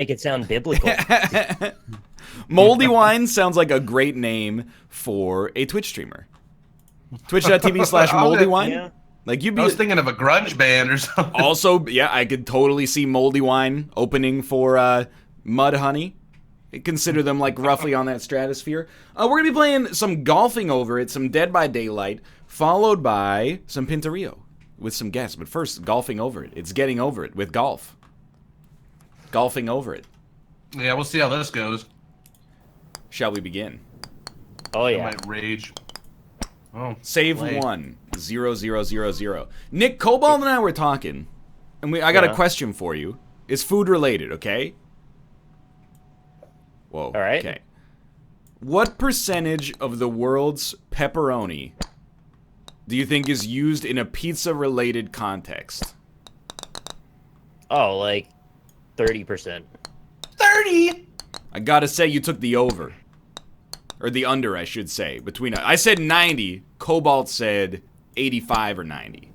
Make it sound biblical. Moldy Wine sounds like a great name for a Twitch streamer. Twitch.tv/Moldy Wine. Yeah. Like you'd I be was thinking of a grunge band or something. also, yeah, I could totally see Moldy Wine opening for Mud Honey. Consider them like roughly on that stratosphere. We're gonna be playing some Golfing Over It, some Dead by Daylight, followed by some Pinturillo with some guests. But first, Golfing Over It. It's getting over it with golf. Golfing over it. Yeah, we'll see how this goes. Shall we begin? Oh I yeah. might rage. Oh, Save play. 1 0 0 0 0. Nick, Cobalt and I were talking, and I got a question for you. It's food related, okay? Whoa. All right. Okay. What percentage of the world's pepperoni do you think is used in a pizza-related context? Oh, like 30%. 30. I gotta say, you took the over. Or the under, I should say. I said 90. Cobalt said 85 or 90.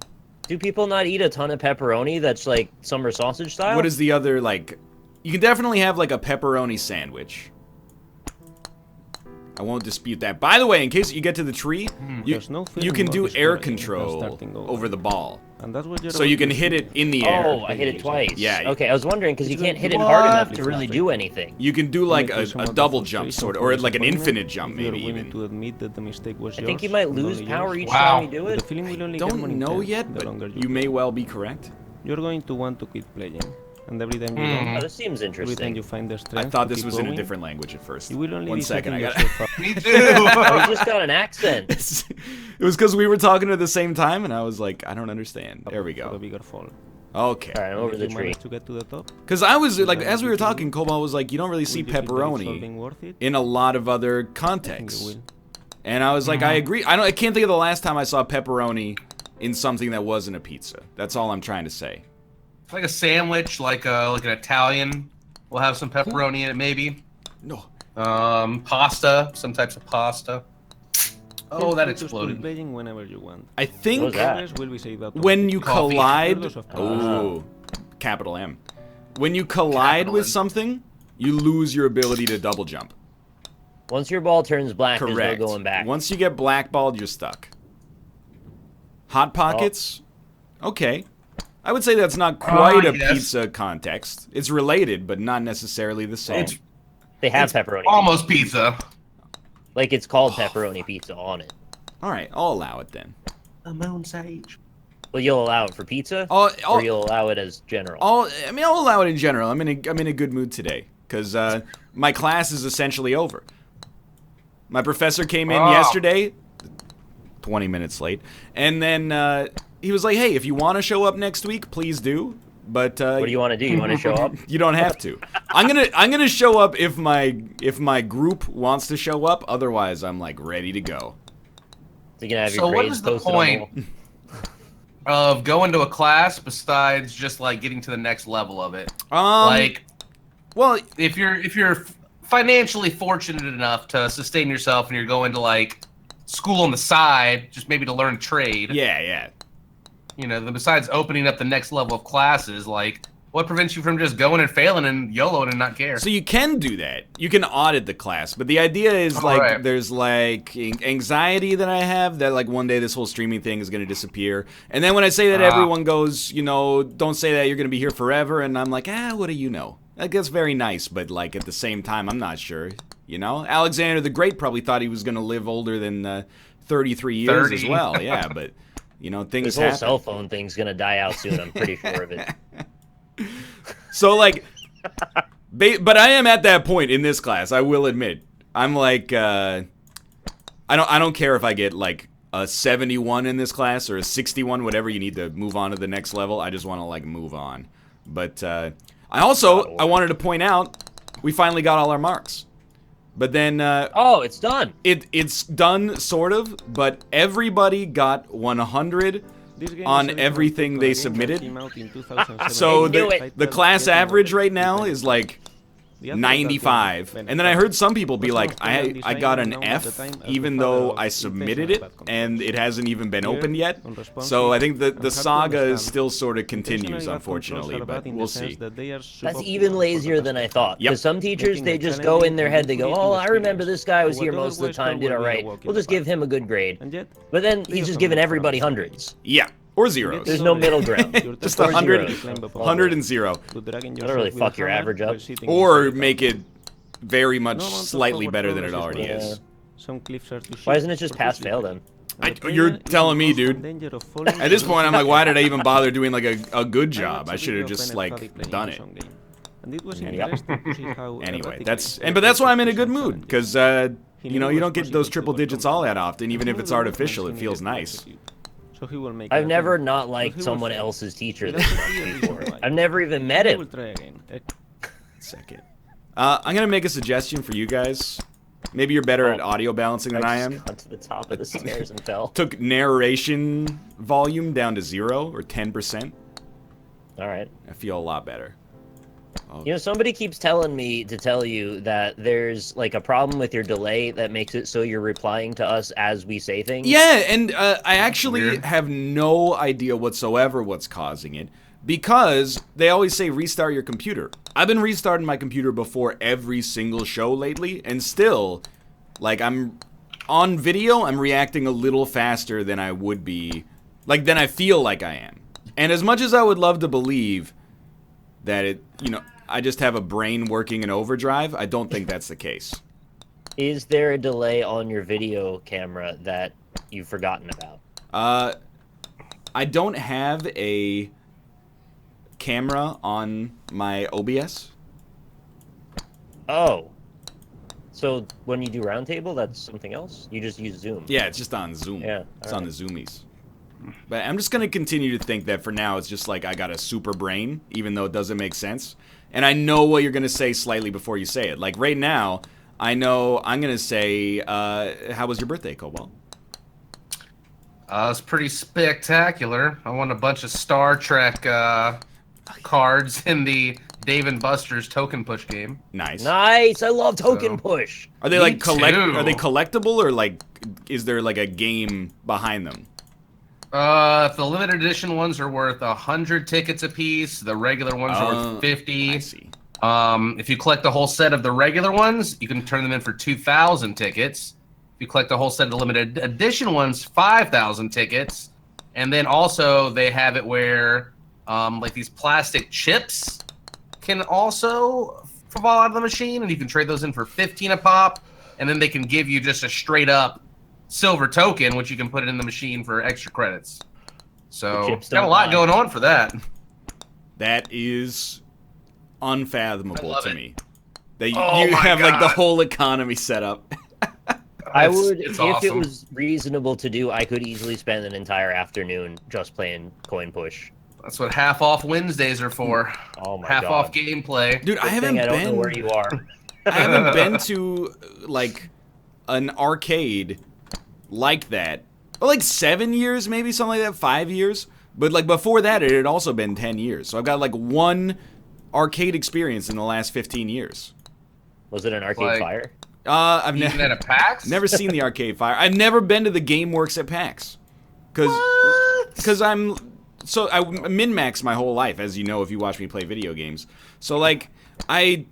Do people not eat a ton of pepperoni that's like summer sausage style? What is the other, like... You can definitely have, like, a pepperoni sandwich. I won't dispute that. By the way, in case you get to the tree, you can do air control over the ball. So you can hit it in the air. Oh, I hit it twice. Yeah. Okay, I was wondering because you can't hit it hard enough to really do anything. You can do like a double jump sort of, or like an infinite jump maybe even. I think you might lose power each time you do it. I don't know yet, but you may well be correct. You're going to want to quit playing. And every time you Oh, this seems every time interesting. you find the I strength thought to this keep was in a going, different language at first. you will only 1 be second, I setting got yourself up Me too. Oh, you just got an accent. It was because we were talking at the same time, and I was like, I don't understand. There we for a go. bigger fall. Okay. All right, I'm over If the you tree. manage to get to the top, Because I was like, as we were talking, Cobalt was like, you don't really see will you feel that it's all being pepperoni worth it? in a lot of other I think you contexts. will. And I was like, I agree. I can't think of the last time I saw pepperoni in something that wasn't a pizza. That's all I'm trying to say. It's like a sandwich, like an Italian. We'll have some pepperoni in it, maybe. No. Pasta, some types of pasta. Oh, Feel that free to stop exploded. playing whenever you want. I What think was that? Progress will be saved when automatically. you Coffee. collide, Regardless of oh, capital M. When you collide Capital with M. something, you lose your ability to double jump. Once your ball turns black, Correct. there's no going back. Once you get blackballed, you're stuck. Hot Pockets? Okay. I would say that's not quite a yes. pizza context. It's related, but not necessarily the same. It's They have pepperoni. almost pizza. Like it's called pepperoni pizza on it. All right, I'll allow it then. A moon sage. Well, you'll allow it for pizza, I'll, or you'll allow it as general. I'll allow it in general. I'm in a good mood today because my class is essentially over. My professor came in yesterday, 20 minutes late, and then he was like, "Hey, if you want to show up next week, please do." But What do you want to do? You want to show up? you don't have to. I'm gonna show up if my group wants to show up. Otherwise, I'm like ready to go. So you can have So your what grades is the posted on the point of going to a class besides just like getting to the next level of it? Like, well, if you're financially fortunate enough to sustain yourself and you're going to like school on the side, just maybe to learn trade. yeah. You know, then besides opening up the next level of classes, like, what prevents you from just going and failing and YOLOing and not care? So you can do that. You can audit the class, but the idea is like right. there's like anxiety that I have that like one day this whole streaming thing is gonna disappear. And then when I say that, everyone goes, you know, don't say that you're gonna be here forever. And I'm like, what do you know? Like, that's very nice, but like at the same time, I'm not sure. You know, Alexander the Great probably thought he was gonna live older than 33 years 30. as well. Yeah, but you know, things This whole happen. cell phone thing's gonna die out soon. I'm pretty sure of it. So like, but I am at that point in this class. I will admit, I'm like, I don't care if I get like a 71 in this class or a 61, whatever you need to move on to the next level. I just want to like move on. But I wanted to point out we finally got all our marks. But then Oh, it's done. it's done sort of, but everybody got 100 This game on is a everything remake they of a game that submitted. came out in 2007. So I knew it. the class average right now is like The other 95. adapting And then I heard some people be was like, constructed and I got an designed known at the F time as even the father though of I intentional submitted it bad and it hasn't even been Clear, opened yet. unresponsive, So I think and the hard to saga understand. still sort of Intentionally continues, bad unfortunately, controls are but bad in we'll the sense see. that they are That's suboptimal even for the lazier than I task at thought. hand. Yep. Because some teachers, Making they it just go in their challenging head, and they go, intuitive oh, I remember experience, this guy was or here what most of the otherwise time, did come all will be a right. walk in We'll the just give park. him a good grade. And yet, But then they he's just often giving look for everybody amazing hundreds. Yeah, or zeros. There's no middle ground. Just Or 100, zeros. 100 and 0. That'll really fuck your average up. Or make it very much No amount of slightly forward better than it progress already Yeah. is. Some cliffs are too Why steep isn't it just or too pass-fail slippery. then? And the You're player is in telling me, constant dude. danger of falling At this into point, I'm the like, why did I even bother doing like a good I job? watched I a should video have of just Ben like Study playing done the it. song game, and it was Yep. interesting to see how Anyway, erratic that's the but that's why I'm in a approach good to mood challenges. because He you knew you it don't was get possible those to triple overcome digits all them. that often. Even He if knew it's the artificial, it movements he feels needed to nice. execute. So he will make I've it never happen. not But liked he will someone fail. else's teacher He this doesn't much see a reason before. why. I've never even met He will him. try again. Second, I'm gonna make a suggestion for you guys. Maybe you're better at audio balancing than I just am. got to the top of the stairs and fell. Took narration volume down to 0 or 10%. All right. I feel a lot better. You know, somebody keeps telling me to tell you that there's like a problem with your delay that makes it so you're replying to us as we say things. Yeah, and I actually Weird. have no idea whatsoever what's causing it because they always say restart your computer. I've been restarting my computer before every single show lately, and still, like, I'm on video, I'm reacting a little faster than I would be, like, than I feel like I am. And as much as I would love to believe that it, I just have a brain working in overdrive, I don't think that's the case. Is there a delay on your video camera that you've forgotten about? I don't have a camera on my OBS. Oh. So when you do roundtable, that's something else? You just use Zoom? Yeah, it's just on Zoom. Yeah, It's all on the Zoomies. But I'm just going to continue to think that for now it's just like I got a super brain, even though it doesn't make sense. And I know what you're going to say slightly before you say it. Like right now, I know I'm going to say, how was your birthday, Cobalt? It's pretty spectacular. I won a bunch of Star Trek cards in the Dave and Buster's token push game. Nice. Nice! I love token So- push! Are they Me like too. Are they collectible or like is there like a game behind them? The limited edition ones are worth 100 tickets apiece. The regular ones are Oh, worth 50. I see. If you collect the whole set of the regular ones, you can turn them in for 2,000 tickets. If you collect the whole set of the limited edition ones, 5,000 tickets. And then also they have it where like these plastic chips can also fall out of the machine, and you can trade those in for 15 a pop. And then they can give you just a straight up silver token, which you can put it in the machine for extra credits. The So chips got a don't lot lie. going on for that. That is unfathomable I love to it. me. That you, Oh you my have like the God. whole economy set up. I It's- would, it's if it awesome. was reasonable to do, I could easily spend an entire afternoon just playing coin push. That's what half off Wednesdays are for. Oh my Half god. off gameplay. Dude, I Good haven't thing I don't know been where you are. I haven't been to like an arcade like that. Well, like 7 years, maybe something like that, 5 years. But like before that, it had also been 10 years. So I've got like one arcade experience in the last 15 years. Was it an arcade Like- fire? I've Even at never a PAX? never seen the arcade fire. I've never been to the GameWorks at PAX. Because I min-max my whole life, as you know if you watch me play video games. So like I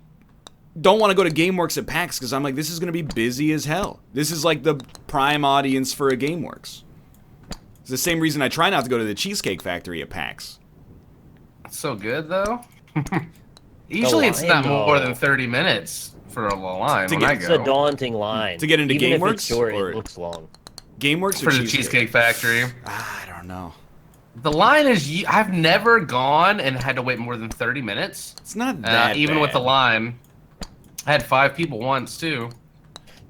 don't want to go to GameWorks at PAX because I'm like, this is going to be busy as hell. This is like the prime audience for a GameWorks. It's the same reason I try not to go to the Cheesecake Factory at PAX. It's so good, though. Usually it's line, not more though. than 30 minutes for a line To when get- I It's go. a daunting line. To get into Even if GameWorks, it's short, or- it looks long. GameWorks or For the Cheesecake Factory. I don't know. The line is... I've never gone and had to wait more than 30 minutes. It's not that Even with the bad. line. I had 5 people once, too.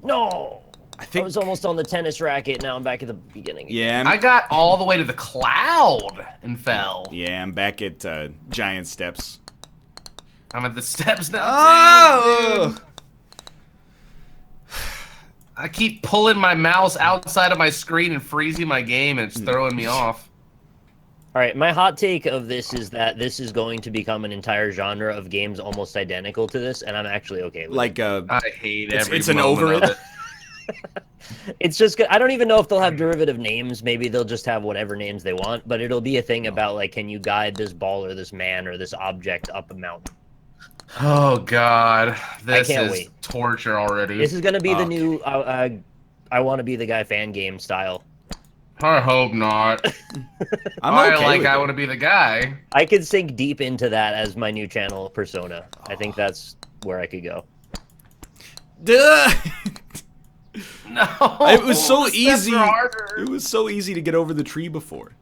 No! I I think. was almost on the tennis racket, now I'm back at the beginning. Yeah, I got all the way to the cloud and fell. yeah, I'm back at Giant Steps. I'm at the steps now, Oh! too, dude. I keep pulling my mouse outside of my screen and freezing my game, and it's throwing me off. All right, my hot take of this is that this is going to become an entire genre of games almost identical to this, and I'm actually okay with Like, it. I hate it's, every it's an moment over of it. it. It's just I don't even know if they'll have derivative names. Maybe they'll just have whatever names they want, but it'll be a thing about like, can you guide this ball or this man or this object up a mountain? Oh God, this can't is wait. torture already. This is gonna be the Okay. new I want to be the guy fan game style. I hope not. I'm I okay like with I it. want to be the guy. I could sink deep into that as my new channel persona. I think that's where I could go. Duh! No, It was so the steps easy. are harder. It was so easy to get over the tree before.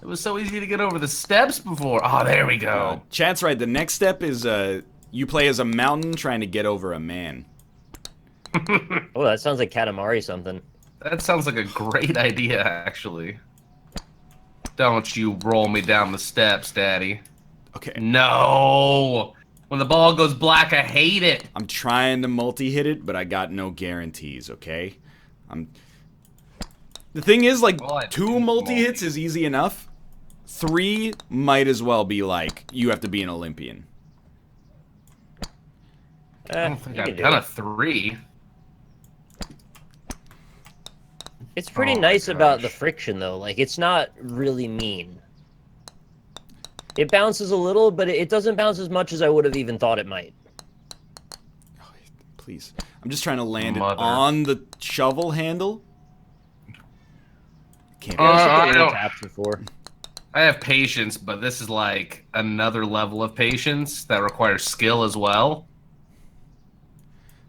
It was so easy to get over the steps before. Oh, there we go. Chat's right. The next step is you play as a mountain trying to get over a man. Oh, that sounds like Katamari something. That sounds like a great idea, actually. Don't you roll me down the steps, Daddy. Okay. No! When the ball goes black, I hate it. I'm trying to multi-hit it, but I got no guarantees, okay? The thing is, like, Well, I 2 do multi-hits is easy enough. 3 might as well be like, you have to be an Olympian. I don't think you can I've do done it. a 3. It's pretty Oh my nice about the gosh. friction, though. Like, it's not really mean. It bounces a little, but it doesn't bounce as much as I would have even thought it might. Please. I'm just trying to land it Mother. on the shovel handle. Can't be. Yeah, this I has been don't- tapped before. I have patience, but this is like another level of patience that requires skill as well.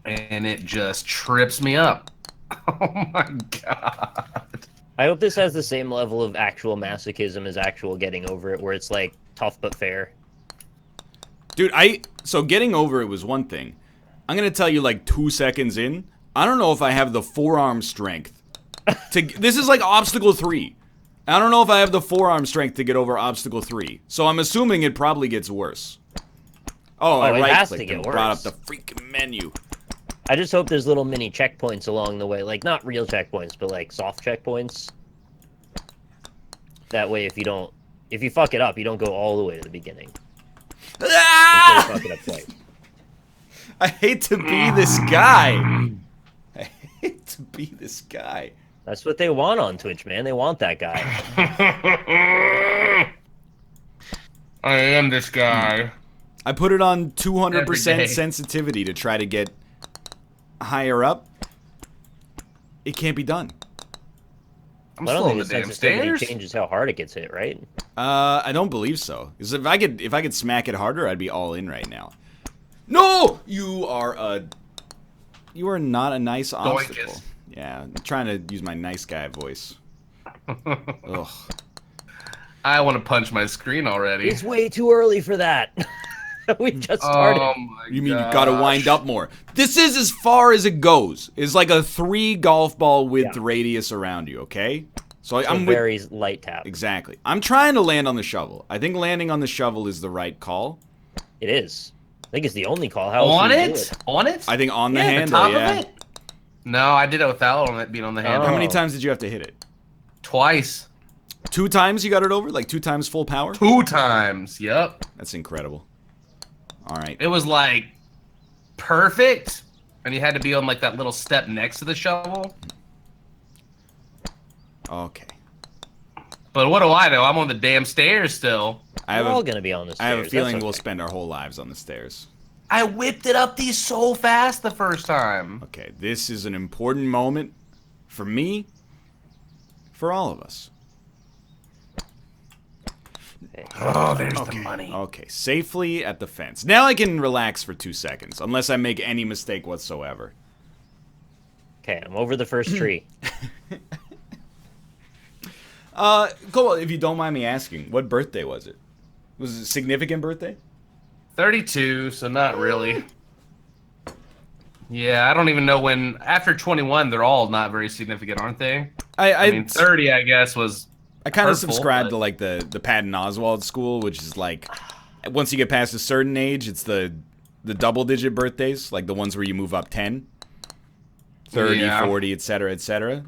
And it just trips me up. Oh my god. I hope this has the same level of actual masochism as actual getting over it, where it's like tough but fair. Dude, so getting over it was one thing. I'm gonna tell you, like, 2 seconds in, I don't know if I have the forearm strength this is like obstacle 3. I don't know if I have the forearm strength to get over obstacle 3. So I'm assuming it probably gets worse. Oh, I it has to right-clicked get and brought up worse. the freaking menu. I just hope there's little mini checkpoints along the way, like not real checkpoints, but like soft checkpoints. That way, if you fuck it up, you don't go all the way to the beginning. Until you Ah! fuck it up twice. I hate to be this guy. I hate to be this guy. That's what they want on Twitch, man. They want that guy. I am this guy. I put it on Every 200% day. sensitivity to try to get higher up. It can't be done. I'm I don't still on think the the damn sensitivity stairs. changes how hard it gets hit, right? I don't believe so. Because if I could smack it harder, I'd be all in right now. No, you are not a nice obstacle. Yeah, I'm trying to use my nice guy voice. Ugh. I want to punch my screen already. It's way too early for that. We just started. Oh my You mean you gotta wind up more? This is as far as it goes. It's like a 3 golf ball width Yeah. radius around you. Okay, so It's I'm a with, very light tap. exactly. I'm trying to land on the shovel. I think landing on the shovel is the right call. It is. I think it's the only call. How else On do you do it? On it? I think on the Yeah, handle. top yeah. of it? No, I did it without on it being on the handle. How many Oh. times did you have to hit it? Twice. 2 times you got it over? Like 2 times full power? 2 times. Yep. That's incredible. All right. It was like perfect. And you had to be on like that little step next to the shovel. Okay. But what do I know? I'm on the damn stairs still. I We're all have gonna be on the I have a stairs. feeling That's we'll okay. spend our whole lives on the stairs. I whipped it up these so fast the first time. Okay, this is an important moment for me, for all of us. Oh, there's Okay. the money. Okay, safely at the fence. Now I can relax for 2 seconds, unless I make any mistake whatsoever. Okay, I'm over the first tree. Cole, if you don't mind me asking, what birthday was it? Was it a significant birthday? 32, so not really. Yeah, I don't even know when. After 21, they're all not very significant, aren't they? I mean, 30, I guess, was. I kind of hurtful, subscribe but- to like the Patton Oswalt school, which is like once you get past a certain age, it's the double digit birthdays, like the ones where you move up 10, 30, Yeah. 40, etc., etc.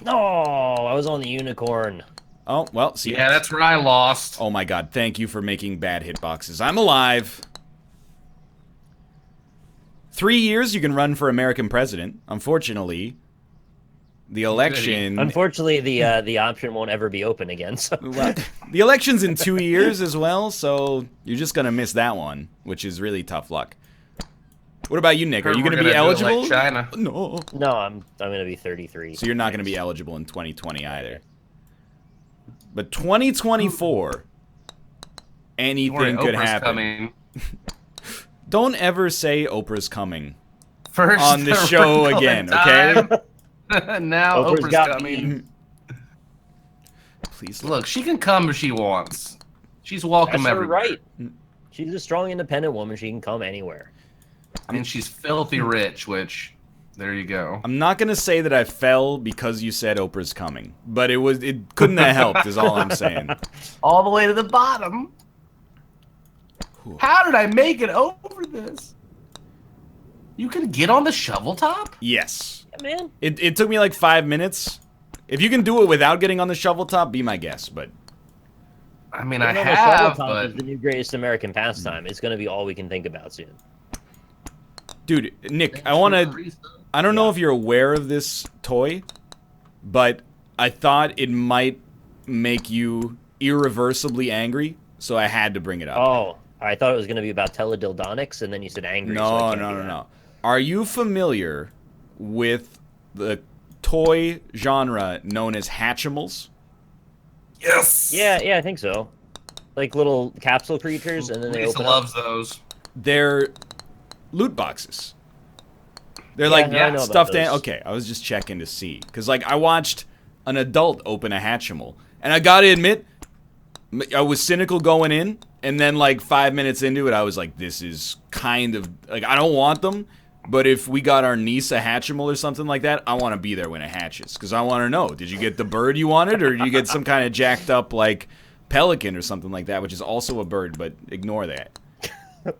No, I was on the unicorn. Oh, well, see. Yeah, that's where I lost. Oh my god, thank you for making bad hitboxes. I'm alive. 3 years you can run for American president. Unfortunately, the election... Unfortunately, the option won't ever be open again. So. Well, the election's in 2 years as well, so you're just going to miss that one, which is really tough luck. What about you, Nick? Are you going to be eligible? Like China. No. No, I'm going to be 33. So you're not going to be eligible in 2020 either. But 2024, anything could happen. Coming. Don't ever say Oprah's coming First on the show again, okay? Now Oprah's coming. Please look. She can come if she wants. She's welcome everywhere. Right. She's a strong, independent woman. She can come anywhere. And she's filthy rich, which... There you go. I'm not gonna say that I fell because you said Oprah's coming, but it couldn't have helped. Is all I'm saying. All the way to the bottom. How did I make it over this? You can get on the shovel top? Yes. Yeah, man. It took me like 5 minutes. If you can do it without getting on the shovel top, be my guest. But I mean, getting I on the have. shovel top But is the new greatest American pastime. It's going to be all we can think about soon. Dude, Nick, I don't know if you're aware of this toy, but I thought it might make you irreversibly angry, so I had to bring it up. Oh, I thought it was going to be about teledildonics, and then you said angry. No. Are you familiar with the toy genre known as Hatchimals? Yes. Yeah, I think so. Like little capsule creatures, and then they Lisa open loves up. those. They're loot boxes. They're I know about stuffed those. Okay, I was just checking to see. Because, like, I watched an adult open a Hatchimal. And I gotta admit, I was cynical going in. And then, like, 5 minutes into it, I was like, this is kind of... Like, I don't want them. But if we got our niece a Hatchimal or something like that, I want to be there when it hatches. Because I want to know, did you get the bird you wanted? Or did you get some kind of jacked up, like, pelican or something like that? Which is also a bird, but ignore that.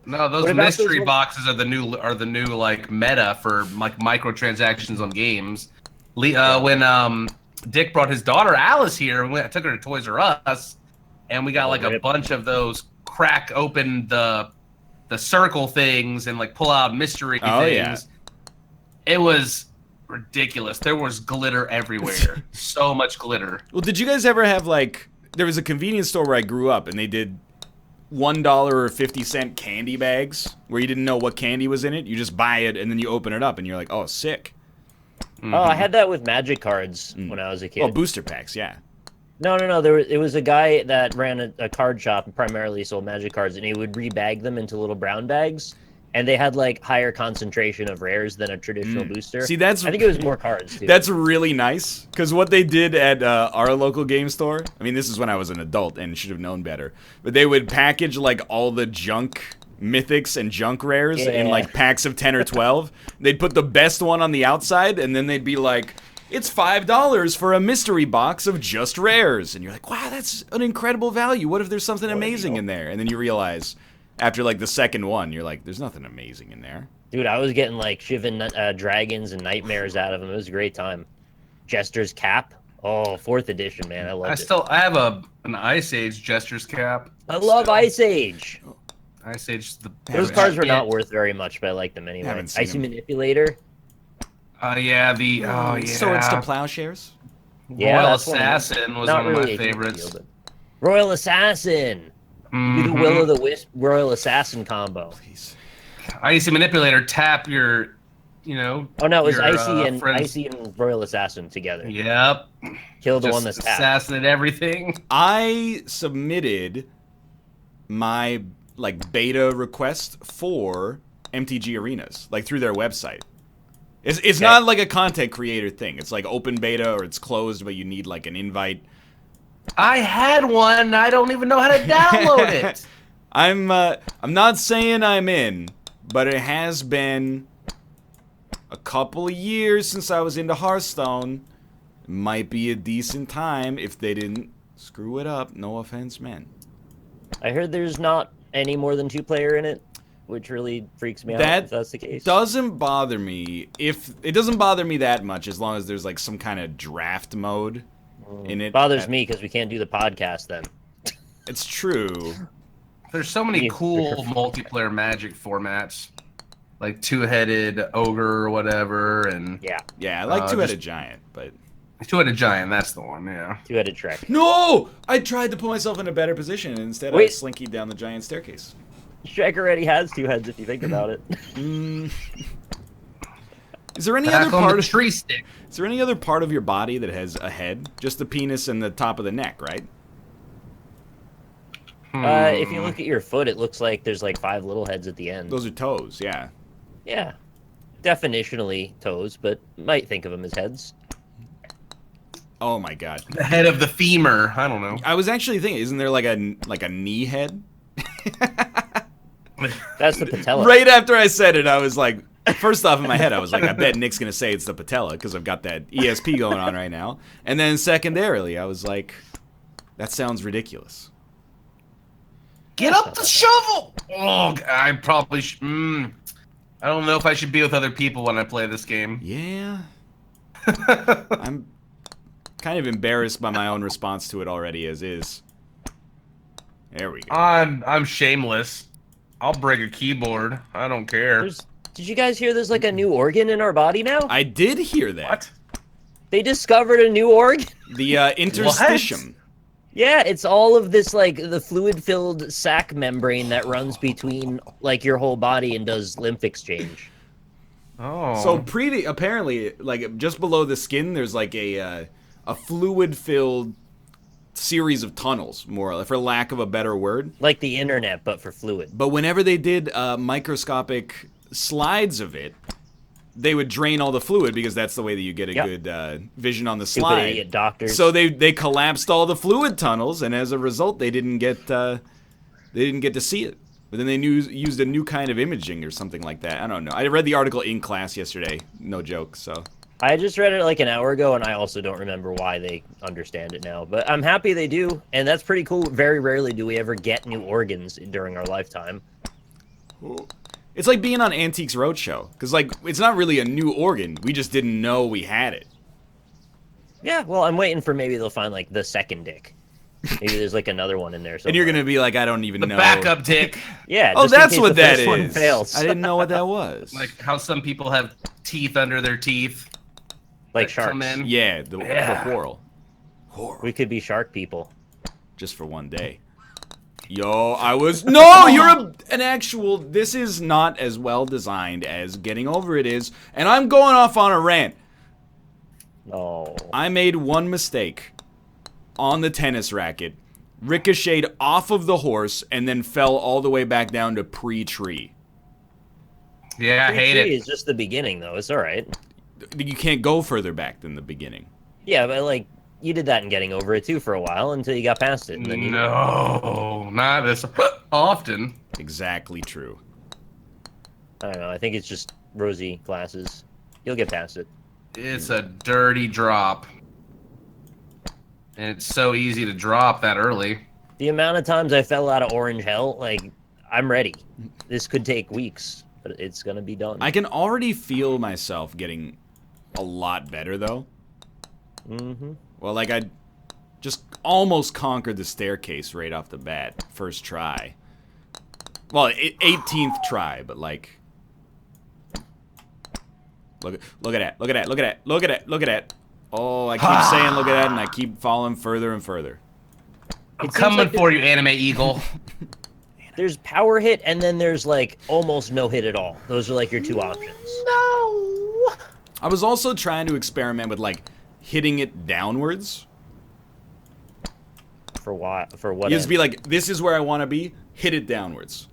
No, those mystery boxes are the new like meta for like microtransactions on games. When Dick brought his daughter Alice here, I took her to Toys R Us, and we got like a bunch of those crack open the circle things and like pull out mystery things. Yeah. It was ridiculous. There was glitter everywhere. So much glitter. Well, did you guys ever have like there was a convenience store where I grew up, and they did $1 or 50-cent candy bags where you didn't know what candy was in it. You just buy it and then you open it up and you're like, oh, sick. Oh, I had that with Magic cards when I was a kid. Oh, booster packs, yeah. No. It was a guy that ran a card shop and primarily sold Magic cards, and he would rebag them into little brown bags. And they had like higher concentration of rares than a traditional booster. See, I think it was more cards too. That's really nice, because what they did at our local game store, I mean, this is when I was an adult and should have known better, but they would package like all the junk mythics and junk rares in like packs of 10 or 12. They'd put the best one on the outside, and then they'd be like, it's $5 for a mystery box of just rares. And you're like, wow, that's an incredible value. What if there's something amazing in there? And then you realize... After, like, the second one, you're like, there's nothing amazing in there. Dude, I was getting, like, Shivan dragons and nightmares out of them. It was a great time. Jester's Cap. Oh, 4th edition, man. I loved it. I have an Ice Age Jester's Cap. I love Ice Age. Ice Age is the Those cards were not worth very much, but I like them anyway. Icy Manipulator. Swords to Plowshares. Yeah, Royal Assassin was one of my favorites. Royal Assassin. Do the Will o' the Wisp Royal Assassin combo. Please. Icy Manipulator, tap your, Oh no, it was Icy and Royal Assassin together. Yep. Kill the one that's tapped. Assassinate everything. I submitted my like beta request for MTG Arenas, like through their website. It's not like a content creator thing. It's like open beta or it's closed, but you need like an invite. I had one. I don't even know how to download it. I'm not saying I'm in, but it has been a couple of years since I was into Hearthstone. It might be a decent time if they didn't screw it up. No offense, man. I heard there's not any more than 2-player in it, which really freaks me out if that's the case. Doesn't bother me. If it doesn't bother me that much as long as there's like some kind of draft mode. in it. Bothers me because we can't do the podcast then. It's true. There's so many Yeah. cool multiplayer Magic formats, like two-headed ogre or whatever, and Yeah, Yeah, I like Two-Headed just- Giant, but two-headed giant. That's the one. Yeah. two-headed Shrek. no! I tried to put myself in a better position, and instead I Wait. slinkied down the giant staircase. Shrek already has two heads if you think about it. Mm. Is there any Back other on part the of tree stick. Is there any other part of your body that has a head? Just the penis and the top of the neck, right? If you look at your foot, it looks like there's like 5 little heads at the end. Those are toes, yeah. Yeah, definitionally toes, but might think of them as heads. Oh my god. The head of the femur. I don't know. I was actually thinking, isn't there like a knee head? That's the patella. Right after I said it, I was like, first off in my head, I was like, I bet Nick's gonna say it's the patella because I've got that ESP going on right now. And then secondarily, I was like, that sounds ridiculous. Get up the shovel! Oh, I probably I don't know if I should be with other people when I play this game. Yeah. I'm kind of embarrassed by my own response to it already as is. There we go. I'm shameless. I'll break a keyboard. I don't care. Did you guys hear there's like a new organ in our body now? I did hear that. What? They discovered a new organ. The interstitium. Yeah, it's all of this like the fluid-filled sac membrane that runs between like your whole body and does lymph exchange. Oh. So apparently, like just below the skin, there's like a fluid-filled series of tunnels, more or less, for lack of a better word. Like the internet, but for fluid. But whenever they did microscopic slides of it, they would drain all the fluid because that's the way that you get a good vision on the Stupid slide. idiot doctors. So they collapsed all the fluid tunnels, and as a result, they didn't get to see it. But then they used a new kind of imaging or something like that. I don't know. I read the article in class yesterday. No joke. So I just read it like an hour ago, and I also don't remember why they understand it now. But I'm happy they do, and that's pretty cool. Very rarely do we ever get new organs during our lifetime. it's like being on Antiques Roadshow, because like it's not really a new organ. We just didn't know we had it. Yeah, well, I'm waiting for maybe they'll find like the second dick. Maybe there's like another one in there. And you're somewhere. gonna be like, I don't even the know. backup dick. Yeah. Oh, just in that's case what the that first one is. fails. I didn't know what that was. Like how some people have teeth under their teeth. like that come sharks. in. Yeah, the whorl. We could be shark people. Just for one day. Yo, I was... No, you're an actual... This is not as well designed as Getting Over It is, and I'm going off on a rant. Oh. I made one mistake on the tennis racket, ricocheted off of the horse, and then fell all the way back down to pre-tree. Yeah, I hate it. It's just the beginning, though. It's all right. You can't go further back than the beginning. Yeah, but like you did that in Getting Over It too for a while until you got past it. And then you... No, not as often. Exactly true. I don't know. I think it's just rosy glasses. You'll get past it. It's a dirty drop. And it's so easy to drop that early. The amount of times I fell out of orange hell, like I'm ready. This could take weeks, but it's gonna be done. I can already feel myself getting a lot better, though. Mm-hmm. Well, like, I just almost conquered the staircase right off the bat. First try. Well, 18th try, but, like... Look at that, look at that, look at that, look at that, look at that. Oh, I keep saying look at that, and I keep falling further and further. I'm It seems coming like for you, Anime Eagle. There's power hit, and then there's like almost no hit at all. Those are like your two options. No. I was also trying to experiment with, like, hitting it downwards. For what? For what? You just end? be like, this is where I want to be, hit it downwards.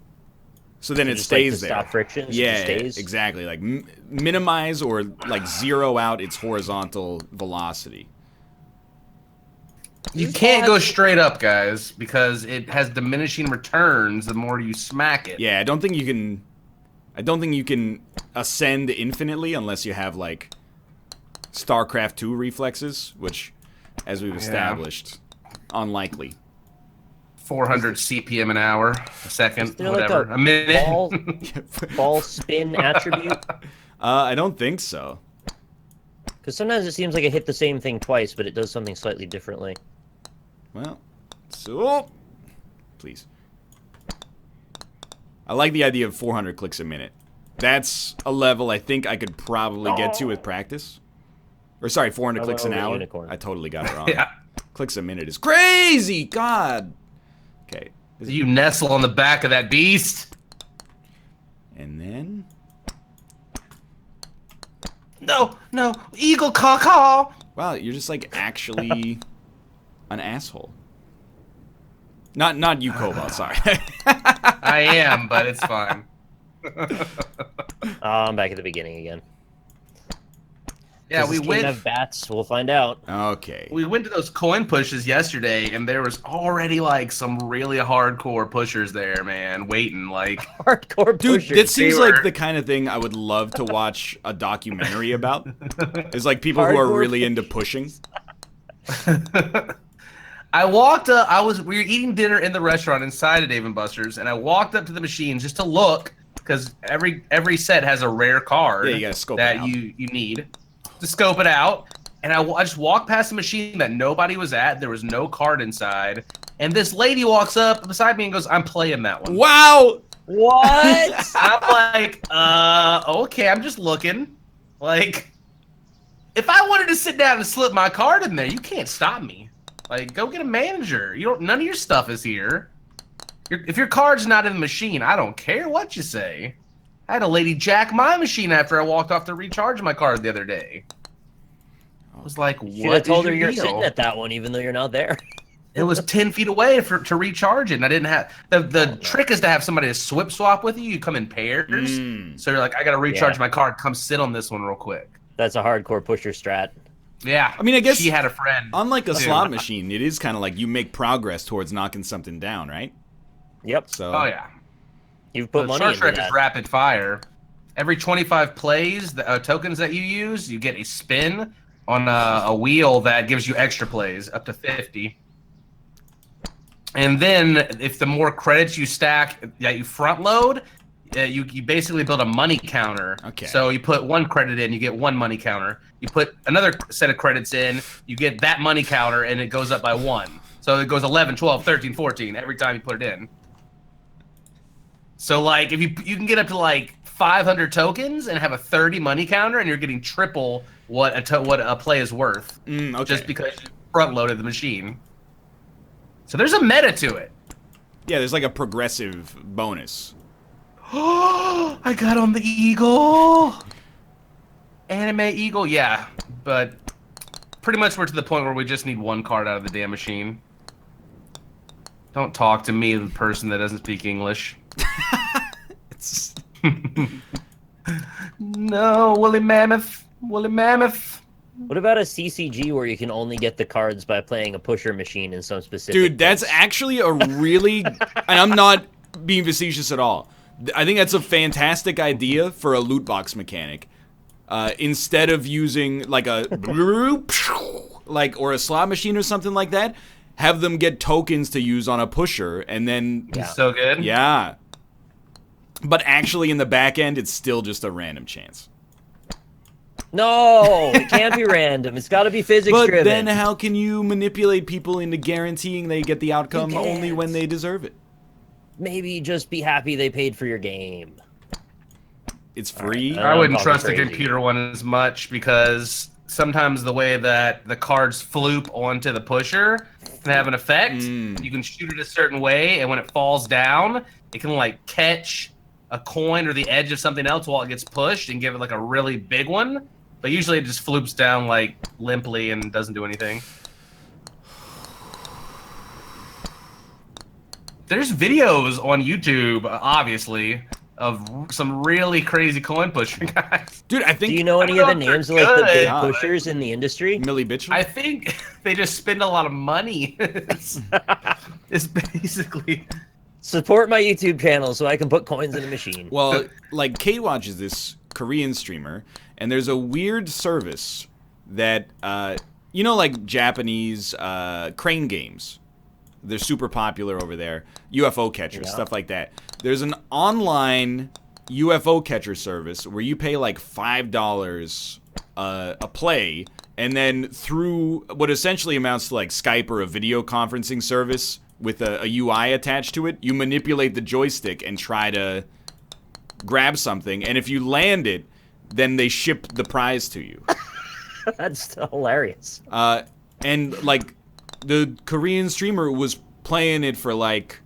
So then it Just, like, stays to there. stop friction, so it Yeah, stays? exactly. Like, minimize or, like, zero out its horizontal velocity. You These can't go balls- straight up, guys, because it has diminishing returns the more you smack it. Yeah, I don't think you can ascend infinitely unless you have, like, StarCraft 2 reflexes, which, as we've established, unlikely. 400 CPM an hour, a second, Is there like whatever, a minute. ball spin attribute? I don't think so. Because sometimes it seems like it hit the same thing twice, but it does something slightly differently. Well, so... Please. I like the idea of 400 clicks a minute. That's a level I think I could probably get to with practice. Or sorry, 400 clicks an hour. Unicorn. I totally got it wrong. Yeah. Clicks a minute is crazy! God! Okay. You nestle on the back of that beast. And then... No, eagle caw. Wow, you're just like actually an asshole. Not you, Cobalt, sorry. I am, but it's fine. I'm back at the beginning again. Yeah, Does we this game went. have bats? We'll find out. Okay. We went to those coin pushes yesterday, and there was already like some really hardcore pushers there, man, waiting. Like, Hardcore Dude, pushers. that seems They were- like the kind of thing I would love to watch a documentary about. It's like people who are Hardcore really into pushing. I walked up. We were eating dinner in the restaurant inside of Dave & Buster's, and I walked up to the machine just to look because every set has a rare card Yeah, you gotta scope it that out. you need to scope it out. And I just walked past the machine that nobody was at. There was no card inside, and this lady walks up beside me and goes, "I'm playing that one." Wow! What? I'm like, okay, I'm just looking. Like, if I wanted to sit down and slip my card in there, you can't stop me. Like, go get a manager. None of your stuff is here. If your card's not in the machine, I don't care what you say. I had a lady jack my machine after I walked off to recharge my card the other day. I was like, You what have told is her your you're deal? sitting at that one, even though you're not there. It was 10 feet away to recharge it, and I didn't have... The trick is to have somebody to swap with you. You come in pairs. So you're like, I got to recharge Yeah. my card. Come sit on this one real quick. That's a hardcore pusher strat. Yeah. I mean, I guess she had a friend. Unlike a Dude. slot machine, it is kind of like you make progress towards knocking something down, right? Yep. So Oh, yeah. You've put The money Star into Trek that. is rapid fire. Every 25 plays, the tokens that you use, you get a spin on a wheel that gives you extra plays, up to 50. And then, if the more credits you stack that you front load, you basically build a money counter. Okay. So you put one credit in, you get one money counter. You put another set of credits in, you get that money counter, and it goes up by 1. So it goes 11, 12, 13, 14 every time you put it in. So, like, if you can get up to, like, 500 tokens and have a 30 money counter, and you're getting triple what a play is worth. okay. Just because you front-loaded the machine. So there's a meta to it. Yeah, there's like a progressive bonus. Oh, I got on the eagle. Anime eagle, yeah. But pretty much we're to the point where we just need one card out of the damn machine. Don't talk to me, the person that doesn't speak English. It's... No, woolly mammoth. Woolly mammoth. What about a CCG where you can only get the cards by playing a pusher machine in some specific Dude, that's place? actually a really... and I'm not being facetious at all. I think that's a fantastic idea for a loot box mechanic. Instead of using like a... or a slot machine or something like that, have them get tokens to use on a pusher, and then... Yeah. So good. Yeah. But actually in the back end, it's still just a random chance. No, it can't be random. It's got to be physics But driven. then how can you manipulate people into guaranteeing they get the outcome You can't. only when they deserve it? Maybe just be happy they paid for your game. It's free. Alright. I wouldn't I'm trust the crazy. computer one as much because sometimes the way that the cards floop onto the pusher can have an effect. You can shoot it a certain way, and when it falls down, it can like catch a coin or the edge of something else while it gets pushed and give it like a really big one. But usually it just floops down like limply and doesn't do anything. There's videos on YouTube, obviously, of some really crazy coin pushing guys. Dude, I think... Do you know any I of the don't know if names of they're like the big good. pushers in the industry? Millie Bitchel? I think they just spend a lot of money. It's basically... Support my YouTube channel so I can put coins in a machine. Well, like, Kate watches this Korean streamer, and there's a weird service that, you know, like Japanese crane games. They're super popular over there. UFO catchers, Yeah. stuff like that. There's an online UFO catcher service where you pay like $5 a play, and then through what essentially amounts to like Skype or a video conferencing service with a UI attached to it, you manipulate the joystick and try to grab something, and if you land it, then they ship the prize to you. That's hilarious. And like the Korean streamer was playing it for like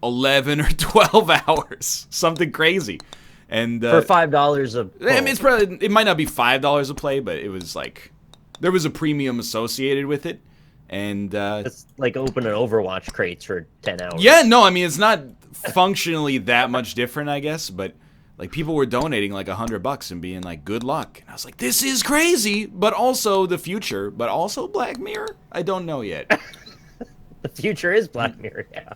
11 or 12 hours, something crazy. And for $5 a I mean, it might not be $5 a play, but it was like there was a premium associated with it. And it's like opening Overwatch crates for 10 hours. Yeah, no, I mean, it's not functionally that much different, I guess, but like people were donating like $100 and being like, good luck. And I was like, this is crazy, but also the future, but also Black Mirror? I don't know yet. The future is Black Mirror, yeah.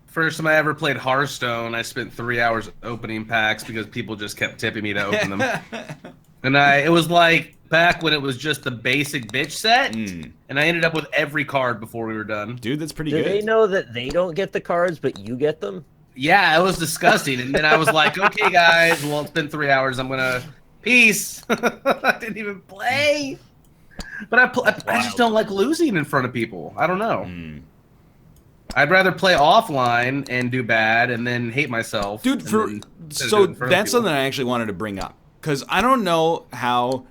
First time I ever played Hearthstone, I spent 3 hours opening packs because people just kept tipping me to open them. And it was like back when it was just the basic bitch set, and I ended up with every card before we were done. Dude, that's pretty Do good. they know that they don't get the cards, but you get them? Yeah, it was disgusting. And then I was like, okay, guys, well, it's been 3 hours. I'm going to... Peace. I didn't even play. But I just don't like losing in front of people. I don't know. I'd rather play offline and do bad and then hate myself. Dude, so that's something I actually wanted to bring up. Because I don't know how,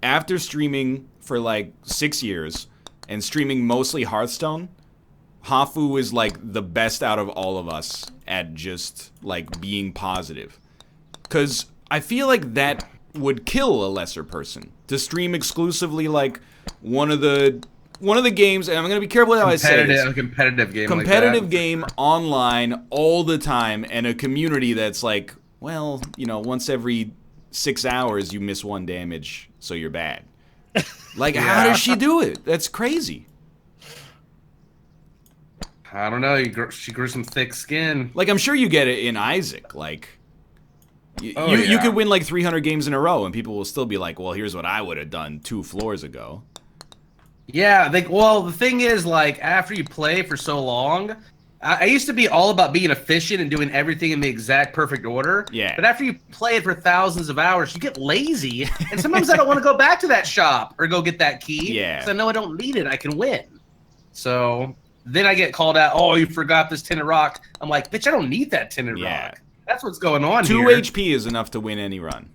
after streaming for like 6 years and streaming mostly Hearthstone, Hafu is like the best out of all of us at just like being positive. Because I feel like that would kill a lesser person to stream exclusively like one of the games, and I'm gonna be careful how I say this. A competitive game, competitive game online all the time, and a community that's like, well, you know, once every 6 hours you miss 1 damage, so you're bad. Like, how does she do it? That's crazy. I don't know. She grew some thick skin. Like, I'm sure you get it in Isaac. Like, you could win like 300 games in a row, and people will still be like, well, here's what I would have done 2 floors ago. Yeah, well, the thing is, like, after you play for so long, I used to be all about being efficient and doing everything in the exact perfect order. Yeah. But after you play it for thousands of hours, you get lazy, and sometimes I don't want to go back to that shop or go get that key. Yeah. Because I know I don't need it. I can win. So then I get called out, oh, you forgot this tinted rock. I'm like, bitch, I don't need that tinted rock. That's what's going on 2 here. 2 HP is enough to win any run.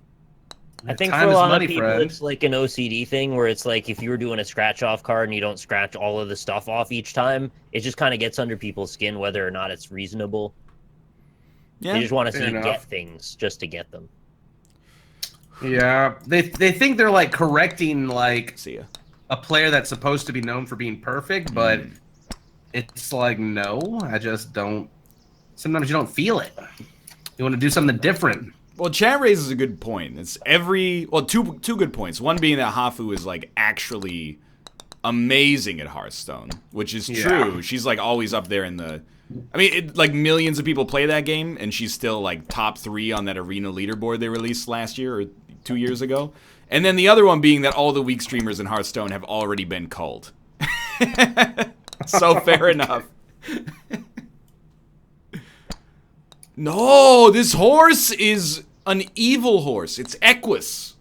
I think Time for a is lot money, of people, friend. it's like an OCD thing where it's like if you were doing a scratch-off card and you don't scratch all of the stuff off each time, it just kind of gets under people's skin whether or not it's reasonable. Yeah. They just want to see fair you enough. get things just to get them. Yeah, they think they're like correcting like See ya. a player that's supposed to be known for being perfect, but it's like no, I just don't. Sometimes you don't feel it. You want to do something different. Well, chat raises a good point. It's two good points. One being that Hafu is like actually amazing at Hearthstone, which is true. She's like always up there in the. I mean, like millions of people play that game, and she's still like top 3 on that arena leaderboard they released last year or 2 years ago. And then the other one being that all the weak streamers in Hearthstone have already been culled. So fair enough. No, this horse is an evil horse. It's Equus.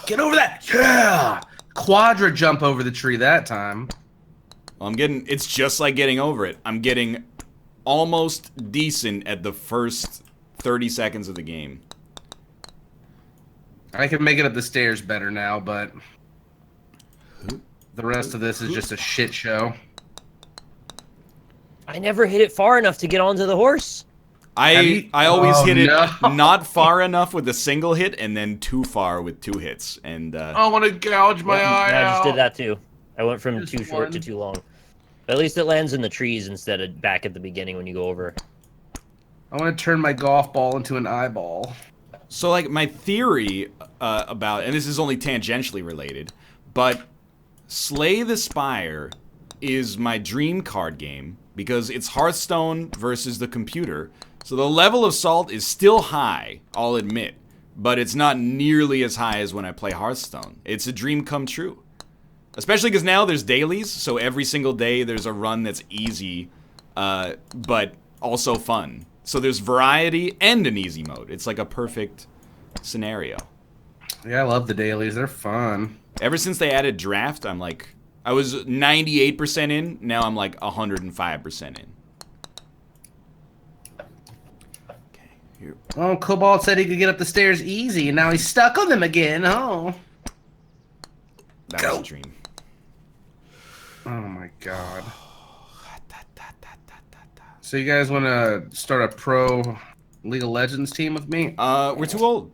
Get over that! Yeah, quadra jump over the tree that time. Well, it's just like getting over it. I'm getting almost decent at the first 30 seconds of the game. I can make it up the stairs better now, but the rest of this is just a shit show. I never hit it far enough to get onto the horse. I always hit it no. not far enough with a single hit and then too far with 2 hits. And I want to gouge my eye I just out. did that too. I went from Just too short to one. too long. But at least it lands in the trees instead of back at the beginning when you go over. I want to turn my golf ball into an eyeball. so like my theory about, and this is only tangentially related, but Slay the Spire is my dream card game because it's Hearthstone versus the computer. So the level of salt is still high, I'll admit, but it's not nearly as high as when I play Hearthstone. It's a dream come true. Especially because now there's dailies, so every single day there's a run that's easy, but also fun. So there's variety and an easy mode. It's like a perfect scenario. Yeah, I love the dailies. They're fun. Ever since they added draft, I'm like, I was 98% in. Now I'm like 105% in. Okay, here. Oh, Cobalt said he could get up the stairs easy, and now he's stuck on them again. Oh. That was a dream. Oh my god. So you guys want to start a pro League of Legends team with me? We're too old.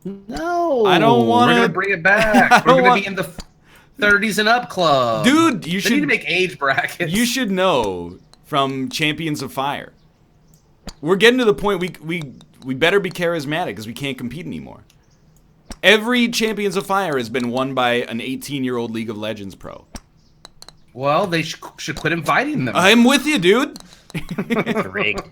No. I don't wanna- We're gonna bring it back. I We're don't gonna want- be in the 30s and up club. Dude, you They need to should make age brackets. you should know from Champions of Fire. We're getting to the point we better be charismatic because we can't compete anymore. Every Champions of Fire has been won by an 18-year-old League of Legends pro. Well, they should quit inviting them. I'm with you, dude. It's rigged.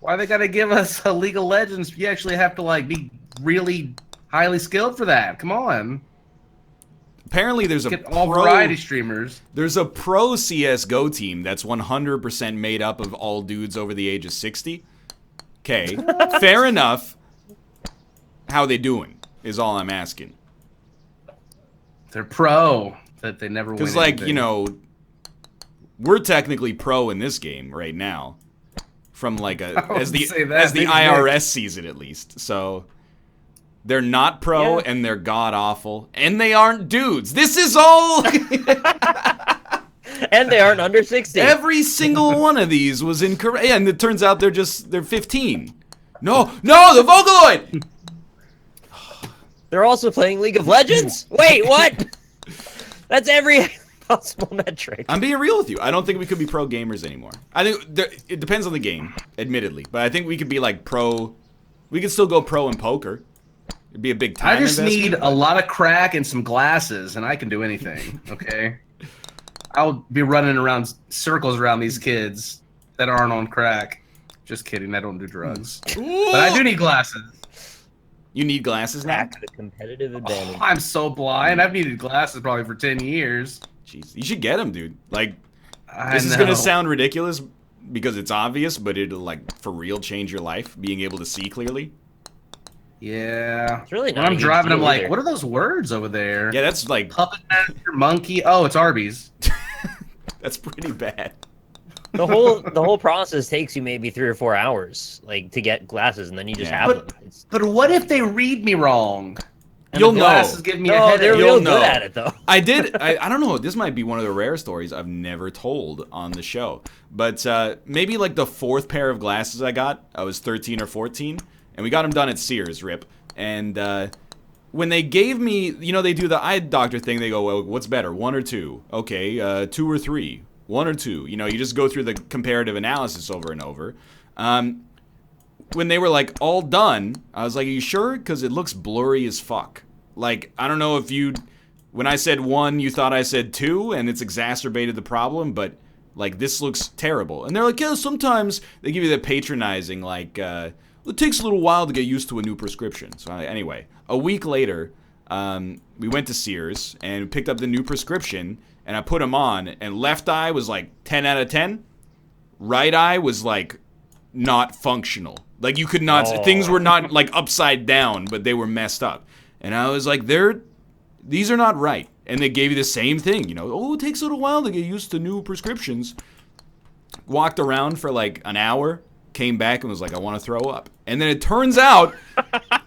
Why they gotta give us a League of Legends? You actually have to like be really highly skilled for that. Come on, Apparently, there's a get all variety streamers. There's a pro CS:GO team that's 100% made up of all dudes over the age of 60. Okay, fair enough. How they doing is all I'm asking. They're pro, that they never win. Because, like, anything. you know, we're technically pro in this game right now. From like as the say that. Maybe IRS sees it at least. So they're not pro Yeah. and they're god awful and they aren't dudes. This is all And they aren't under 60. every single one of these was incorrect. And it turns out they're 15. No, the Vocaloid. They're also playing League of Legends? Wait, what? That's every possible metric. I'm being real with you. I don't think we could be pro gamers anymore. I think it depends on the game, admittedly, but I think we could be like pro. We could still go pro in poker. It'd be a big time I just investment. need a lot of crack and some glasses, and I can do anything. Okay, I'll be running around circles around these kids that aren't on crack. Just kidding. I don't do drugs, but I do need glasses. You need glasses now? Back to competitive advantage. I'm so blind. I've needed glasses probably for 10 years. Jeez, you should get them, dude. Like, I this is know. gonna sound ridiculous because it's obvious, but it'll like for real change your life. Being able to see clearly. Yeah. It's really not When I'm a huge driving, I'm deal like, either. what are those words over there? Yeah, that's like Puppet master, monkey. Oh, it's Arby's. that's pretty bad. The whole process takes you maybe 3 or 4 hours, like to get glasses, and then you just Yeah. have But- them. It's, But what if they read me wrong? And You'll the know. glasses give me a no, they're headache. You'll real know. good at it though. I don't know. This might be one of the rare stories I've never told on the show. But maybe like the 4th pair of glasses I got, I was 13 or 14, and we got them done at Sears, rip. And when they gave me, you know, they do the eye doctor thing. They go, well, what's better, 1 or 2? Okay, 2 or 3, 1 or 2. You know, you just go through the comparative analysis over and over. When they were like all done, I was like, are you sure? Because it looks blurry as fuck. Like, I don't know if when I said 1, you thought I said 2, and it's exacerbated the problem, but like this looks terrible. And they're like, yeah, sometimes they give you that patronizing, like, it takes a little while to get used to a new prescription. So anyway, a week later, we went to Sears and picked up the new prescription, and I put them on, and left eye was like 10 out of 10. Right eye was like not functional. Like you could not, things were not like upside down, but they were messed up. And I was like, these are not right. And they gave you the same thing, you know, oh, it takes a little while to get used to new prescriptions. Walked around for like an hour, came back and was like, I want to throw up. And then it turns out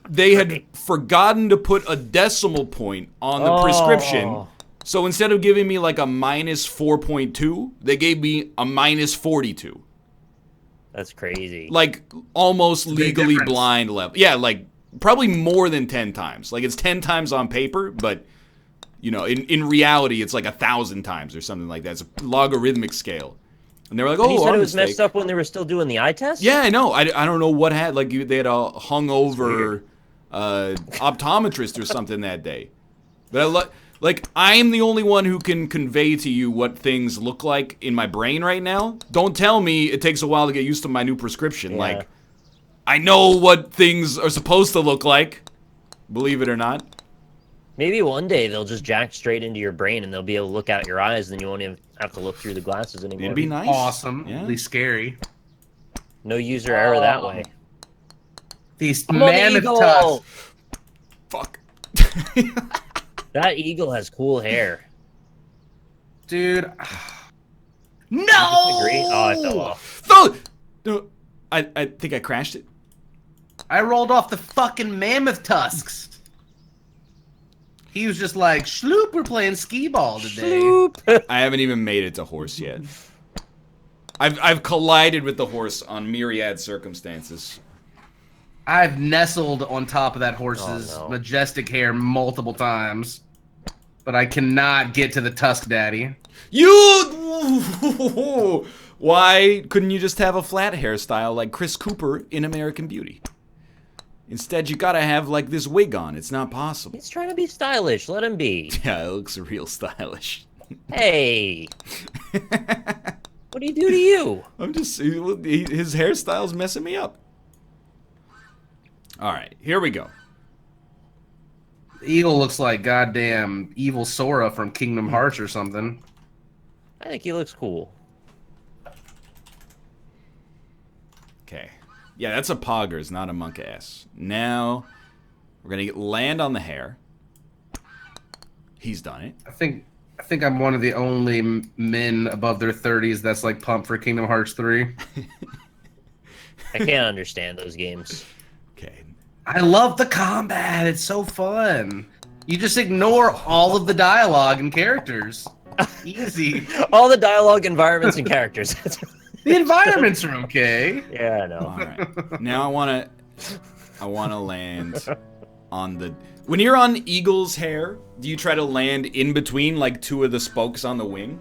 they had forgotten to put a decimal point on the prescription. So instead of giving me like a minus 4.2, they gave me a minus 42. That's crazy. Like almost Big legally difference. blind level. Yeah, like probably more than 10 times. Like it's 10 times on paper, but you know, in reality, it's like 1,000 times or something like that. It's a logarithmic scale. And they were like, And oh, you said our it was mistake. messed up when they were still doing the eye test? Yeah, I know. I don't know what had, like, they had a hungover optometrist or something that day. But I am the only one who can convey to you what things look like in my brain right now. Don't tell me it takes a while to get used to my new prescription. Yeah. Like, I know what things are supposed to look like, believe it or not. Maybe one day they'll just jack straight into your brain and they'll be able to look out your eyes, and you won't even have to look through the glasses anymore. It'd be nice. Awesome. Yeah. At least scary. No user error that way. These I'm on the mammoth eagle. tusks. Fuck. That eagle has cool hair. Dude. Agree? No! Oh, I fell off. No, I think I crashed it. I rolled off the fucking mammoth tusks. He was just like, Schloop, we're playing skee ball today. I haven't even made it to horse yet. I've collided with the horse on myriad circumstances. I've nestled on top of that horse's majestic hair multiple times. But I cannot get to the tusk daddy. Why couldn't you just have a flat hairstyle like Chris Cooper in American Beauty? Instead, you gotta have like this wig on. It's not possible. He's trying to be stylish. Let him be. Yeah, it looks real stylish. Hey. What do you do to you? I'm just his hairstyle's messing me up. All right, here we go. The eagle looks like goddamn evil Sora from Kingdom Hearts or something. I think he looks cool. Okay. Yeah, that's a poggers, not a monk ass. Now, we're gonna land on the hair. He's done it. I think I'm one of the only men above their 30s that's like pumped for Kingdom Hearts 3. I can't understand those games. Okay. I love the combat. It's so fun. You just ignore all of the dialogue and characters. Easy. All the dialogue, environments, and characters. The environments are okay. Yeah, I know. All right. Now I wanna land on the. When you're on Eagle's hair, do you try to land in between like two of the spokes on the wing?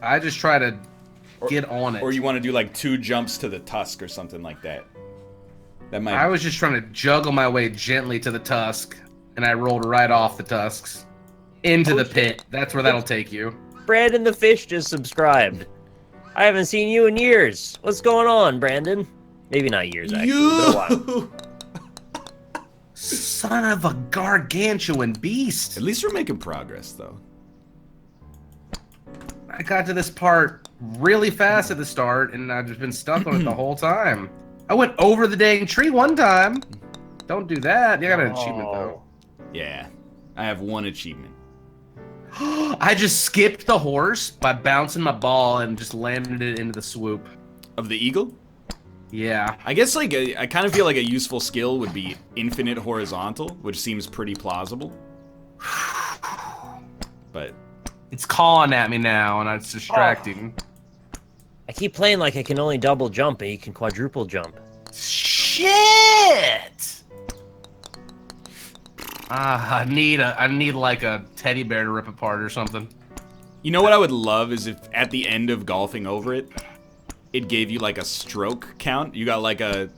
I just try to get on it. Or you want to do like 2 jumps to the tusk or something like that? That might. I was just trying to juggle my way gently to the tusk, and I rolled right off the tusks into the pit. That's where that'll take you. Brandon the Fish just subscribed. I haven't seen you in years. What's going on, Brandon? Maybe not years, actually. It's been a while. Son of a gargantuan beast. At least we're making progress, though. I got to this part really fast at the start, and I've just been stuck on it the whole time. I went over the dang tree one time. Don't do that. You got an achievement, though. Yeah. I have 1 achievement. I just skipped the horse by bouncing my ball and just landed it into the swoop. Of the eagle? Yeah. I guess like I kind of feel like a useful skill would be infinite horizontal, which seems pretty plausible. But It's calling at me now, and it's distracting. I keep playing like I can only double jump, and you can quadruple jump. Shit! I need like a teddy bear to rip apart or something. you know what I would love is if at the end of golfing over it, it gave you like a stroke count. You got like a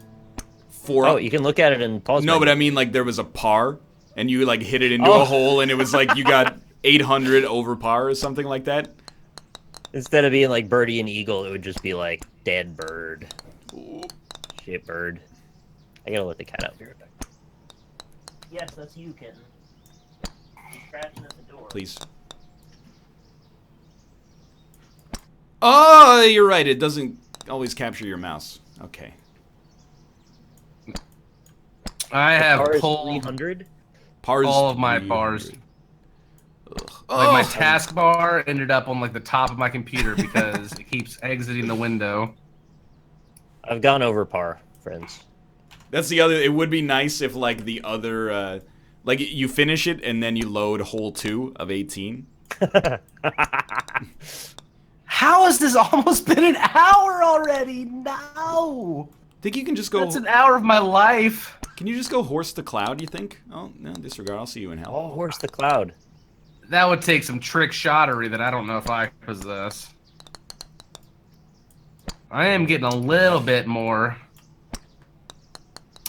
4. Oh, you can look at it in pause. No, menu. but I mean like there was a par, and you like hit it into a hole, and it was like you got 800 over par or something like that. Instead of being like birdie and eagle, it would just be like dead bird. Shit bird. I gotta let the cat out. Be right back. Yes, that's you, kitten. He's scratching at the door. Please. Oh, you're right. It doesn't always capture your mouse. Okay. I have Par is pulled 300. Pars all of my 300. bars. Ugh. Like my Oh! taskbar ended up on like the top of my computer because it keeps exiting the window. I've gone over par, friends. That's the other. It would be nice if like the other, like you finish it and then you load hole 2 of 18. How has this almost been an hour already? No. Think you can just go? That's an hour of my life. Can you just go horse to cloud? You think? Oh no, disregard. I'll see you in hell. Oh, horse the cloud. That would take some trick shottery that I don't know if I possess. I am getting a little bit more.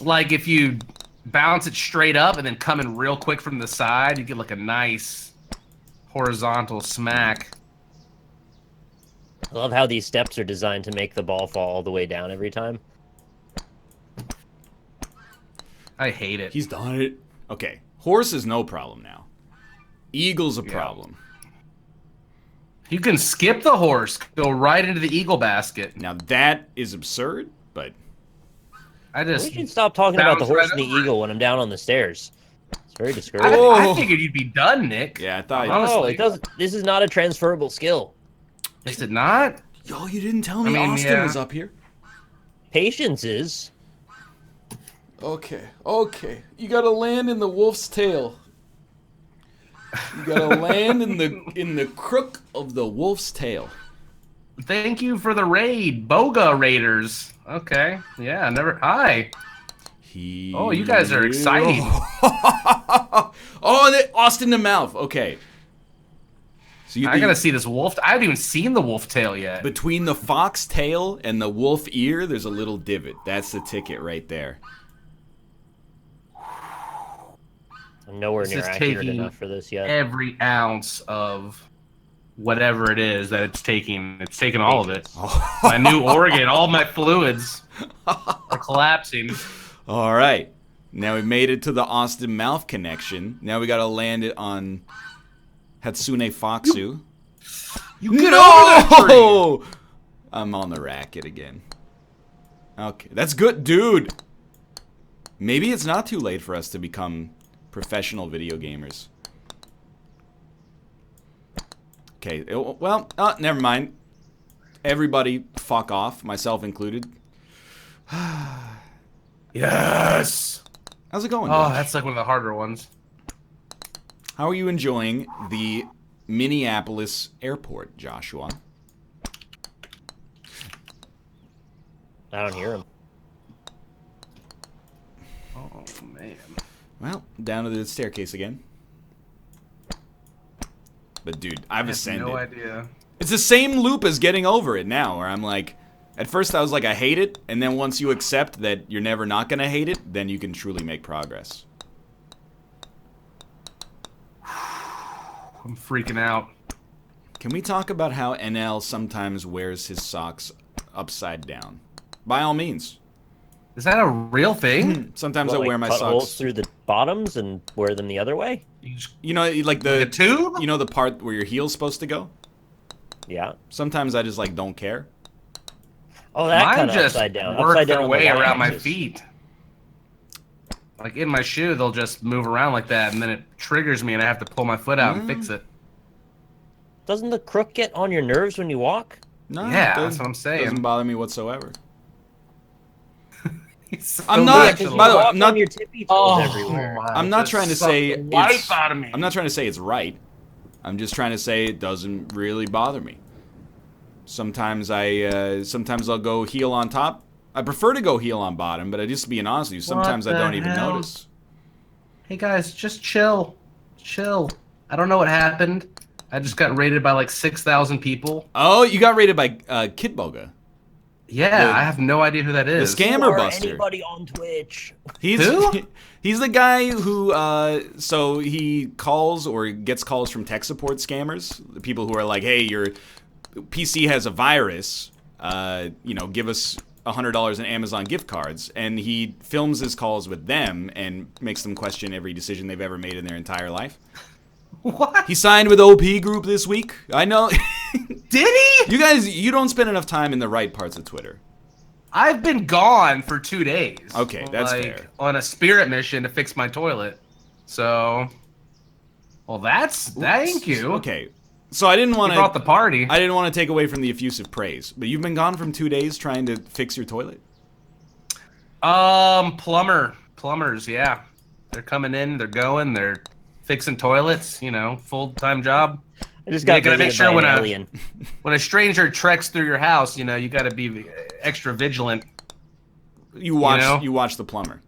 Like if you bounce it straight up and then come in real quick from the side, you get like a nice horizontal smack. I love how these steps are designed to make the ball fall all the way down every time. I hate it. He's done it. Okay, horse is no problem now. Eagle's a problem. You can skip the horse, go right into the eagle basket. Now that is absurd, but I We just should stop talking about the bounced horse right and the over it. eagle when I'm down on the stairs. It's very discouraging. Oh. I figured you'd be done, Nick. Yeah, I thought. Honestly. Oh, it doesn't. This is not a transferable skill. Is it not? Yo, you didn't tell me I mean, Austin yeah. was up here. Patience is. Okay, okay. You gotta land in the wolf's tail. You gotta land in the crook of the wolf's tail. Thank you for the raid, Boga Raiders. Okay, yeah, never. Hi. Oh, you guys are exciting. Oh, Austin the mouth. Okay. So I gotta see this wolf. I haven't even seen the wolf tail yet. between the fox tail and the wolf ear, there's a little divot. That's the ticket right there. I'm nowhere This near is accurate taking enough for this yet. Every ounce of whatever it is that it's taking all of it. My new organ, all my fluids are collapsing. All right. Now we made it to the Austin mouth connection. Now we gotta land it on Hatsune Foxu. You get over that tree. No! I'm on the racket again. Okay, that's good, dude. Maybe it's not too late for us to become professional video gamers. Okay, well, never mind. Everybody fuck off, myself included. Yes. How's it going, Oh, Josh? that's like one of the harder ones. How are you enjoying the Minneapolis airport, Joshua? I don't hear him. Oh man. Well, down to the staircase again. But dude, I've ascended. No idea. It's the same loop as getting over it now, where I'm like, at first I was like, I hate it, and then once you accept that you're never not gonna hate it, then you can truly make progress. I'm freaking out. Can we talk about how NL sometimes wears his socks upside down? By all means. Is that a real thing? Sometimes What, I like wear my cut holes socks. through the bottoms and wear them the other way? You know, like the Like a tube? You know the part where your heel's supposed to go? Yeah. Sometimes I just like don't care. Oh, that Mine kind of just upside down. work Upside their down on the way around my y-axis. feet. Like in my shoe, they'll just move around like that, and then it triggers me, and I have to pull my foot out and fix it. Doesn't the crook get on your nerves when you walk? No, Yeah, it doesn't- that's what I'm saying. Doesn't bother me whatsoever. It's so I'm not- natural. by the way, walk I'm not- on your tippy toes everywhere. my- I'm not just trying to sucked say the life it's, out of me. I'm not trying to say it's right. I'm just trying to say it doesn't really bother me. Sometimes sometimes I'll go heel on top. I prefer to go heel on bottom, but I just being honest with you, sometimes What I don't the even hell? notice. Hey guys, just chill. Chill. I don't know what happened. I just got rated by like 6,000 people. Oh, you got rated by Kid Boga. Yeah, The- I have no idea who that is. the scammer Or buster. anybody on Twitch. He's Who? he's the guy who so he calls or gets calls from tech support scammers, the people who are like, "Hey, your PC has a virus. Give us $100 in Amazon gift cards," and he films his calls with them and makes them question every decision they've ever made in their entire life. What? He signed with OP Group this week. I know. Did he? You guys, you don't spend enough time in the right parts of Twitter. I've been gone for 2 days. Okay, that's fair. On a spirit mission to fix my toilet. So, well, thank you. Okay, so I didn't want You brought the to. party. I didn't want to take away from the effusive praise, but you've been gone from 2 days trying to fix your toilet. Plumbers, yeah. They're coming in, they're going, they're fixing toilets, full-time job. I just got Yeah, gotta make visited sure by when an a- alien. When a stranger treks through your house, you gotta be extra vigilant. You watch. know? You watch the plumber.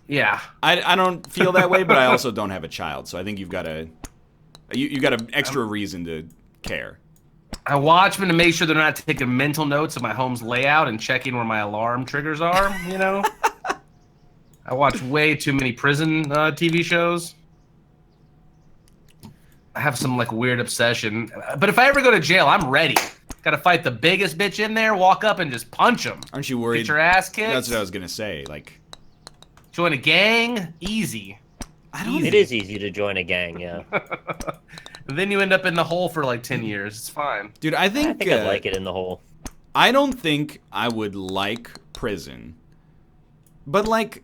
Yeah. I don't feel that way, but I also don't have a child, so I think you've got a you got an extra reason to care. I watch them to make sure they're not taking mental notes of my home's layout and checking where my alarm triggers are, I watch way too many prison TV shows. I have some weird obsession. But if I ever go to jail, I'm ready. Gotta fight the biggest bitch in there, walk up and just punch him. Aren't you worried? Get your ass kicked. That's what I was gonna say. Like, Join a gang, easy. It is easy to join a gang, yeah. And then you end up in the hole for 10 years. It's fine. dude, I I think, think I like it in the hole. I don't think I would like prison But like,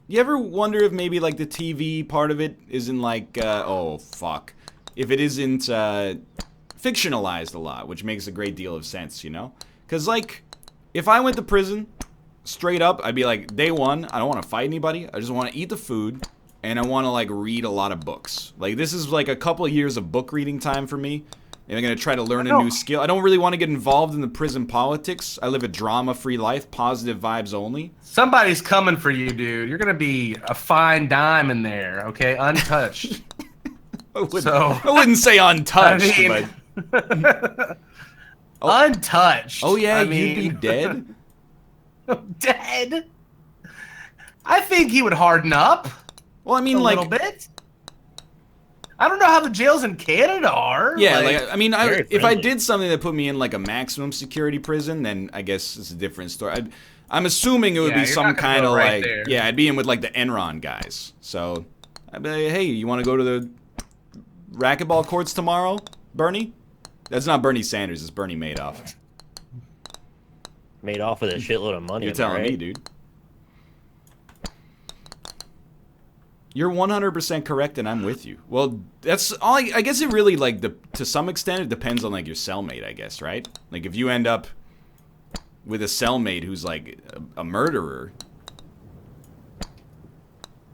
you ever wonder if maybe like the TV part of it isn't like, oh fuck, if it isn't fictionalized a lot, which makes a great deal of sense, you know? Because like, if I went to prison, straight up, I'd be like, day one, I don't want to fight anybody. I just want to eat the food, and I want to like read a lot of books. Like this is like a couple of years of book reading time for me. And I'm going to try to learn a new skill. I don't really want to get involved in the prison politics. I live a drama-free life, positive vibes only. Somebody's coming for you, dude. You're gonna be a fine dime in there, okay? Untouched. I wouldn't say untouched, but... Untouched. Oh yeah, I mean, you'd be dead? Dead? I think he would harden up. Well, I mean, a like... little bit. I don't know how the jails in Canada are. Yeah, like I mean, if I friendly. did something that put me in like a maximum security prison, then I guess it's a different story. I'm assuming it would be you're some not gonna kind go of right like, there. yeah, I'd be in with like the Enron guys. So I'd be like, hey, you want to go to the racquetball courts tomorrow, Bernie? That's not Bernie Sanders, it's Bernie Madoff. Made off with a shitload of money. You're telling me, dude. You're 100% correct, and I'm with you. Well, that's all. I guess it really, like, to some extent, it depends on, like, your cellmate, I guess, right? Like, if you end up with a cellmate who's, like, a murderer.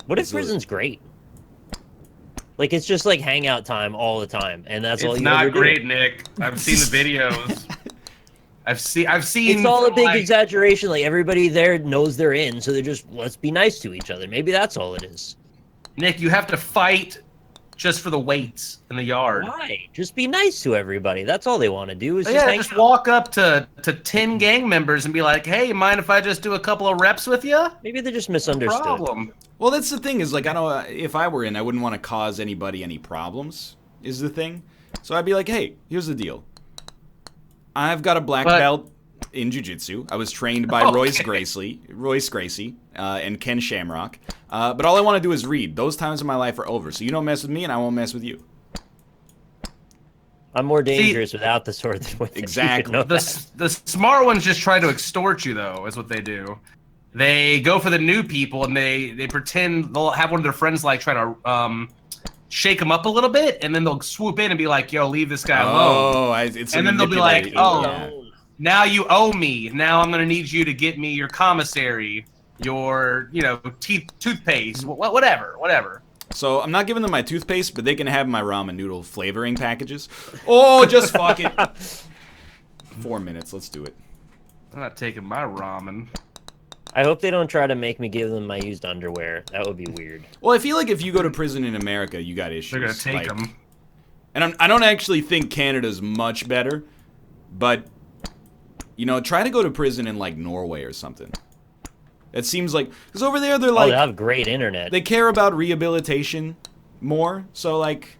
What if prison's great? Like, it's just, like, hangout time all the time, and that's all It's you not ever do. great, Nick. I've seen the videos. I've seen. It's all a big like, exaggeration. Like, everybody there knows they're in, so they're just, let's be nice to each other. Maybe that's all it is. Nick, you have to fight just for the weights in the yard. Why? Just be nice to everybody. That's all they want to do is Oh, just yeah, hang just out. walk up to 10 gang members and be like, hey, you mind if I just do a couple of reps with you? Maybe they're just misunderstood. Problem. Well, that's the thing, is, like, I don't, if I were in, I wouldn't want to cause anybody any problems, is the thing. So I'd be like, hey, here's the deal. I've got a black belt in jiu-jitsu. I was trained by Royce Gracie, and Ken Shamrock. But all I want to do is read. Those times in my life are over. So you don't mess with me, and I won't mess with you. I'm more dangerous without the sword than with it. Exactly. You know The that? the smart ones just try to extort you, though, is what they do. They go for the new people, and they pretend they'll have one of their friends, like, try to shake them up a little bit, and then they'll swoop in and be like, yo, leave this guy alone. Oh, it's And then they'll be like, manipulating, oh, now you owe me. Now I'm going to need you to get me your commissary, your, toothpaste, whatever. So I'm not giving them my toothpaste, but they can have my ramen noodle flavoring packages. Oh, just fuck it. 4 minutes, let's do it. I'm not taking my ramen. I hope they don't try to make me give them my used underwear. That would be weird. Well, I feel like if you go to prison in America, you got issues. They're going to take them. And I don't actually think Canada's much better, but, try to go to prison in, like, Norway or something. It seems like, because over there they're like, they have great internet. they care about rehabilitation more, so, like,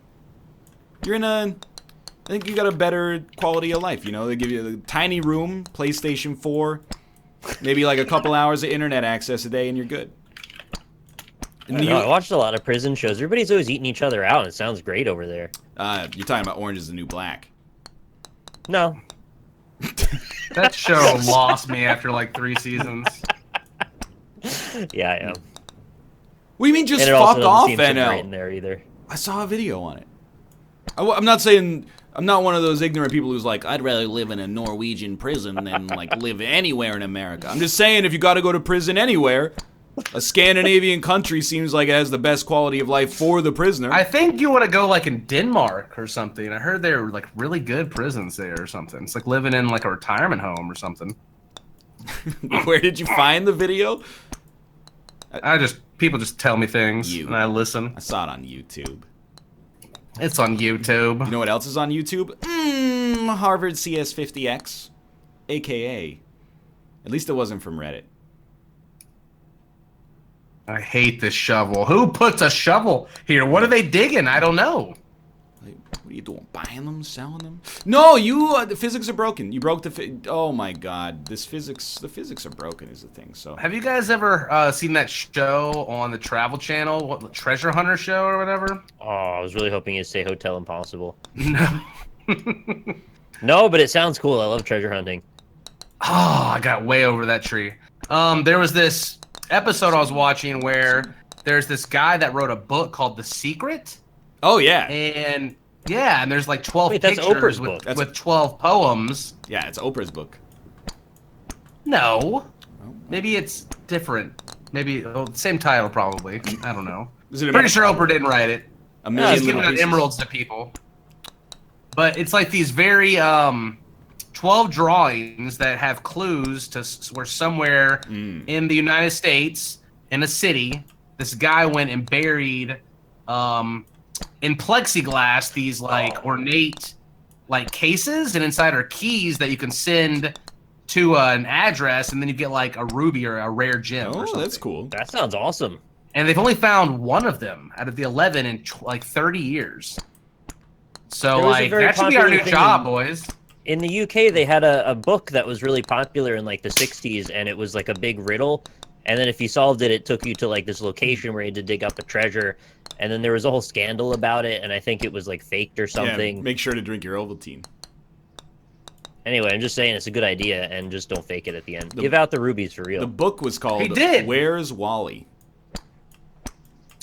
I think you got a better quality of life, They give you a tiny room, PlayStation 4, maybe, like, a couple hours of internet access a day, and you're good. I watched a lot of prison shows. Everybody's always eating each other out, and it sounds great over there. You're talking about Orange is the New Black. No. That show lost me after, like, 3 seasons. Yeah, I am. What do you mean just And it also fuck doesn't off, seem so great in NL? there either. I saw a video on it. I'm not saying, I'm not one of those ignorant people who's like, I'd rather live in a Norwegian prison than, like, live anywhere in America. I'm just saying, if you gotta go to prison anywhere, a Scandinavian country seems like it has the best quality of life for the prisoner. I think you want to go, like, in Denmark or something. I heard they're, like, really good prisons there or something. It's like living in, like, a retirement home or something. Where did you find the video? People just tell me things, and I listen. I saw it on YouTube. It's on YouTube. You know what else is on YouTube? Harvard CS50X, AKA. At least it wasn't from Reddit. I hate this shovel. Who puts a shovel here? What are they digging? I don't know. Like, what are you doing? Buying them? Selling them? No, the physics are broken. You broke oh my god. The physics are broken is the thing, so. Have you guys ever seen that show on the Travel Channel? What, the Treasure Hunter show or whatever? Oh, I was really hoping you'd say Hotel Impossible. No. No, but it sounds cool. I love treasure hunting. Oh, I got way over that tree. There was this episode I was watching where there's this guy that wrote a book called The Secret, Oh yeah, and and there's like 12 Wait, that's pictures Oprah's book. with 12 poems. yeah. It's Oprah's book. No, maybe it's different. Maybe same title probably. I don't know. Is it Pretty sure Oprah didn't write it. a million She's giving little out pieces? emeralds to people. But it's like these very 12 drawings that have clues to where somewhere in the United States, in a city, this guy went and buried in plexiglass these like ornate like cases, and inside are keys that you can send to an address, and then you get like a ruby or a rare gem. Or Oh, something. that's cool. That sounds awesome. And they've only found one of them out of the 11 in like 30 years. So There was a like very that should be our popular new thing job, in- boys. In the UK, they had a book that was really popular in like the 60s, and it was like a big riddle. And then if you solved it, it took you to like this location where you had to dig up a treasure. And then there was a whole scandal about it, and I think it was like faked or something. Yeah, make sure to drink your Ovaltine. Anyway, I'm just saying it's a good idea, and just don't fake it at the end. Give out the rubies for real. The book was called He did. Where's Wally?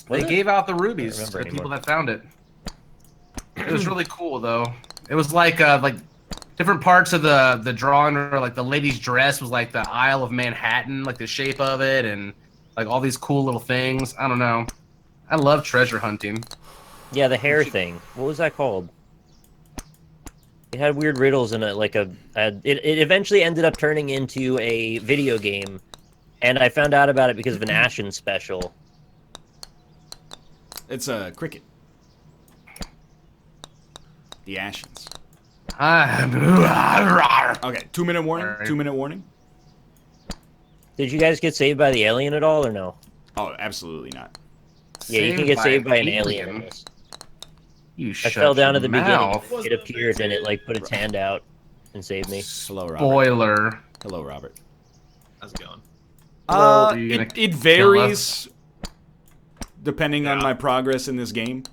Was They it? gave out the I rubies don't to the remember people anymore. that found it. It was really cool though. It was like different parts of the drawing, or like the lady's dress was like the Isle of Manhattan, like the shape of it, and like all these cool little things. I don't know. I love treasure hunting. Yeah, the hair thing. What was that called? It had weird riddles in it, like it eventually ended up turning into a video game, and I found out about it because of an Ashen special. It's a cricket. The Ashens. Okay, 2-minute warning. Alright. 2-minute warning. Did you guys get saved by the alien at all, or no? Oh, absolutely not. Yeah, you can get saved by an alien in this. You I shut fell down at the your mouth. beginning. It appeared, and it like put its hand out and saved me. Hello, Robert. Spoiler. Hello, Robert. How's it going? Hello, are you gonna It kill varies depending on Yeah. my progress in this game.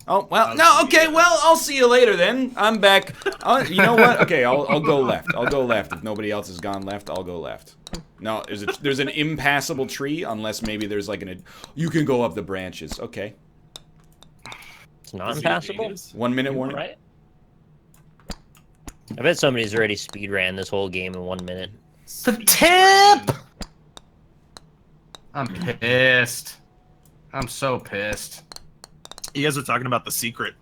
Oh, well, no, okay, well, I'll see you later then. I'm back. You know what? Okay, I'll go left. I'll go left. If nobody else has gone left, I'll go left. No, there's an impassable tree, unless maybe there's like you can go up the branches. Okay. It's not impassable. 1-minute warning. Right? I bet somebody's already speed ran this whole game in 1 minute. The tip. I'm pissed. I'm so pissed. You guys were talking about The Secret.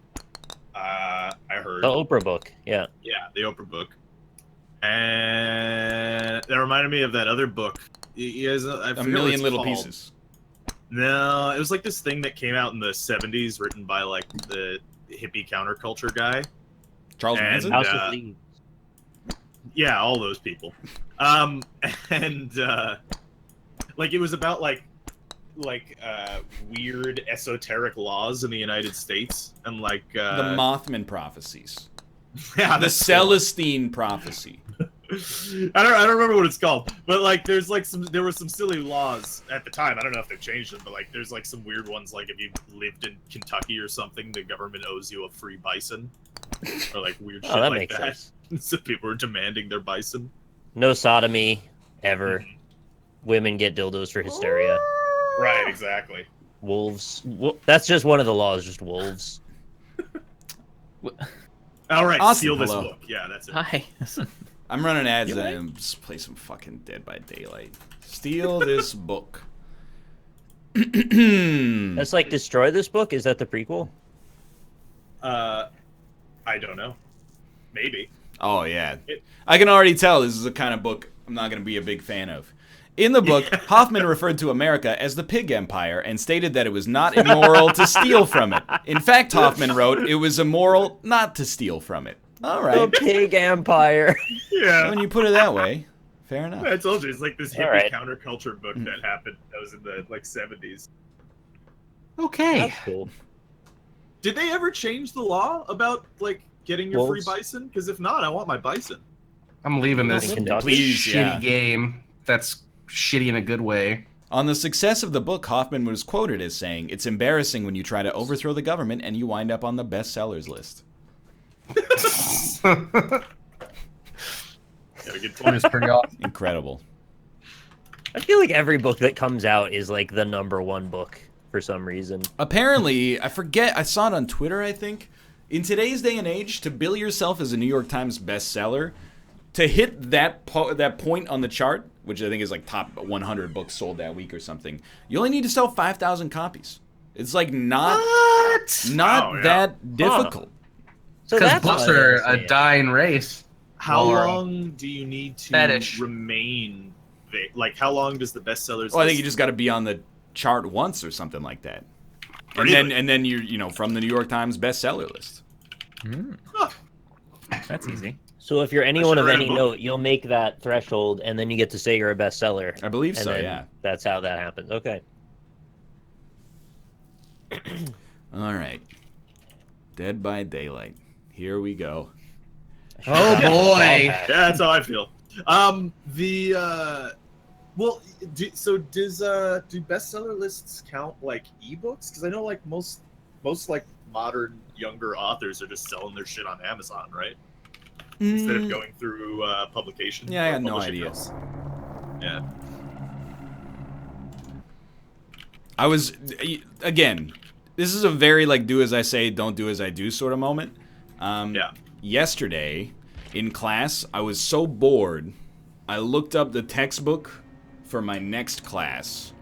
I heard. The Oprah book, yeah. Yeah, the Oprah book. And that reminded me of that other book. You guys, I A forget what Million it's Little called. Pieces. No, it was like this thing that came out in the 70s, written by like the hippie counterculture guy. Charles And- Manson? House Uh, of Leaves. Yeah, all those people. And like it was about like weird esoteric laws in the United States, and like The Mothman prophecies. yeah, The that's Celestine prophecy. I don't remember what it's called, but like there were some silly laws at the time. I don't know if they've changed them, but like there's like some weird ones, like if you lived in Kentucky or something, the government owes you a free bison, or like weird shit Oh, that like makes that. sense. So people were demanding their bison. No sodomy, ever. Women get dildos for hysteria. Right, exactly. Wolves. That's just one of the laws, just wolves. All right, Austin, steal this hello. book. Yeah, that's it. Hi. I'm running ads You and right? I'm just play some fucking Dead by Daylight. Steal this book. Hmm. That's like destroy this book? Is that the prequel? I don't know. Maybe. Oh, yeah. I can already tell this is the kind of book I'm not going to be a big fan of. In the book, Hoffman referred to America as the Pig Empire and stated that it was not immoral to steal from it. In fact, Hoffman wrote it was immoral not to steal from it. All The right. Pig Empire. Yeah. When you put it that way, fair enough. I told you, it's like this hippie Alright. counterculture book that happened that was in the like 70s. Okay. That's cool. Did they ever change the law about like getting your Wolves? free bison? Because if not, I want my bison. I'm leaving this In Kentucky? Please, shitty yeah. game. That's shitty in a good way. On the success of the book, Hoffman was quoted as saying, "It's embarrassing when you try to overthrow the government and you wind up on the bestsellers list." Got a good That point. is pretty awesome. Incredible. I feel like every book that comes out is like the #1 book for some reason. Apparently, I forget, I saw it on Twitter, I think. In today's day and age, to bill yourself as a New York Times bestseller, to hit that point on the chart, which I think is like top 100 books sold that week or something, you only need to sell 5,000 copies. It's like not that difficult. So Because that's books what I are a understand. dying race. How Or- long do you need to Fetish. remain? Like, how long does the bestsellers? Well, I think list- you just got to be on the chart once or something like that. Really? And then you're from the New York Times bestseller list. That's easy. So if you're anyone of read a any book. note, you'll make that threshold, and then you get to say you're a bestseller. I believe And so, then yeah. that's how that happens. Okay. All right. Dead by Daylight. Here we go. Oh boy. Yeah, that's how I feel. Well, do bestseller lists count like ebooks? Because I know like most like modern younger authors are just selling their shit on Amazon, right? Instead of going through publication. Yeah, I or got no publishing idea. house. Yeah. I was, again, this is a very like do as I say, don't do as I do sort of moment. Yeah. Yesterday in class, I was so bored, I looked up the textbook for my next class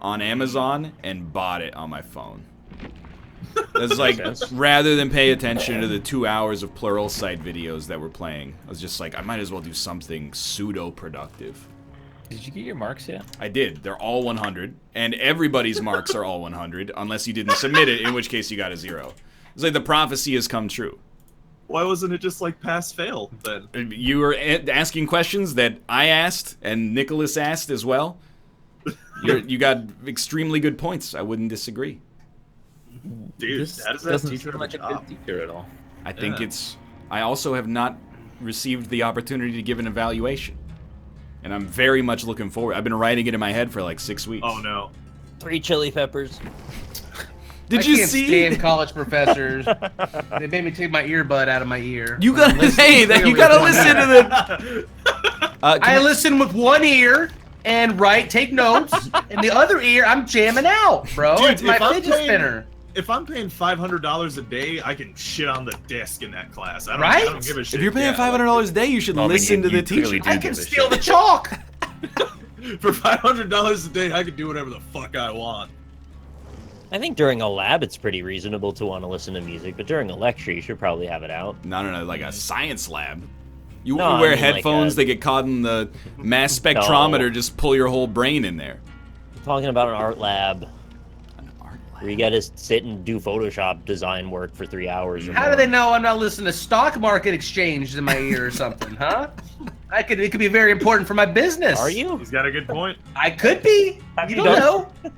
on Amazon and bought it on my phone. It's like, rather than pay attention to the 2 hours of plural site videos that were playing, I was just like, I might as well do something pseudo-productive. Did you get your marks yet? I did. They're all 100, and everybody's marks are all 100, unless you didn't submit it, in which case you got a 0. It's like the prophecy has come true. Why wasn't it just like pass fail then? You were asking questions that I asked and Nicholas asked as well. You got extremely good points. I wouldn't disagree. Dude, This how does that doesn't teacher seem like a job? good teacher at all. I think Yeah. I also have not received the opportunity to give an evaluation. And I'm very much looking forward. I've been writing it in my head for like 6 weeks. Oh no. 3 chili peppers. Did I you can't see? stand college professors. They made me take my earbud out of my ear. You When I'm gotta, listening hey, clearly you gotta with listen one to ear. the. I Can listen with one ear and take notes, and the other ear I'm jamming out, bro. Dude, it's my if I'm fidget playing- spinner. If I'm paying $500 a day, I can shit on the desk in that class. I Right? don't give a shit. If you're paying Yeah, $500 a day, you should Well, I mean, listen to you the teacher. clearly do I give can a steal shit. the chalk. for $500 a day, I can do whatever the fuck I want. I think during a lab it's pretty reasonable to want to listen to music, but during a lecture you should probably have it out. No, like a science lab. You No, I wear mean, like headphones, a- they get caught in the mass spectrometer, just pull your whole brain in there. I'm talking about an art lab An art where you gotta sit and do Photoshop design work for 3 hours. Or How more. do they know I'm not listening to stock market exchange in my ear or something, huh? It could be very important for my business. Are you? He's got a good point. I could be. Have You you don't done- know.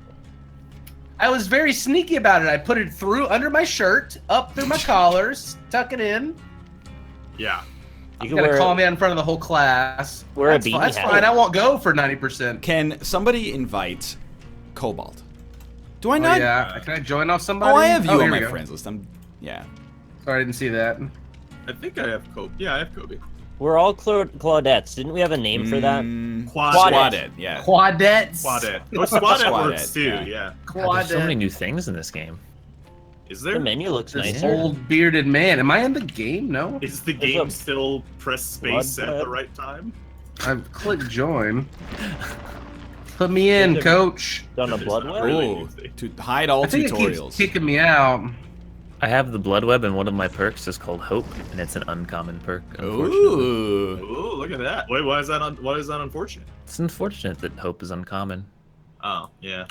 I was very sneaky about it. I put it through under my shirt, up through my collars, tuck it in. Yeah. You You can gotta wear, call me out in front of the whole class. Wear a That's beanie fine. That's hat. fine. I won't go for 90%. Can somebody invite Cobalt? Do I Oh, not? yeah. Can I join off somebody? Oh, I have you here on we my go. friends list. Yeah. Sorry, I didn't see that. I think I have Kobe. Yeah, I have Kobe. we're all Claudettes. Didn't we have a name for that? Squadette, yeah. Quadettes. Squadette. Oh, Squadette works Squadette, too, yeah. yeah. God, there's so many Quadet. new things in this game. Is The there? menu looks This nicer. old bearded man. Am I in the game? No. Is the There's game a still press space at Blood the right time? I've clicked join. Put me in, There's a- coach. Done a There's blood not web? really Oh, anything. to hide all I think it keeps tutorials. kicking me out. I have the blood web, and one of my perks is called Hope, and it's an uncommon perk. Unfortunately, Ooh. Ooh, look at that. Wait, why is that unfortunate? it's unfortunate that Hope is uncommon. Oh, yeah.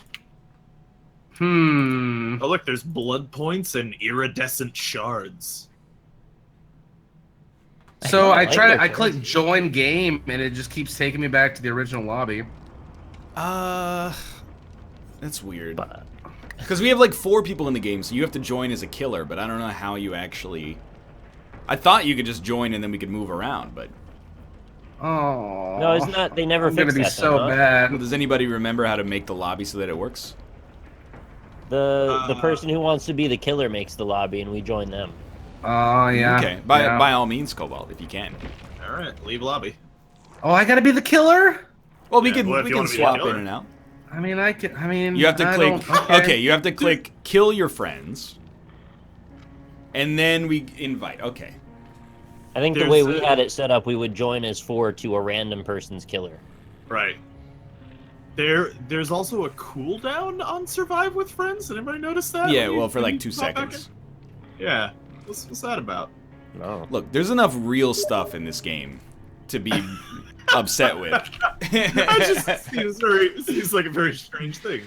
Hmm. Oh, look, there's blood points and iridescent shards. So I like try to. those I click join game, and it just keeps taking me back to the original lobby. That's weird. But Because we have like 4 people in the game, so you have to join as a killer, but I don't know how you actually... I thought you could just join and then we could move around, but... Oh. No, it's not. They never I'm gonna fixed be that. so though, huh? bad. Does anybody remember how to make the lobby so that it works? The person who wants to be the killer makes the lobby, and we join them. Oh yeah. Okay, yeah. by all means, Cobalt, if you can. Alright, leave lobby. Oh, I gotta be the killer. Well, we Yeah, can well, if we you can wanna be a swap killer. in and out. I mean, I can. I mean, You have to I click. don't- Okay, you have to click kill your friends, and then we invite. Okay. I think the There's way we a- had it set up, we would join as 4 to a random person's killer. Right. There's also a cooldown on Survive with Friends. Did anybody notice that? Yeah, when you- well, for when like you 2 pop back seconds. in? Yeah. What's that about? No. Look, there's enough real stuff in this game to be upset with. It just seems like a very strange thing.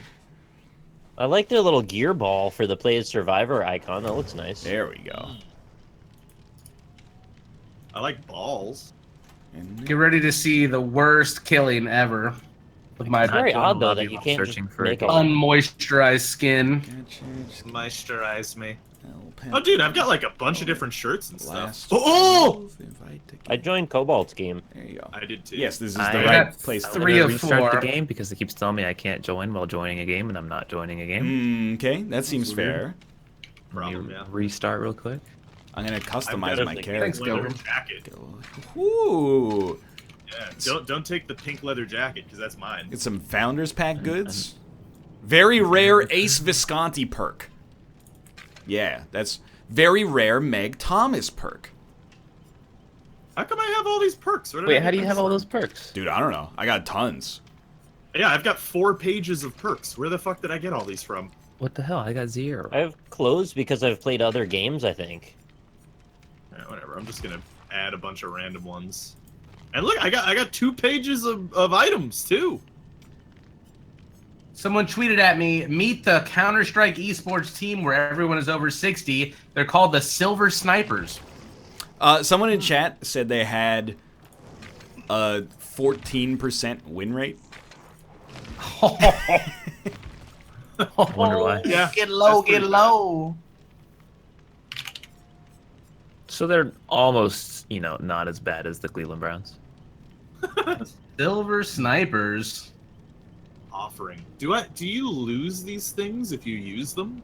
I like their little gear ball for the Play as Survivor icon. That looks nice. There we go. I like balls. And Get ready to see the worst killing ever with my It's very doing odd, a though, lobby that you while can't searching just for a make a... game. unmoisturized skin. Moisturize me. Oh, dude, I've got like a bunch of different shirts and stuff. Last Oh! invite to I joined Cobalt's game. There you go. I did too. Yes, this is I the got right place. I'm To three gonna of restart 4. the game because it keeps telling me I can't join while joining a game, and I'm not joining a game. Okay, that seems weird. fair. Let me Problem, yeah. restart real quick. I'm gonna I've customize got my a character. leather Gilbert. jacket. Ooh, Yeah, don't take the pink leather jacket because that's mine. get some Founders Pack goods. Very rare Ace Visconti perk. Yeah, that's very rare Meg Thomas perk. How come I have all these perks? Where did I Wait, get how do you them have all from? those perks? Dude, I don't know. I got tons. Yeah, I've got 4 pages of perks. Where the fuck did I get all these from? What the hell? I got 0. I have clothes because I've played other games, I think. Yeah, whatever. I'm just gonna add a bunch of random ones. And look, I got 2 pages of items too. Someone tweeted at me, meet the Counter-Strike esports team where everyone is over 60. They're called the Silver Snipers. Someone in chat said they had a 14% win rate. I wonder why. Yeah, Get low, that's pretty get low. So they're almost, not as bad as the Cleveland Browns. Silver Snipers. Offering. Do you lose these things if you use them?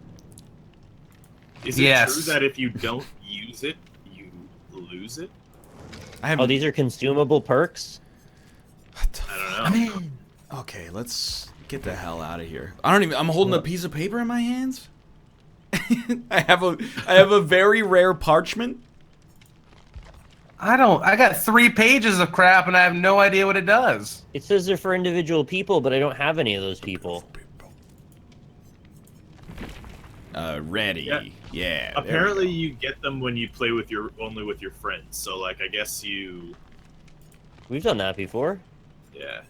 Is it Yes. true that if you don't use it, you lose it? I have. Oh, these are consumable perks? I don't know. Okay, let's get the hell out of here. I'm holding a piece of paper in my hands. I have a very rare parchment. I got 3 pages of crap and I have no idea what it does. It says they're for individual people, but I don't have any of those people. Ready. Yeah. Yeah. there we Apparently, go. you get them when you play with only with your friends. So, like, I guess We've done that before. yeah.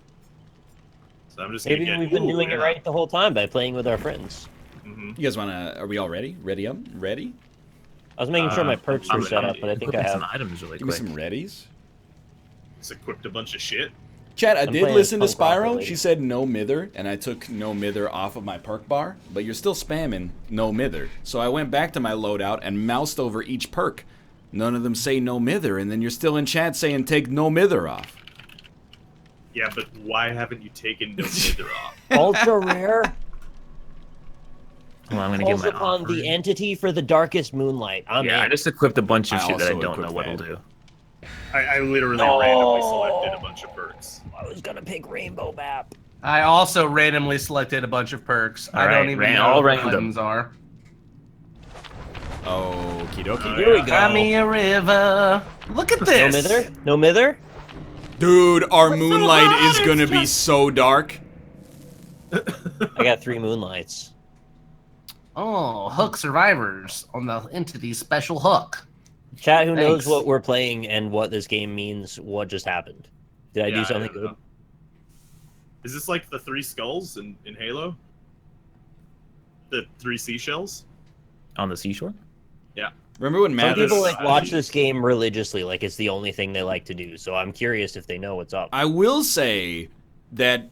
So I'm just gonna Maybe get. we've been doing it right the whole time by playing with our friends. Mm-hmm. You guys wanna? Are we all ready? Ready up? Ready? I was making sure my perks I'm were set up, ready. but I think I Equipping have. some items really Give me quick. some readies. Just equipped a bunch of shit. Chat, I I'm did playing listen to Punk Rock Spyro. lately. She said no mither, and I took no mither off of my perk bar, but you're still spamming no mither. So I went back to my loadout and moused over each perk. None of them say no mither, and then you're still in chat saying take no mither off. Yeah, but why haven't you taken no mither off? Ultra rare Well, I'm gonna give calls my upon offering. the entity for the darkest moonlight. I'm Yeah, I in. just equipped a bunch of I shit that I also don't know equipped what'll that. do. I literally randomly selected a bunch of perks. I was gonna pick Rainbow Map. I also randomly selected a bunch of perks. I All don't right, even know all what the random. buttons are. Okie dokie. Here we go. Cry me a river. Look at No this. mither? No mither? Dude, our What's so moonlight hot? is gonna It's be just- so dark. I got 3 moonlights. Oh, hook survivors on the entity special hook. Chat, who knows Thanks. what we're playing and what this game means, what just happened? Did I Yeah, do something don't good? know. Is this like the 3 skulls in Halo? The 3 seashells? On the seashore? Remember when Some Matt? people this- watch this game religiously, like it's the only thing they like to do. So I'm curious if they know what's up. I will say that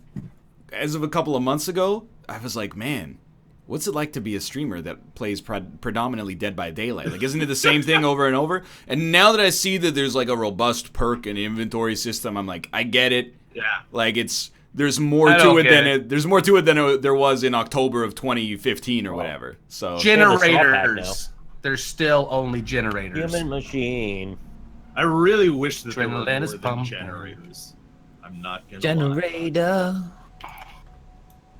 as of a couple of months ago, I was like, man, what's it like to be a streamer that plays predominantly Dead by Daylight? Like, isn't it the same thing over and over? And now that I see that there's like a robust perk and inventory system, I'm like, I get it. Yeah. Like, there's more I to don't it get than it. there was in October of 2015 or whatever. So Generators. There's still only generators. Human machine. I really wish that there were more Adrenaline is than pumping. generators. I'm not gonna lie. Generator.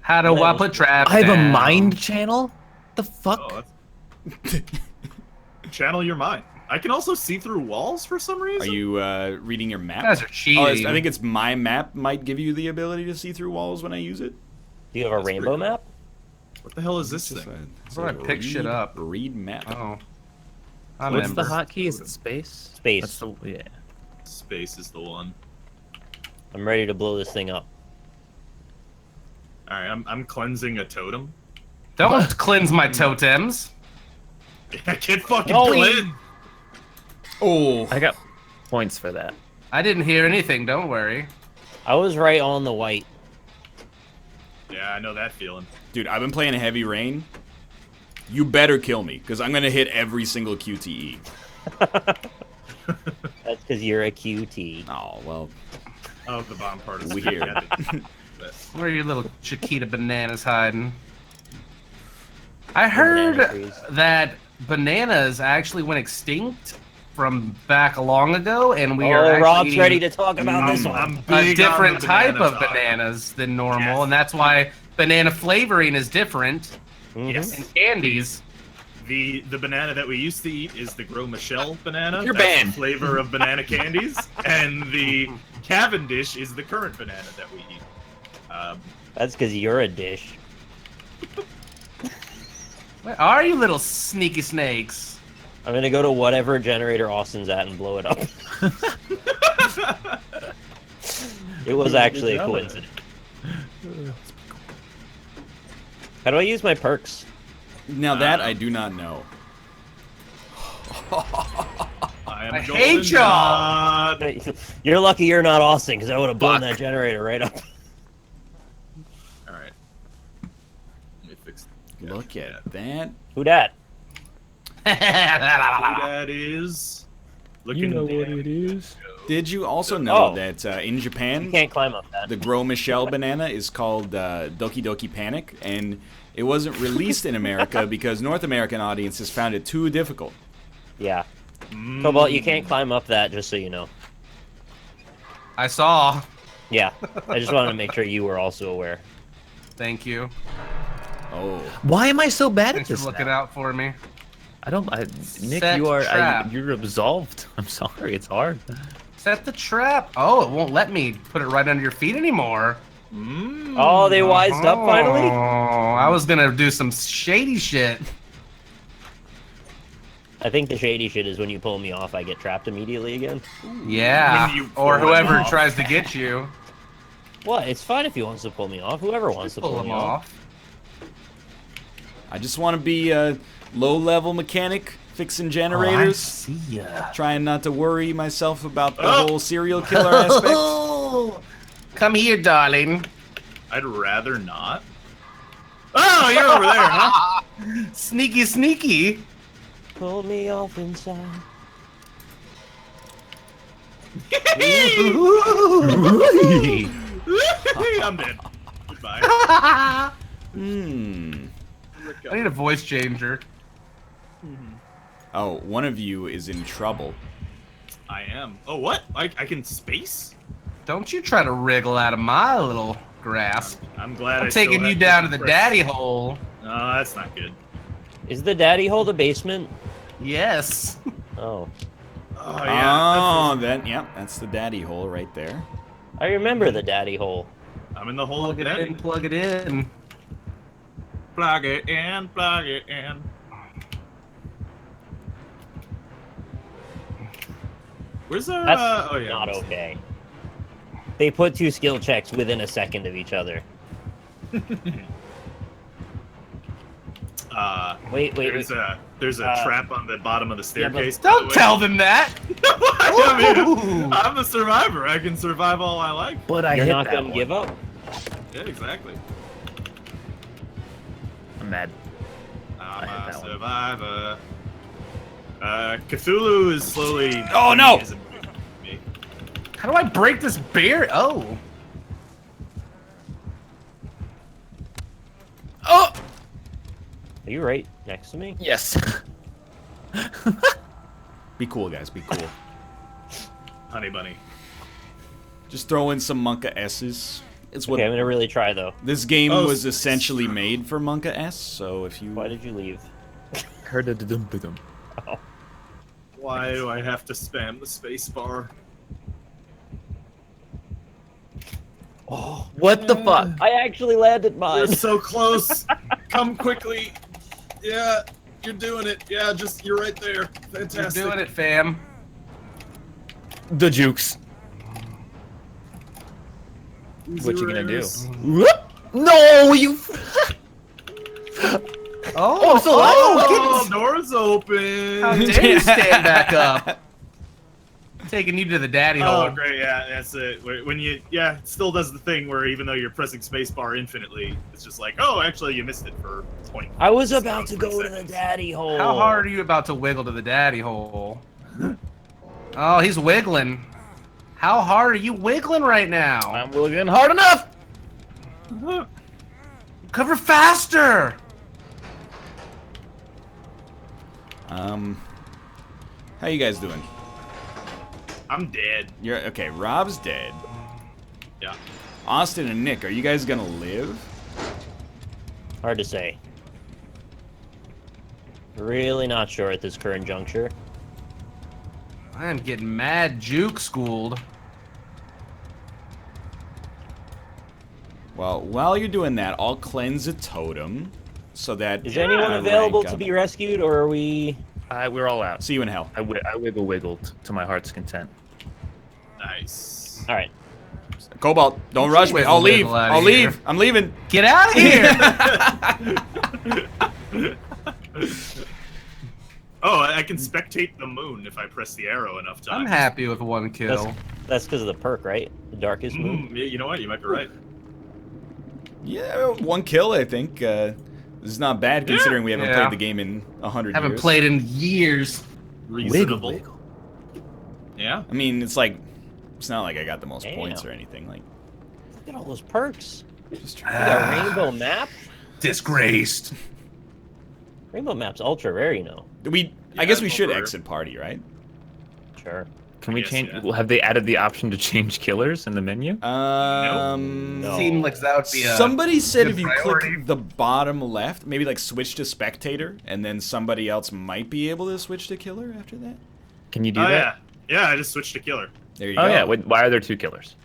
How do I put traps I have a down? mind channel? The fuck? Oh, that's... Channel your mind. I can also see through walls for some reason. Are you reading your map? You guys are cheating. Oh, I think it's my map might give you the ability to see through walls when I use it. Do you have a That's rainbow pretty cool. map? What the hell is this Just thing? Where do I pick shit up? Read map. Oh. What's the Ember. hotkey? Is it space? Space. That's the, yeah. Space is the one. I'm ready to blow this thing up. All right, I'm cleansing a totem. Don't cleanse my totems. I can't fucking No. cleanse. Oh, I got points for that. I didn't hear anything. Don't worry. I was right on the white. Yeah, I know that feeling. dude, I've been playing Heavy Rain. You better kill me, because I'm gonna hit every single QTE. That's because you're a QT. Oh well, Oh, the bomb part is weird. Where are your little Chiquita bananas hiding? I heard banana trees. that bananas actually went extinct from back long ago, and we Oh, are actually Rob's eating ready to talk about this one. I'm a big on different the type banana of talk. bananas than normal, Yes. and that's why banana flavoring is different. Mhm. Yes. And candies. The banana that we used to eat is the Gros Michel banana. You're That's banned. the flavor of banana candies, and the Cavendish is the current banana that we eat. That's because you're a dish. Where are you, little sneaky snakes? I'm gonna go to whatever generator Austin's at and blow it up. It was actually a coincidence. How do I use my perks? now that I do not know. I hate y'all. You're lucky you're not Austin, because I would have blown Fuck. that generator right up. All right. Let me fix. Look at that. Who dat? Who that is. Looking damn is. Did you also know Oh. that in You Japan, can't climb up that. the Gros Michel banana is called Doki Doki Panic, and it wasn't released in America because North American audiences found it too difficult. Yeah. Cobalt, you can't climb up that, just so you know. I saw. Yeah. I just wanted to make sure you were also aware. Thank you. Oh, Why am I so bad at Thanks for this? looking now? out for me. I don't. Nick, Set you are. trap. You're absolved. I'm sorry. It's hard. Set the trap. Oh, it won't let me put it right under your feet anymore. Oh, they wised up finally? Oh, I was gonna do some shady shit. I think the shady shit is when you pull me off, I get trapped immediately again. Yeah. When you Or pull him whoever off. tries to get you. What? It's fine if he wants to pull me off. Whoever wants to Pull pull them me off. off. I just want to be a low-level mechanic fixing generators, see ya. trying not to worry myself about the whole serial killer aspect. Oh, come here, darling. I'd rather not. Oh, you're over there, huh? Sneaky, sneaky. Pull me off inside. I'm dead. Goodbye. Hmm. I need a voice changer. Oh, one of you is in trouble. I am. Oh, what? I can space? Don't you try to wriggle out of my little grasp. I'm glad I'm I still taking you have down to the press- daddy hole. No, that's not good. Is the daddy hole the basement? Yes. Oh. Oh, yeah. Oh, yeah, that's the daddy hole right there. I remember the daddy hole. I'm in the hole of Plug it in, daddy. plug it in. Plug it in, plug it in. Where's our, That's oh yeah. not okay. They put two skill checks within a second of each other. Wait. There's a trap on the bottom of the staircase. by Don't the way. tell them that. I mean, Ooh. I'm the survivor. I can survive all I like. But I You're hit not that gonna one. give up. Yeah, exactly. I'm mad. I'm hit a that one. survivor. Cthulhu is slowly. Oh, no! is moving up to me. How do I break this bear? Oh. Oh. Are you right next to me? Yes. Be cool, guys. Be cool. Honey bunny. Just throw in some Monka S's. It's what Okay, I'm gonna really try though. this game Oh, was essentially made for Monka S. So if you Why did you leave? Heard a dum dum. Why do I have to spam the space bar? Oh, What the fuck? I actually landed You're mine. so close. Come quickly. Yeah, you're doing it. Yeah, you're right there. You're Fantastic. doing it, fam. The jukes. Easy What you gonna do? rares. No, you. Oh, so alive. Oh, doors open. How dare you stand back up? Taking you to the daddy Oh, hole. great! Yeah, that's it. When you, yeah, it still does the thing where even though you're pressing spacebar infinitely, it's just like, oh, actually, you missed it for 20. I was about to go to the seconds. daddy hole. How hard are you about to wiggle to the daddy hole? Oh, he's wiggling. How hard are you wiggling right now? I'm wiggling hard enough. Cover faster. How you guys doing? I'm dead. You're okay. Rob's dead. Yeah. Austin and Nick, are you guys gonna live? Hard to say. Really not sure at this current juncture. I'm getting mad juke schooled. Well, while you're doing that, I'll cleanse a totem, so that Is anyone available rank to up. be rescued, or are we? We're all out. See you in hell. I wiggled to my heart's content. Nice. All right. Cobalt, don't rush me. Wiggle, I'll leave. wiggle outta I'll here. leave. I'm leaving. Get out of here! Oh, I can spectate the moon if I press the arrow enough I'm times. happy with one kill. That's because of the perk, right? The darkest moon. Yeah, you know what? You might be right. Yeah, 1 kill, I think. This is not bad considering we haven't Yeah. played the game in 100 Haven't years. played in years. Reasonable. Yeah. I mean, it's like, it's not like I got the most Damn. points or anything. Like, Look at all those perks. just We try. got a rainbow map. Disgraced. Rainbow map's ultra rare, you know. I guess we it's should over. exit party, right? Sure. Can we Yes, change? yeah. Have they added the option to change killers in the menu? No. Seemed like that would be a. Somebody said good if you priority. click the bottom left, maybe like switch to spectator, and then somebody else might be able to switch to killer after that. Can you do Oh that? yeah. Yeah, I just switched to killer. There you Oh go. yeah. Wait, why are there 2 killers?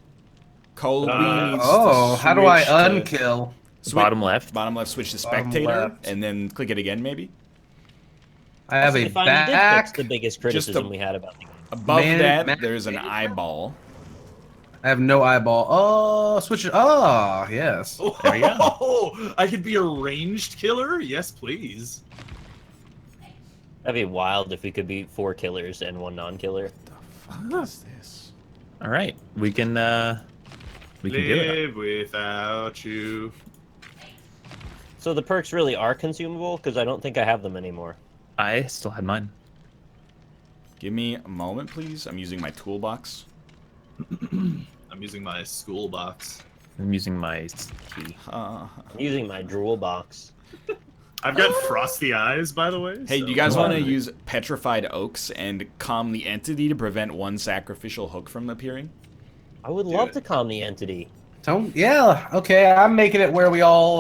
Colby needs Oh, to how do I switch to- unkill? Bottom left. Bottom left, switch to Bottom spectator, left. and then click it again, maybe. I have a They finally did fix back. the biggest criticism we had about the game. Above Man- that, man- there's an eyeball. I have no eyeball. Oh, switch it. Oh, yes. There you go. Oh, I could be a ranged killer? Yes, please. That'd be wild if we could be 4 killers and 1 non-killer. What is this? All right. We can do it. Live without you. So the perks really are consumable, because I don't think I have them anymore. I still had mine. Give me a moment, please. I'm using my toolbox. I'm using my school box. I'm using my key. I'm using my drool box. I've got frosty eyes, by the way. Hey, so- do you guys Wow. want to use petrified oaks and calm the entity to prevent 1 sacrificial hook from appearing? I would love to calm the entity. Don't. Yeah. Okay. I'm making it where we all.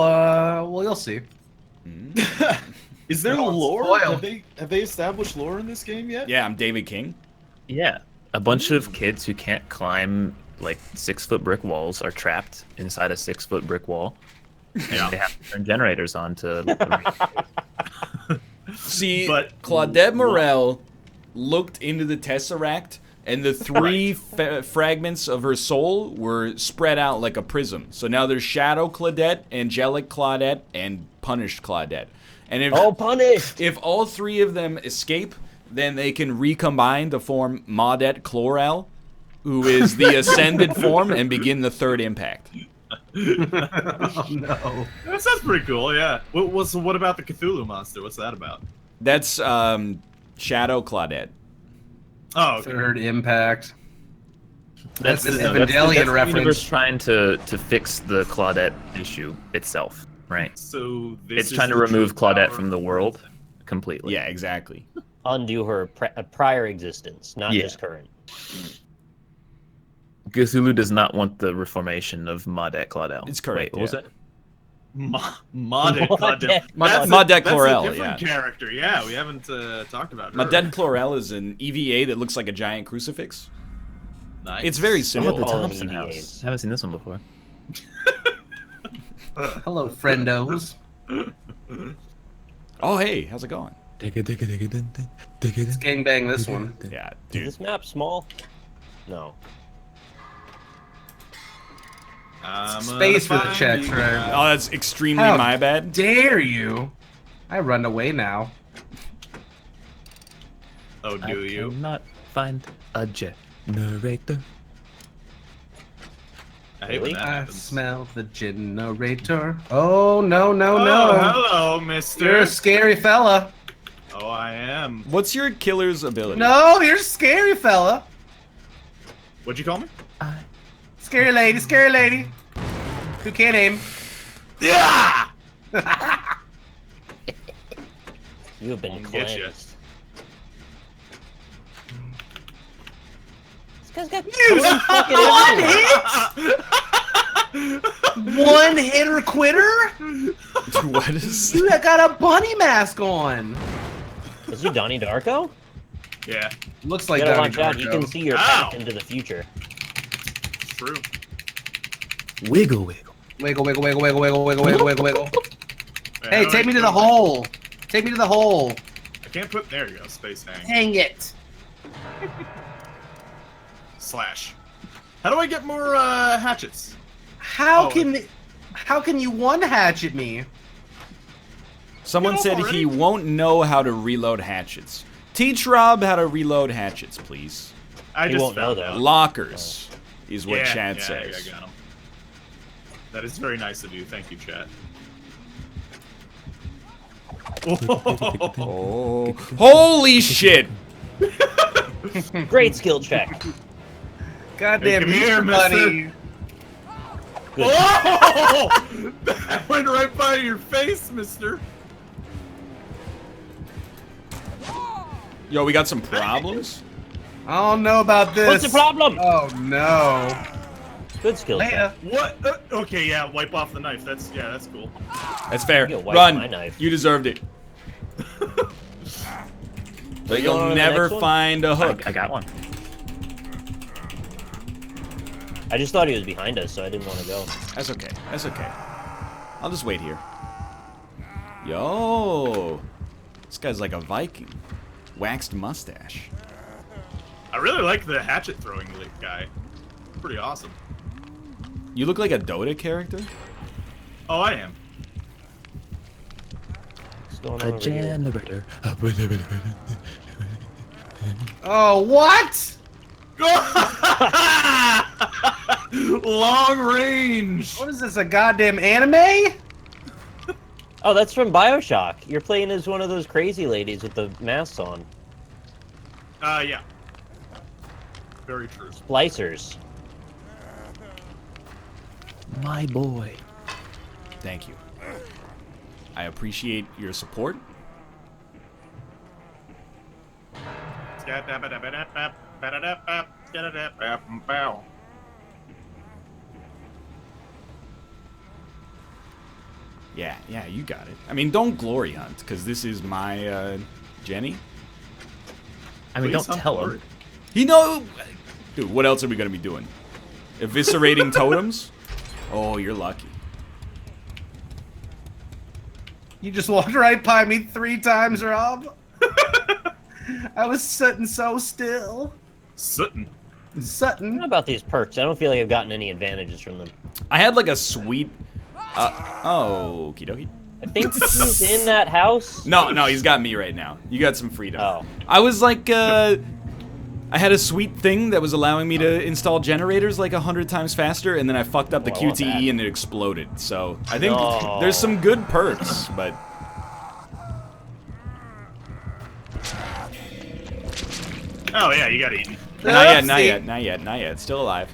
Well, you'll see. Is there No, it's lore? spoiled. Have they established lore in this game yet? Yeah, I'm David King. Yeah. A bunch of kids who can't climb like 6-foot brick walls are trapped inside a 6-foot brick wall. And Yeah. they have to turn generators on to. See, But- Claudette Morel looked into the Tesseract, and the 3 fragments of her soul were spread out like a prism. So now there's Shadow Claudette, Angelic Claudette, and Punished Claudette. And if Oh, punished! if all 3 of them escape, then they can recombine to form Maudette Chloral, who is the ascended form, and begin the 3rd impact. Oh no. That sounds pretty cool, yeah. What about the Cthulhu monster? What's that about? That's Shadow Claudette. Oh, okay. Third impact. That's an the Evangelion the reference. universe trying to fix the Claudette issue itself, right? So this It's is trying to the remove true Claudette power from the of world completely. Yeah, exactly. Undo her prior existence, not Yeah. just current. Cthulhu does not want the reformation of Modet Claudel. It's correct, Wait, what was yeah. that? Modded Claudel. Modet Chlorel, That's a different yeah. character. Yeah, we haven't talked about her. Modet Chlorel is an EVA that looks like a giant crucifix. Nice. It's very How simple. about the All of Thompson EVAs. House? I haven't seen this one before. Hello, friendos. Oh, hey, how's it going? Let's gangbang this one. Yeah, Is dude. this map small? No. Space for the checks, right? Oh, that's extremely How my bad. Dare you? I run away now. Oh, do you? Not find a generator. I hate when Really? that I happens. smell the generator. Oh, no, no, Oh, no. hello, mister. You're a scary fella. Oh, I am. What's your killer's ability? No, you're a scary fella. What'd you call me? Scary lady, scary lady. Who can't aim? Yeah! You have been Won't get ya. cleansed. This guy's got You fucking everything. One hitter quitter? What is? You got a bunny mask on. Is he Donnie Darko? Yeah, Looks You like gotta Donnie watch out. He can Darko. see your Ow. path into the future. true. Wiggle, wiggle. Wiggle, wiggle, wiggle, wiggle, wiggle, wiggle, wiggle, wiggle, wiggle. Yeah, Hey, how take do me I to the do it? hole. Take me to the hole. I can't put. There you go. Space hang. Dang it. Slash. How do I get more hatchets? How Oh, can you one hatchet me? Someone Get said over he it. won't know how to reload hatchets. Teach Rob how to reload hatchets, please. I He just won't know, found though. out. Lockers is what Yeah, Chad yeah, says. I got 'em. That is very nice of you. Thank you, Chad. Oh, holy shit! Great skill check. Goddamn, Hey, come here, buddy. Good. Oh! That went right by your face, mister. Yo, we got some problems? I don't know about this. What's the problem? Oh no. Good skill Leia. check. What? Okay, yeah. Wipe off the knife. That's cool. That's fair. You wipe Run. my knife. You deserved it. But you going on you'll to the never next one? find a hook. I got one. I just thought he was behind us, so I didn't want to go. That's okay. That's okay. I'll just wait here. Yo. This guy's like a Viking. Waxed mustache. I really like the hatchet throwing guy. Pretty awesome. You look like a Dota character? Oh, I am. What's going on A over here? generator. Oh, what? Long range. What is this, a goddamn anime? Oh, that's from Bioshock. You're playing as one of those crazy ladies with the masks on. Yeah. Very true. Splicers. My boy. Thank you. I appreciate your support. Yeah, you got it. I mean, don't glory hunt, because this is my, Jenny. I mean, Please don't tell for him. it. He know... Dude, what else are we going to be doing? Eviscerating totems? Oh, you're lucky. You just walked right by me 3 times, Rob. I was sitting so still. Sutton. How Sutton. about these perks? I don't feel like I've gotten any advantages from them. I had like a sweet... oh, okie dokie. I think he's in that house. No, he's got me right now. You got some freedom. Oh. I was like, I had a sweet thing that was allowing me to install generators like 100 times faster, and then I fucked up the Oh, I want QTE that. and it exploded. So I think No. there's some good perks, but... Oh yeah, you got eaten. Not yet. Oopsie. Still alive.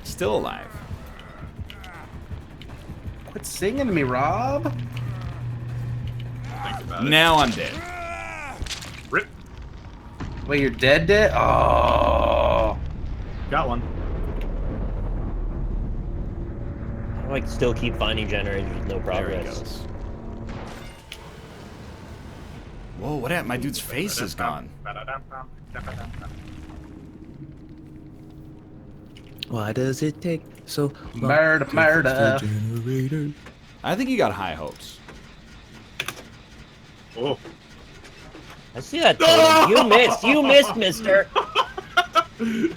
Still alive. Quit singing to me, Rob. Think about it. Now I'm dead. Rip. Wait, you're dead? Oh. Got one. Oh, I can still keep finding generators with no There he progress. goes. Whoa, what happened? My dude's face is gone. Why does it take so long? Murder, murder. Generator. I think he got high hopes. Oh. I see that totem. You missed. You missed, mister. You're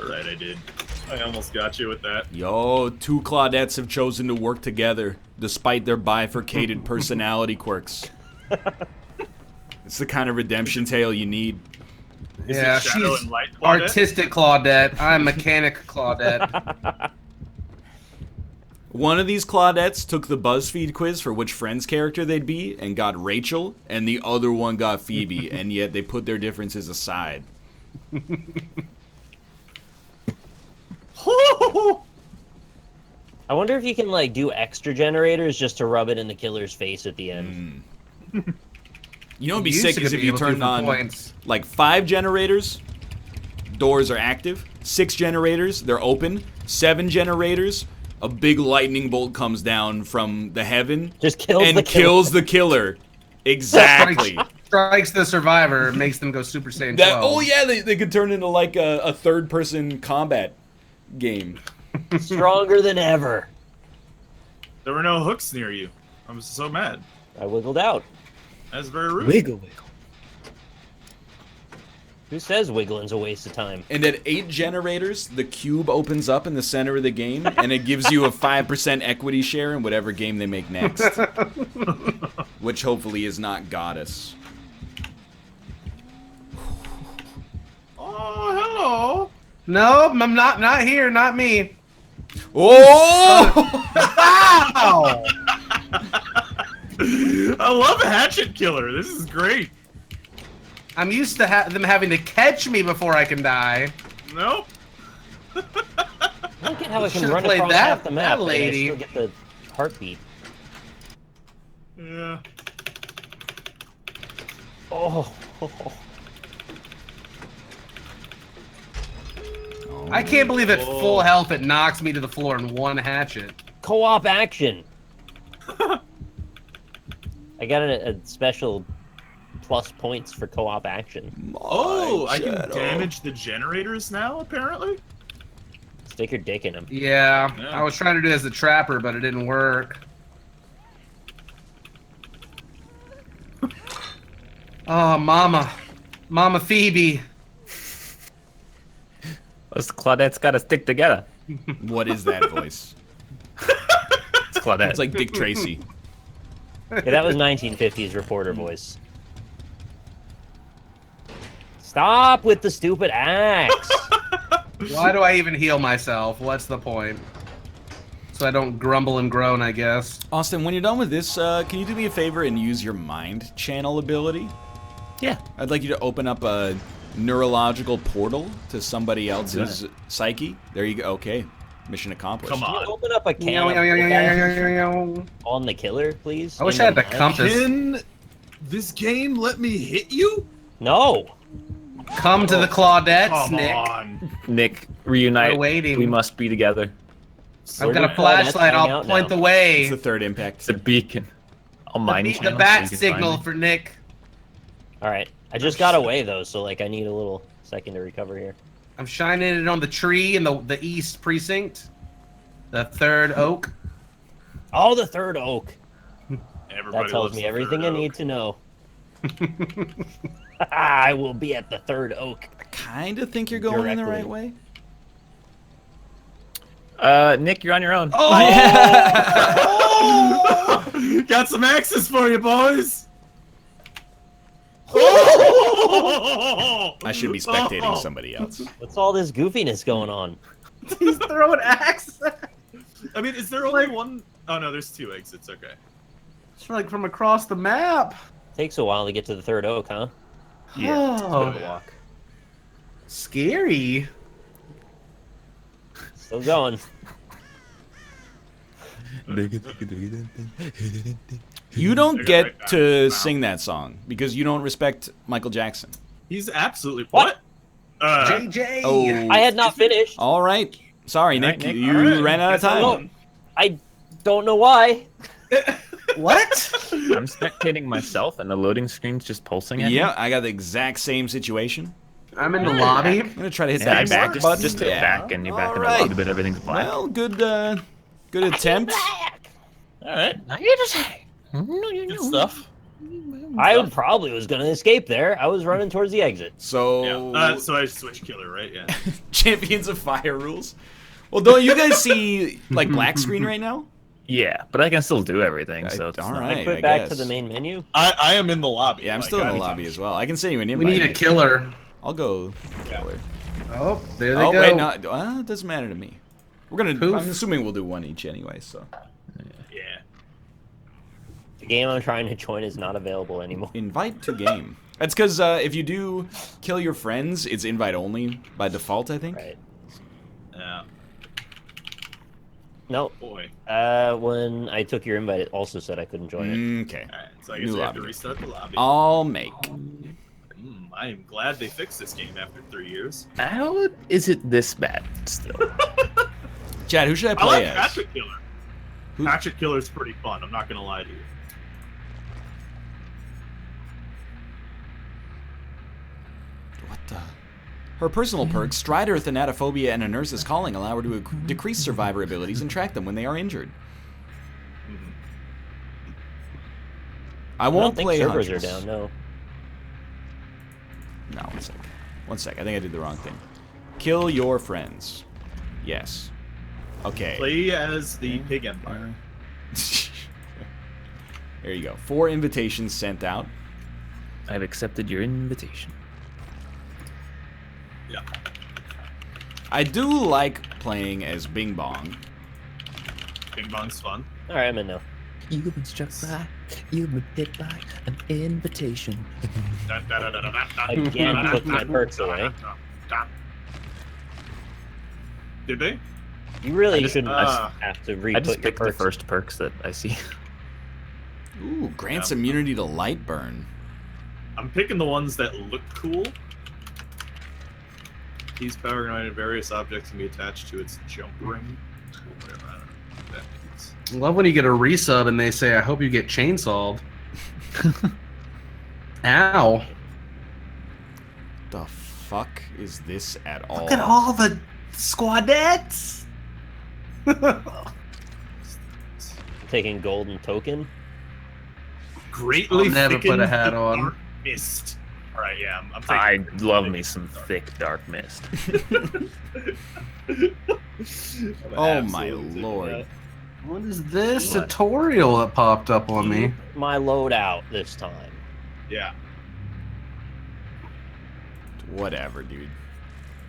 right, I did. I almost got you with that. Yo, 2 Claudettes have chosen to work together, despite their bifurcated personality quirks. It's the kind of redemption tale you need. Is Yeah, it Shadow she's and Light Claudette? artistic Claudette. I'm mechanic Claudette. One of these Claudettes took the BuzzFeed quiz for which Friends character they'd be and got Rachel, and the other one got Phoebe, and yet they put their differences aside. I wonder if you can like do extra generators just to rub it in the killer's face at the end. You know what'd be Used sick to is if be you able to turned for on points. like 5 generators, doors are active. 6 generators, they're open. 7 generators, a big lightning bolt comes down from the heaven Just kills and the killer. kills the killer. Exactly. Strikes the survivor, makes them go Super Saiyan 12. That, oh yeah, they could turn into like a third-person combat game. Stronger than ever. There were no hooks near you. I'm so mad. I wiggled out. That's very rude. Wiggle, wiggle. Who says wiggling's a waste of time? And at 8 generators, the cube opens up in the center of the game, and it gives you a 5% equity share in whatever game they make next. Which hopefully is not Goddess. Oh, hello. No, I'm not here, not me. Oh! Wow! I love a hatchet killer. This is great. I'm used to them having to catch me before I can die. Nope. I don't get how I can Should've run played across that- half the map that and I lady. still get the heartbeat. Yeah. Oh. I can't believe at full health it knocks me to the floor in one hatchet. Co-op action. I got a special plus points for co-op action. Oh, I can Shadow. damage the generators now, apparently? Stick your dick in them. Yeah, Yeah. I was trying to do it as a trapper, but it didn't work. Oh, Mama. Mama Phoebe. Those Claudette's gotta stick together. What is that voice? It's Claudette. It's like Dick Tracy. Yeah, that was 1950s reporter voice. Stop with the stupid axe. Why do I even heal myself? What's the point? So I don't grumble and groan, I guess. Austin, when you're done with this, can you do me a favor and use your mind channel ability? Yeah. I'd like you to open up a neurological portal to somebody else's psyche. There you go. Okay. Mission accomplished. Come Can you on. open up a can Meow, of meow, meow, meow, meow, meow, football meow, meow. on the killer, please? I wish In I had the mind? compass. Can this game let me hit you? No. Come to the Claudettes, Come Nick. on. Nick, reunite. We're waiting. We must be together. I've Where got do a Claudettes flashlight. hang I'll out point now? the way. It's the third impact. It's a beacon. I'll mine The channel so bat you can signal find me. for Nick. All right. I just got away though, so like I need a little second to recover here. I'm shining it on the tree in the east precinct. The third oak. Oh, the third oak. Everybody That tells loves me the everything third I need oak. to know. I will be at the third oak. I kind of think you're going in the Directly. right way. Nick, you're on your own. Oh! Got some axes for you, boys. I should be spectating somebody else. What's all this goofiness going on? He's throwing axe. I mean, is there only one? Oh no, there's 2 exits. Okay. It's like from across the map. Takes a while to get to the third oak, huh? Yeah. Oh, Walk. scary. Still going. You don't They're get right back. to Wow. sing that song because you don't respect Michael Jackson. He's absolutely What? what? JJ. Oh. I had not finished. All right. Sorry, All Nick. right, Nick. You All right, ran out of guess I time. won. I don't know why. What? I'm spectating myself, and the loading screen's just pulsing at me. Yeah, I got the exact same situation. I'm in the lobby. I'm gonna try to hit Yeah, that back just, button. just hit Yeah. back, and you're back in the Alright. lobby, but everything's black. Well, good attempt. All right. Good stuff. I probably was gonna escape there. I was running towards the exit. So, Yeah. So I switched killer, right? Yeah. Champions of Fire rules. Well, don't you guys see like black screen right now? Yeah, but I can still do everything, so it's all not- right. I quit I back guess. to the main menu. I am in the lobby. Yeah, I'm like, still in the anytime. lobby as well. I can send you an We invite. need a killer. I'll go. Yeah. Killer. Oh, there they Oh go. wait, no, it doesn't matter to me. We're gonna. Poof. I'm assuming we'll do one each anyway. So Yeah. The game I'm trying to join is not available anymore. invite to game. That's because if you do kill your friends, it's invite only by default. I think. Right. Yeah. No. Boy. When I took your invite, it also said I couldn't join it. Okay. All right. So I guess New we have to lobby. restart the lobby. I'll make. I am glad they fixed this game after 3 years. How is it this bad still? Chad, who should I I play like as? Patrick Killer. Who- Patrick Killer's pretty fun. I'm not gonna lie to you. What the? Her personal perks, Strider, Thanatophobia, and a Nurse's Calling allow her to decrease survivor abilities and track them when they are injured. Mhm. I I don't won't think play servers Huntress. are down. No. No, 1 sec. 1 sec. I think I did the wrong thing. Kill your friends. Yes. Okay. Play as the Pig Empire. There you go. 4 invitations sent out. I've accepted your invitation. Yeah. I do like playing as Bing Bong. Bing Bong's fun. All right, I'm in now. You've been struck by, you've been hit by an invitation. Again, took my perks away. Did they? You really I just- shouldn't uh, have to I re-put just your picked the perks. first perks that I see. Ooh, grants Yeah. immunity to light burn. I'm picking the ones that look cool. These power granted various objects can be attached to its jump ring. Whatever, I don't know what that means. Love when you get a resub and they say, "I hope you get chainsawed." Ow! The fuck is this at all? Look at all the squadettes. Taking golden token. Greatly I'll never put a thickened hat on. dark mist. All right, yeah, I'm taking. I love me some thick dark mist. Oh my lord. What is this What? tutorial that popped up on me? My loadout this time. Yeah. Whatever, dude.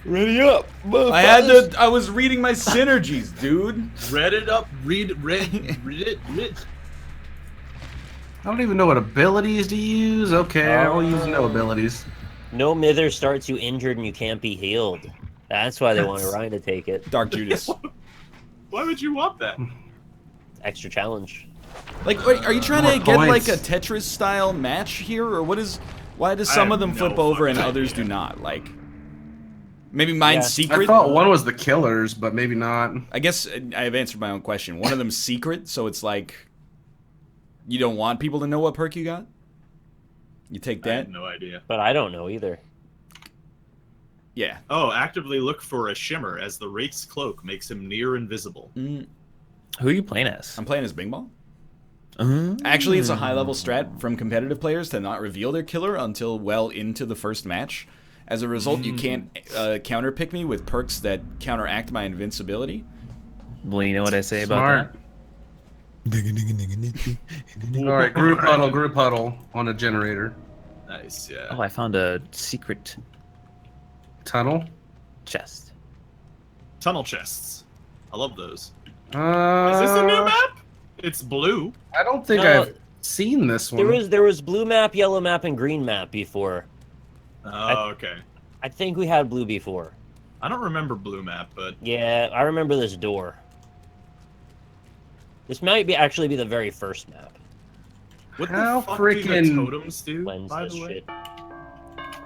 Ready up. I was reading my synergies, dude. Read it up. Read it. I don't even know what abilities to use. Okay, I'll use no abilities. No mither starts you injured and you can't be healed. That's why they want Ryan to take it. Dark Judas. Why would you want that? Extra challenge. Like, wait, are you trying to More get points. like a Tetris style match here, or what is? Why does some I of them have flip no over and fucking others idea. do not? Like, maybe mine's Yeah. secret. I thought one was the killers, but maybe not. I guess I have answered my own question. One of them's secret, so it's like you don't want people to know what perk you got. You take I that. have no idea. But I don't know either. Yeah. Oh, actively look for a shimmer as the Wraith's cloak makes him near invisible. Mm, Who are you playing as? I'm playing as Bing Bong. Actually, it's a high-level strat from competitive players to not reveal their killer until well into the first match. As a result, you can't counter-pick me with perks that counteract my invincibility. Well, you know what I say Smart. about All right, group huddle on a generator. Nice, that? yeah. Oh, I found a secret Tunnel. chest. Tunnel chests. I love those. Is Uh, this a new map? It's blue. I don't think No. I've seen this one. There was blue map, yellow map, and green map before. Oh, okay. I think we had blue before. I don't remember blue map, but Yeah, I remember this door. This might be actually be the very first map. what How the fuck do freaking- the totems do? Cleanse By this the way, shit.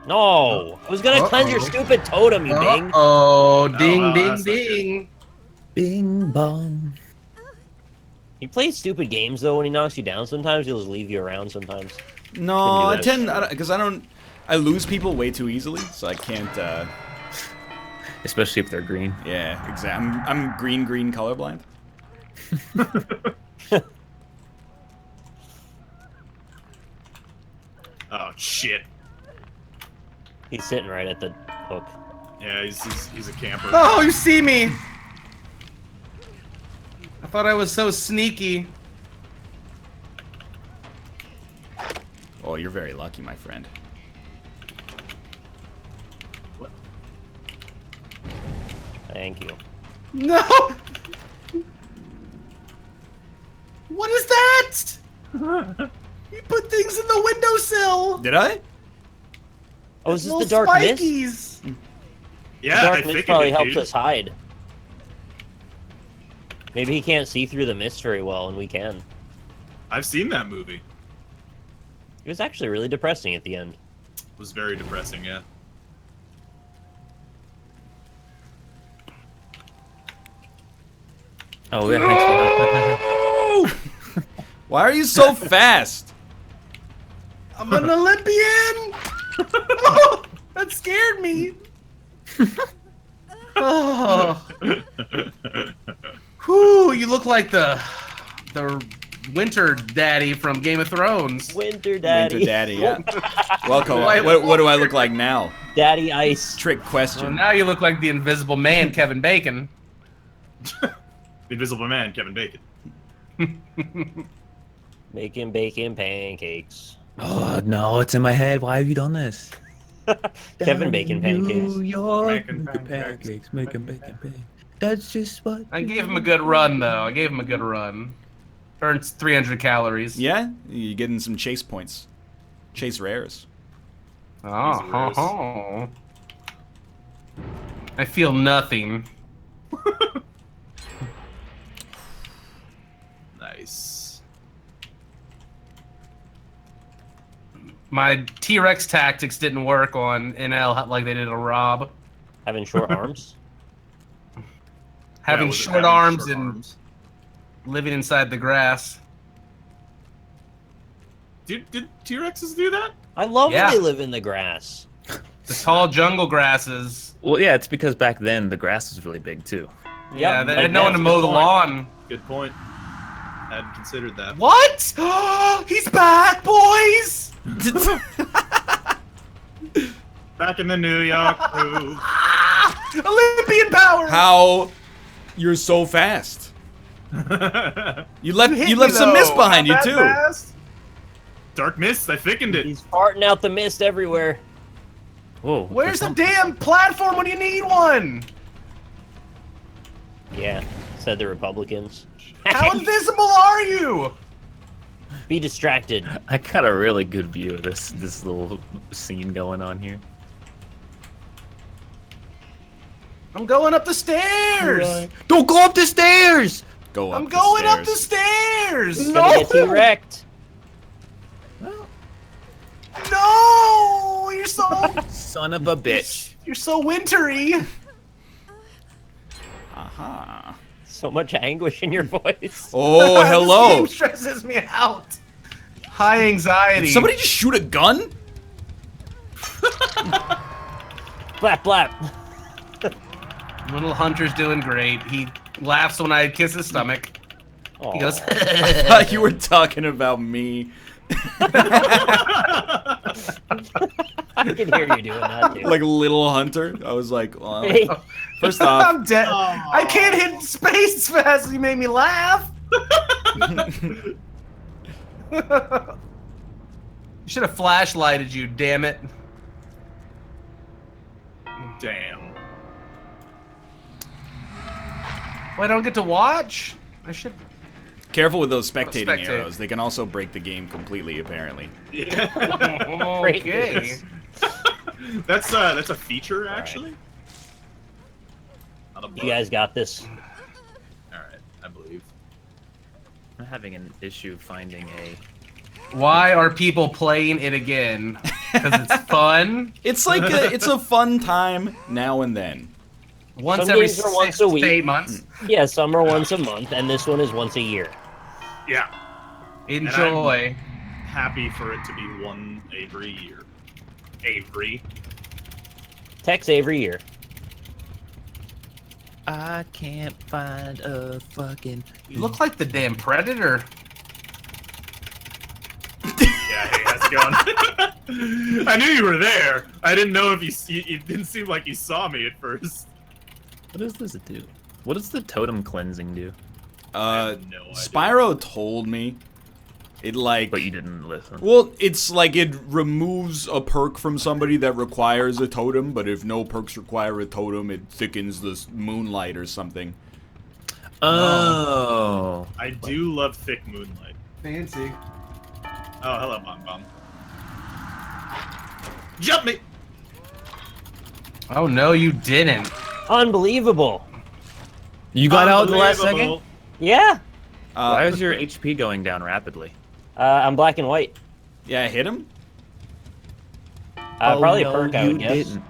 No! I was gonna cleanse your Uh-oh. stupid totem, you bing! Oh, ding, Oh, ding, that's not good. ding. Bing bong. He plays stupid games though. When he knocks you down, sometimes he'll just leave you around. Sometimes. No, I tend because I lose people way too easily, so I can't. Especially if they're green. Yeah, exactly. I'm green colorblind. Oh shit. He's sitting right at the hook. Yeah, he's a camper. Oh, you see me! I thought I was so sneaky. Oh, you're very lucky, my friend. Thank you. No! What is that? You put things in the windowsill. Did I? Oh, is this Little the dark mist? spikies. Yeah, The I dark think mist it probably did, helps dude. us hide. Maybe he can't see through the mist very well, and we can. I've seen that movie. It was actually really depressing at the end. It was very depressing, yeah. Oh, yeah. Thanks. Why are you so fast? I'm an Olympian. Oh, that scared me. Oh. Whew, you look like the winter daddy from Game of Thrones. Winter Daddy. Winter Daddy, yeah. Welcome. Why- What do I look like now? Daddy Ice. Trick Well, question. now you look like the Invisible Man, Kevin Bacon. The Invisible Man, Kevin Bacon. Making bacon pancakes. Oh, no, it's in my head. Why have you done this? Kevin Bacon pancakes. New York, Making making pancakes, making bacon pancakes. That's just what. I gave him a good run, though. I gave him a good run. Burns 300 calories. Yeah, you're getting some chase points. Chase rares. Oh. I feel nothing. Nice. My T-Rex tactics didn't work on NL like they did on Rob. Having short arms. Having was it short having arms short and arms? living inside the grass. Did T-Rexes do that? I love Yeah. when they live in the grass. The tall jungle grasses. Well, yeah, it's because back then the grass was really big too. Yeah, Yep, they like had no one to that's mow the the point. lawn. Good point. Hadn't considered that. What? He's back, boys! Back in the New York crew. Olympian power! How? You're so fast. You left hit you me, left some though. mist behind you Not that too. fast. Dark mist, I thickened it. He's farting out the mist everywhere. Whoa. Where's the damn platform when you need one? Yeah, said the Republicans. How invisible are you? Be distracted. I got a really good view of this little scene going on here. I'm going up the stairs. Don't go up the stairs! Go up. I'm the going up the stairs. stairs. Gonna get T-wrecked. No, you're so Son of a bitch. you're so wintry. Aha. So much anguish in your voice. Oh, This hello. game stresses me out. High anxiety. Did somebody just shoot a gun? Blap blap. Little Hunter's doing great. He laughs when I kiss his stomach. He goes. Aw. I thought you were talking about me. I can hear you doing that too. Like Little Hunter. I was like, well, Hey, first off, I'm dead. I can't hit space as fast as you made me laugh. Should have flashlighted you, damn it. Damn. Well, I don't get to watch? I should. careful with those spectating Spectate. arrows. They can also break the game completely, apparently. Yeah. Okay. That's a feature actually. Not a bug. you guys got this. All right, I believe. I'm having an issue finding a. Why are people playing it again? Because it's fun? It's like it's a fun time now and then. Once Some every games are 6 once a week. to 8 months. Yeah, some are once a month, and this one is once a year. Yeah. Enjoy. Happy for it to be one every year. Avery. Tech's every year. I can't find a fucking. You look like the damn Predator. Yeah, hey, how's it going? I knew you were there. I didn't know if it didn't seem like you saw me at first. What does this do? What does the totem cleansing do? have no idea. Spyro told me. It like. But you didn't listen. Well, it's like it removes a perk from somebody that requires a totem, but if no perks require a totem, it thickens the moonlight or something. Oh. I do love thick moonlight. Fancy. Oh, hello, Bong Bong. Jump me! Oh no, you didn't. Unbelievable. You got out in the last second? Unbelievable. Yeah. Why is your HP going down rapidly? I'm black and white. Yeah, I hit him. Probably a perk, I would guess. didn't.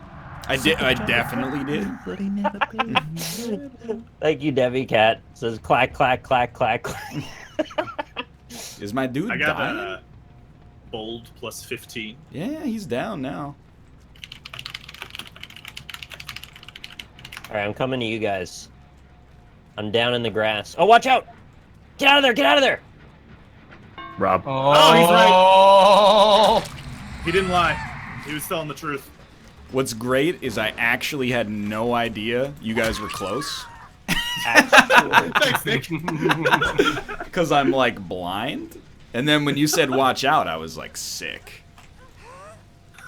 I did. I definitely did. But he never paid. Thank you, Debbie Cat. Says clack, clack, clack, clack, clack. Is my dude I got dying? bold plus 15. Yeah, he's down now. Alright, I'm coming to you guys. I'm down in the grass. Oh, watch out! Get out of there! Get out of there! Rob. Oh, he's right. He didn't lie. He was telling the truth. What's great is I actually had no idea you guys were close. Thanks, Nick. Because I'm like blind. And then when you said watch out, I was like sick.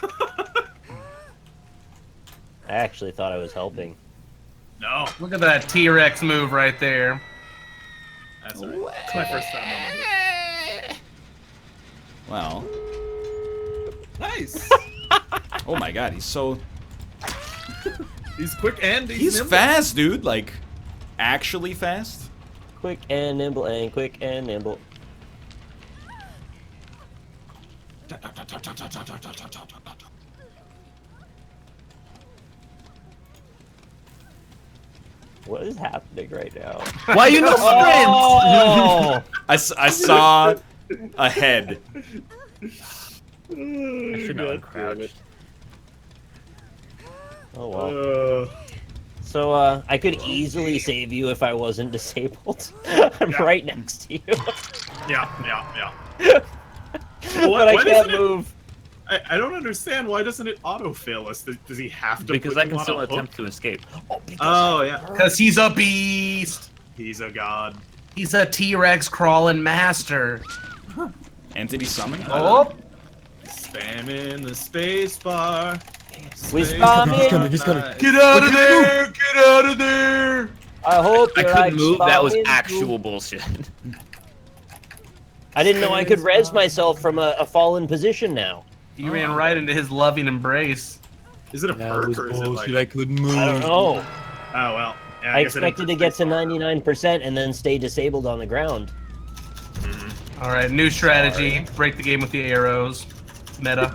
I actually thought I was helping. No, Look at that T-Rex move right there. that's all right. It's my first time on it. Well, Nice. oh my god, he's so... He's quick and He's nimble. fast, dude. Like, actually fast. Quick and nimble and quick and nimble. What is happening right now? Why you no sprint? Oh! I saw a head. I should not have crouched. Oh well. So I could easily save you if I wasn't disabled. I'm Yeah. right next to you. Yeah. But why I can't doesn't it- move. I don't understand. Why doesn't it auto fail us? Does he have to? Because put I you can on still a hook? attempt to escape. Oh yeah. Because he's a beast. He's a god. He's a T-Rex crawling master. Entity summon? Oh, Spamming the space bar. We Space spam bar. it. He's coming. get out of there! Get out of there! I hope I you're couldn't move. That was spamming. actual bullshit. I didn't know I could res myself from a fallen position now. You ran right into his loving embrace. Is it a perk or is it like? I couldn't move. I don't know. Oh well. Yeah, I guess didn't expected to put get to space bar. 99% and then stay disabled on the ground. All right, new strategy. Break the game with the arrows. Meta.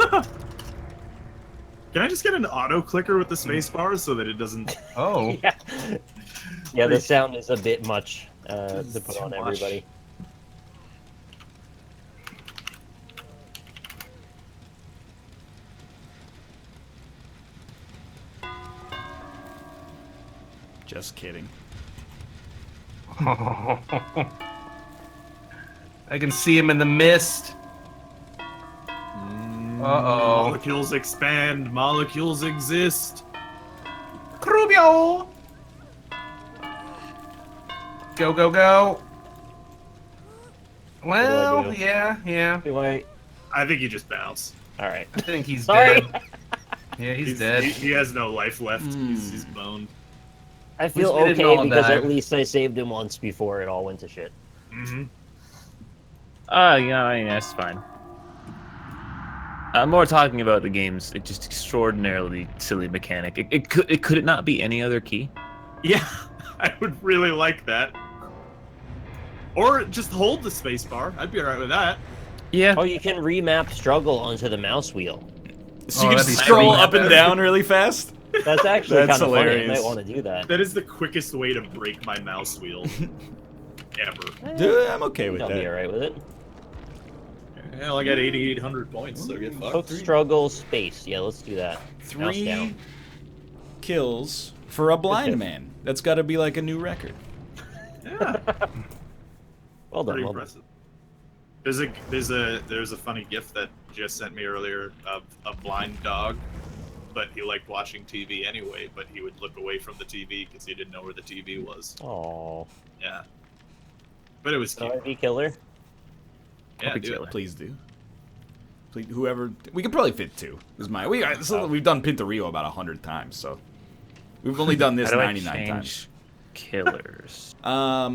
Can I just get an auto clicker with the space bar so that it doesn't? Oh. Yeah. Yeah, the sound is a bit much to put too on much. everybody. Just kidding. I can see him in the mist. Uh-oh. Molecules expand. Molecules exist. Rubio! Go, go, go. Well, do? yeah. Do I? I think you just bounce. All right. I think he's Sorry. dead. Yeah, he's dead. He has no life left. He's boned. I feel we didn't know okay all because that. at least I saved him once before it all went to shit. Mm-hmm. Yeah, I mean, that's fine. I'm more talking about the game's just extraordinarily silly mechanic. Could it not be any other key? Yeah, I would really like that. Or just hold the space bar. I'd be alright with that. Yeah. Oh, you can remap struggle onto the mouse wheel. So you Oh, can that'd be just scroll sweet. up and down really fast? That's actually That's kind of funny. I hilarious. might want to do that. That is the quickest way to break my mouse wheel ever. Dude, I'm okay with I'll be that. alright with it. Hell, I got 8,800 points, so get Hook fucked. struggle space. Yeah, let's do that. Mouse 3 down. kills for a blind man. That's got to be like a new record. Yeah, Well done. pretty Well done. impressive. There's a funny GIF that Jess sent me earlier of a blind dog, but he liked watching TV anyway. But he would look away from the TV because he didn't know where the TV was. Aww. Yeah, but it was cute. RV killer. Yeah, Puppy do it. killer. Please do. Please, whoever we could probably fit 2. Is my we've done Pinturillo about 100 times, so we've only done this How do I 99 change times. Killers. Oh,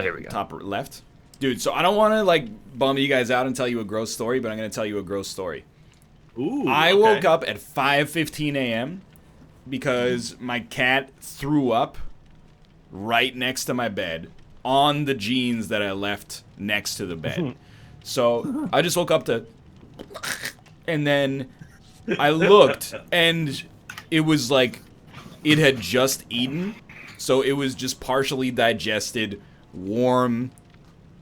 here we go. Top left, dude. So I don't want to like bum you guys out and tell you a gross story, but I'm gonna tell you a gross story. Ooh, I okay. woke up at 5:15 a.m. because my cat threw up right next to my bed on the jeans that I left next to the bed. So I just woke up to, and then I looked, and it was like it had just eaten, so it was just partially digested, warm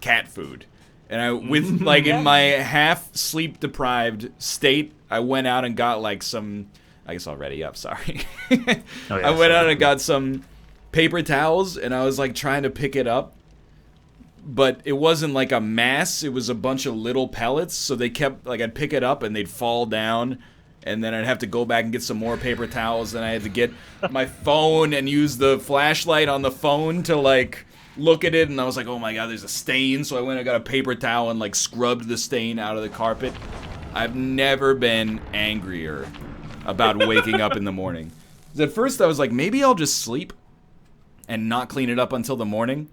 cat food. And I, with like in my half sleep deprived state, I went out and got like some. I guess I'll ready up. Sorry. Oh, yeah, I went out sorry. and got some paper towels, and I was like trying to pick it up, but it wasn't like a mass. It was a bunch of little pellets. So they kept like I'd pick it up and they'd fall down, and then I'd have to go back and get some more paper towels. Then I had to get my phone and use the flashlight on the phone to like look at it. And I was like, oh my god, there's a stain. So I went and got a paper towel and like scrubbed the stain out of the carpet. I've never been angrier about waking up in the morning. 'Cause at first I was like, maybe I'll just sleep and not clean it up until the morning.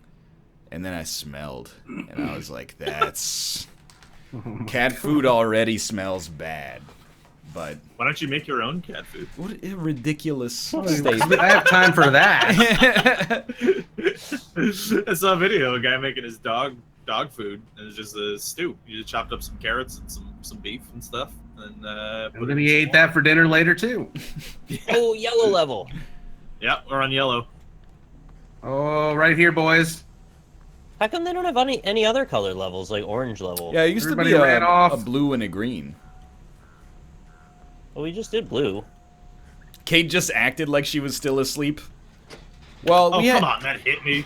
And then I smelled, and I was like, that's... Cat food already smells bad. But Why don't you make your own cat food? what a ridiculous statement. I have time for that. I saw a video of a guy making his dog food, and it's just a stew. You just chopped up some carrots and some beef and stuff, and put it in Maybe he some ate that for dinner later too. Oh, yellow level. Yeah, we're on yellow. Oh, right here, boys. How come they don't have any other color levels, like orange level? Yeah, it used Everybody to be ran off. a blue and a green. Well, we just did blue. Kate just acted like she was still asleep. Well, Oh, we had... come on, that hit me.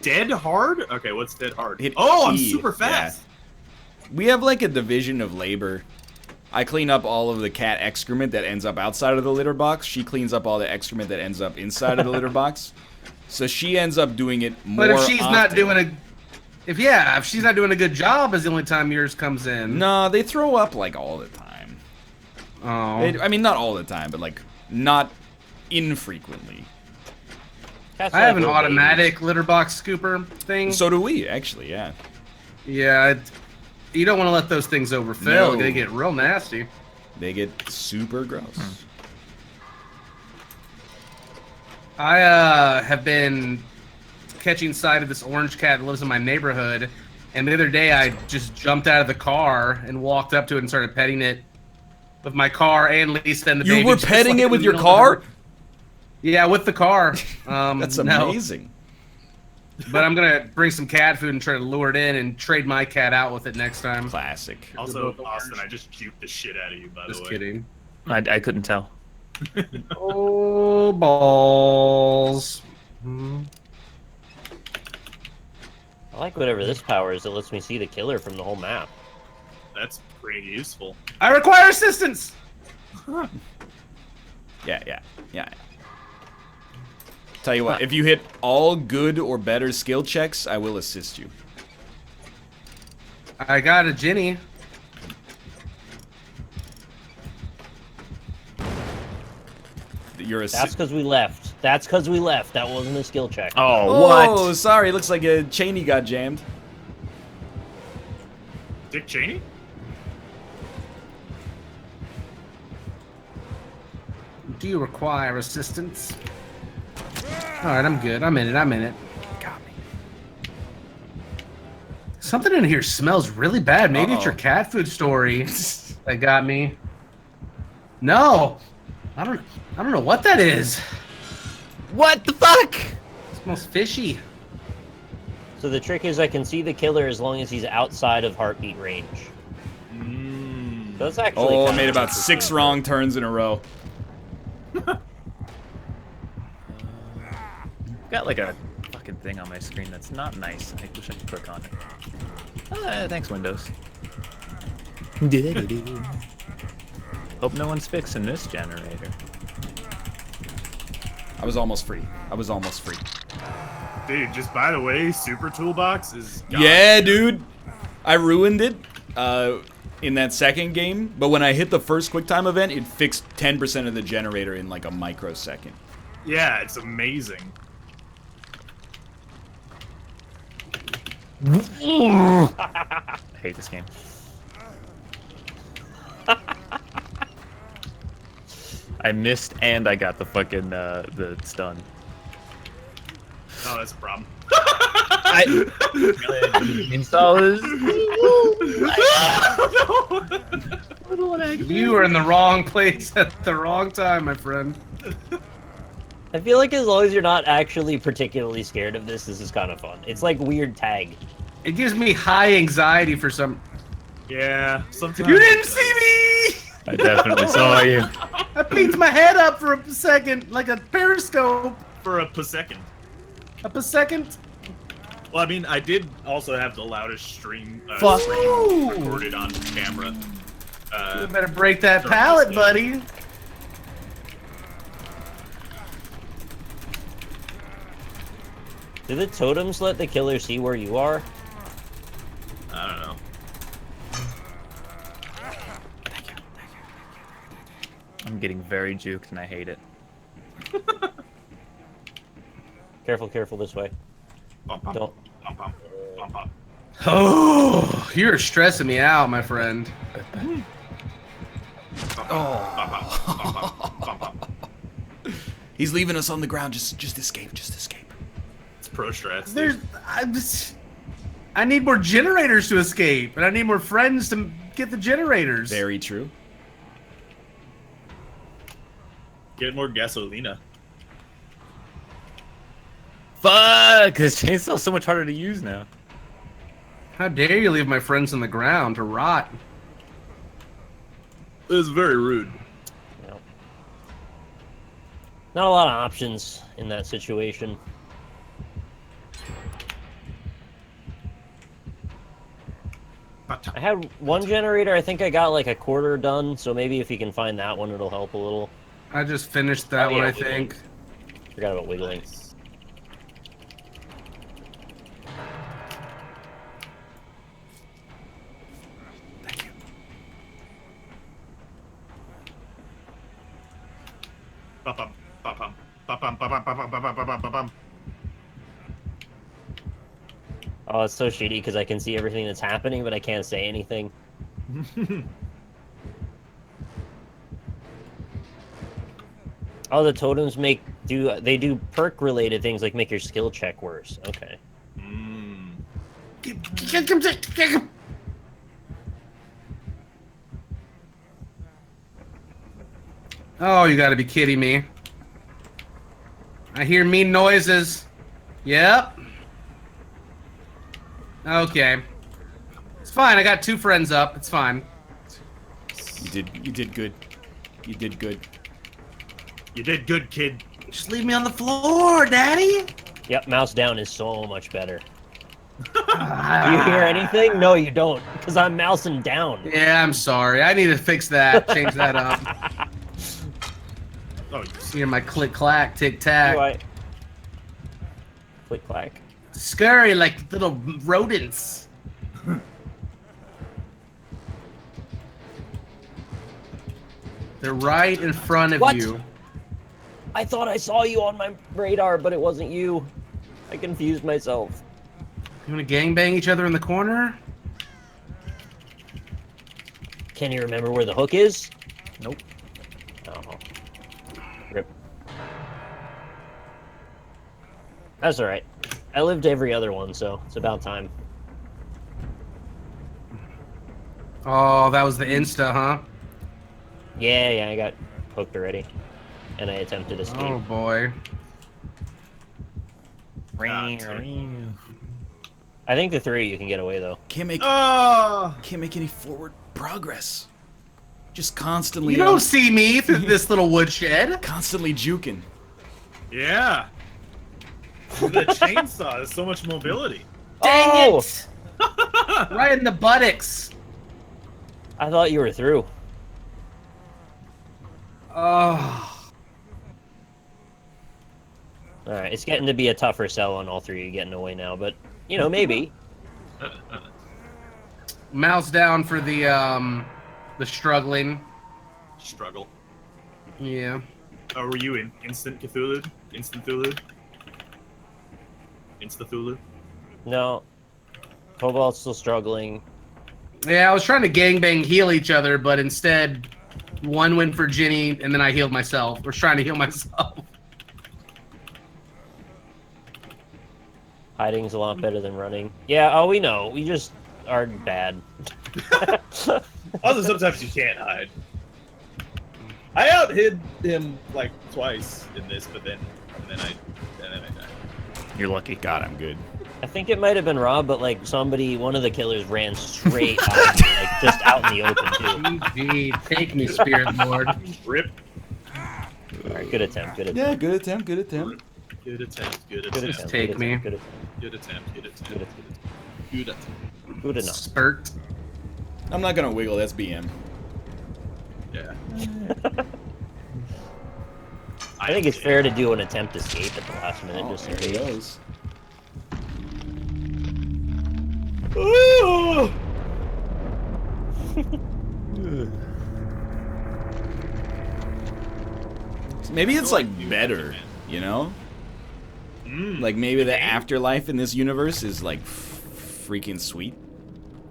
Dead hard? Okay, what's dead hard? Hit Oh, I'm E, super fast. We have like a division of labor. I clean up all of the cat excrement that ends up outside of the litter box. She cleans up all the excrement that ends up inside of the litter box. So she ends up doing it more But if she's not often. doing if she's not doing a good job, is the only time yours comes in. No, they throw up like all the time. Oh. I mean, not all the time, but like not infrequently. Cats I are have like an little automatic litter box scooper thing. So do we, actually, yeah. Yeah, you don't want to let those things overfill. No. They get real nasty. They get super gross. I have been catching sight of this orange cat that lives in my neighborhood, and the other day I just jumped out of the car and walked up to it and started petting it with my car and Lisa and the baby. You were just, petting like, it in with the your middle of the car? road. Yeah, with the car. That's no. amazing. But I'm gonna bring some cat food and try to lure it in and trade my cat out with it next time. Classic. Also, Austin, I just juked the shit out of you, by Just the way. kidding. I couldn't tell. Oh, balls. I like whatever this power is that lets me see the killer from the whole map. That's pretty useful. I require assistance. Yeah. Tell you what, if you hit all good or better skill checks, I will assist you. I got a Jenny. You're a That's because we left. That's because we left. That wasn't a skill check. Oh, Oh, what? sorry. Looks like a Cheney got jammed. Dick Cheney? Do you require assistance? Alright, I'm good. I'm in it. Got me. Something in here smells really bad. Maybe it's your Uh-oh. cat food story that got me. No! I don't know what that is. What the fuck? It smells fishy. So the trick is I can see the killer as long as he's outside of heartbeat range. That's actually. Oh, I kinda made about interesting. 6 wrong turns in a row. Got like a fucking thing on my screen that's not nice. I wish I could click on it. Thanks, Windows. Hope no one's fixing this generator. I was almost free. I was almost free. Dude, just by the way, Super Toolbox is gone. Yeah, dude. I ruined it in that second game, but when I hit the first QuickTime event, it fixed 10% of the generator in like a microsecond. Yeah, it's amazing. I hate this game. I missed and I got the fucking the stun. Oh, that's a problem. Installers. You were in the wrong place at the wrong time, my friend. I feel like as long as you're not actually particularly scared of this is kind of fun. It's like weird tag. It gives me high anxiety for some. Yeah, sometimes. You didn't see me! I definitely saw you. I peeked my head up for a second, like a periscope. For a second. Up a second. Well, I mean, I did also have the loudest stream Fuck. recorded on camera. You better break that pallet, buddy. Do the totems let the killer see where you are? I don't know. I'm getting very juked and I hate it. Careful, careful this way. Bum, bum, Don't. bum, bum, bum, bum. Oh, you're stressing me out, my friend. He's leaving us on the ground. Just escape. Just escape. It's pro strats. There's, I need more generators to escape, and I need more friends to get the generators. Very true. Get more gasolina. Fuck! This chainsaw's so much harder to use now. How dare you leave my friends on the ground to rot? It's very rude. You know. Not a lot of options in that situation. I had one generator, I think I got like a quarter done, so maybe if you can find that one, it'll help a little. I just finished that Oh, one, yeah, I think. Forgot about wiggling. Ba-bum, ba-bum, ba-bum, ba-bum, ba-bum, ba-bum, ba-bum, ba-bum. Oh, it's so shitty because I can see everything that's happening, but I can't say anything. Oh, the totems do perk related things like make your skill check worse. Okay. Oh, you gotta be kidding me. I hear mean noises. Yep. Okay. It's fine, I got 2 friends up. It's fine. You did good. You did good. You did good, kid. Just leave me on the floor, Daddy. Yep, mouse down is so much better. Do you hear anything? No, you don't, because I'm mousing down. Yeah, I'm sorry. I need to fix that. Change that up. Oh, Hear my click clack, tick tack. Right. Click clack. Scurry like little rodents. They're right in front of What? you. I thought I saw you on my radar, but it wasn't you. I confused myself. You wanna gangbang each other in the corner? Can you remember where the hook is? Nope. Oh. Rip. That's alright. I lived every other one, so it's about time. Oh, that was the Insta, huh? Yeah, I got hooked already. and I attempted escape. Oh boy. I think the 3 you can get away though. Can't make any forward progress. Just constantly. You don't see me through this little woodshed. Constantly juking. Yeah. The chainsaw has so much mobility. Dang it! Right in the buttocks. I thought you were through. Oh. Alright, it's getting to be a tougher sell on all 3 of you getting away now, but, you know, maybe. Mouse down for the struggling. Struggle. Yeah. Oh, were you in Instant Cthulhu? Instant Thulu? Insta-Thulu? No. Cobalt's still struggling. Yeah, I was trying to gangbang heal each other, but instead, one went for Ginny, and then I healed myself. I was trying to heal myself. Hiding's a lot better than running. Yeah, oh, we know. We just are bad. Also, sometimes you can't hide. I out-hid him, like, twice in this, but then I died. You're lucky. God, I'm good. I think it might have been Rob, but, like, one of the killers ran straight out, like, just out in the open, too. GG, take me, Spirit Lord. Rip. Alright, good attempt, good attempt. Yeah, good attempt. Good attempt. Good attempt, good Good attempt. attempt, take good me. attempt, good Good attempt, good attempt, Good good attempt. Good enough. Spurt. I'm not gonna wiggle. That's BM. Yeah. I think it's fair to do an attempt escape at the last minute, just in there he case. goes. Ooh! Maybe it's like better, you know? Like maybe the afterlife in this universe is like freaking sweet.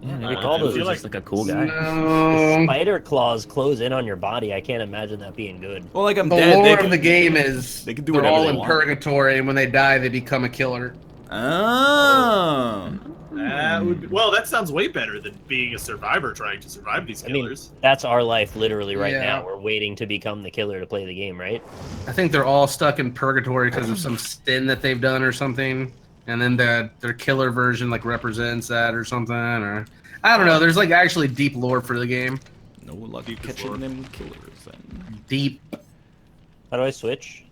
Yeah, maybe I Caldo's feel just like a cool guy. No. Spider claws close in on your body. I can't imagine that being good. Well, like I'm The dead. lore of the game is they can do they're whatever all they in want. purgatory, and when they die, they become a killer. Oh. Well, that sounds way better than being a survivor trying to survive these I mean, killers. that's our life literally right Yeah. now. We're waiting to become the killer to play the game, right? I think they're all stuck in purgatory because of some sin that they've done or something, and then their killer version like represents that or something, or I don't know. There's like actually deep lore for the game. No luck Deep catching lore. them killers then. Deep. How do I switch?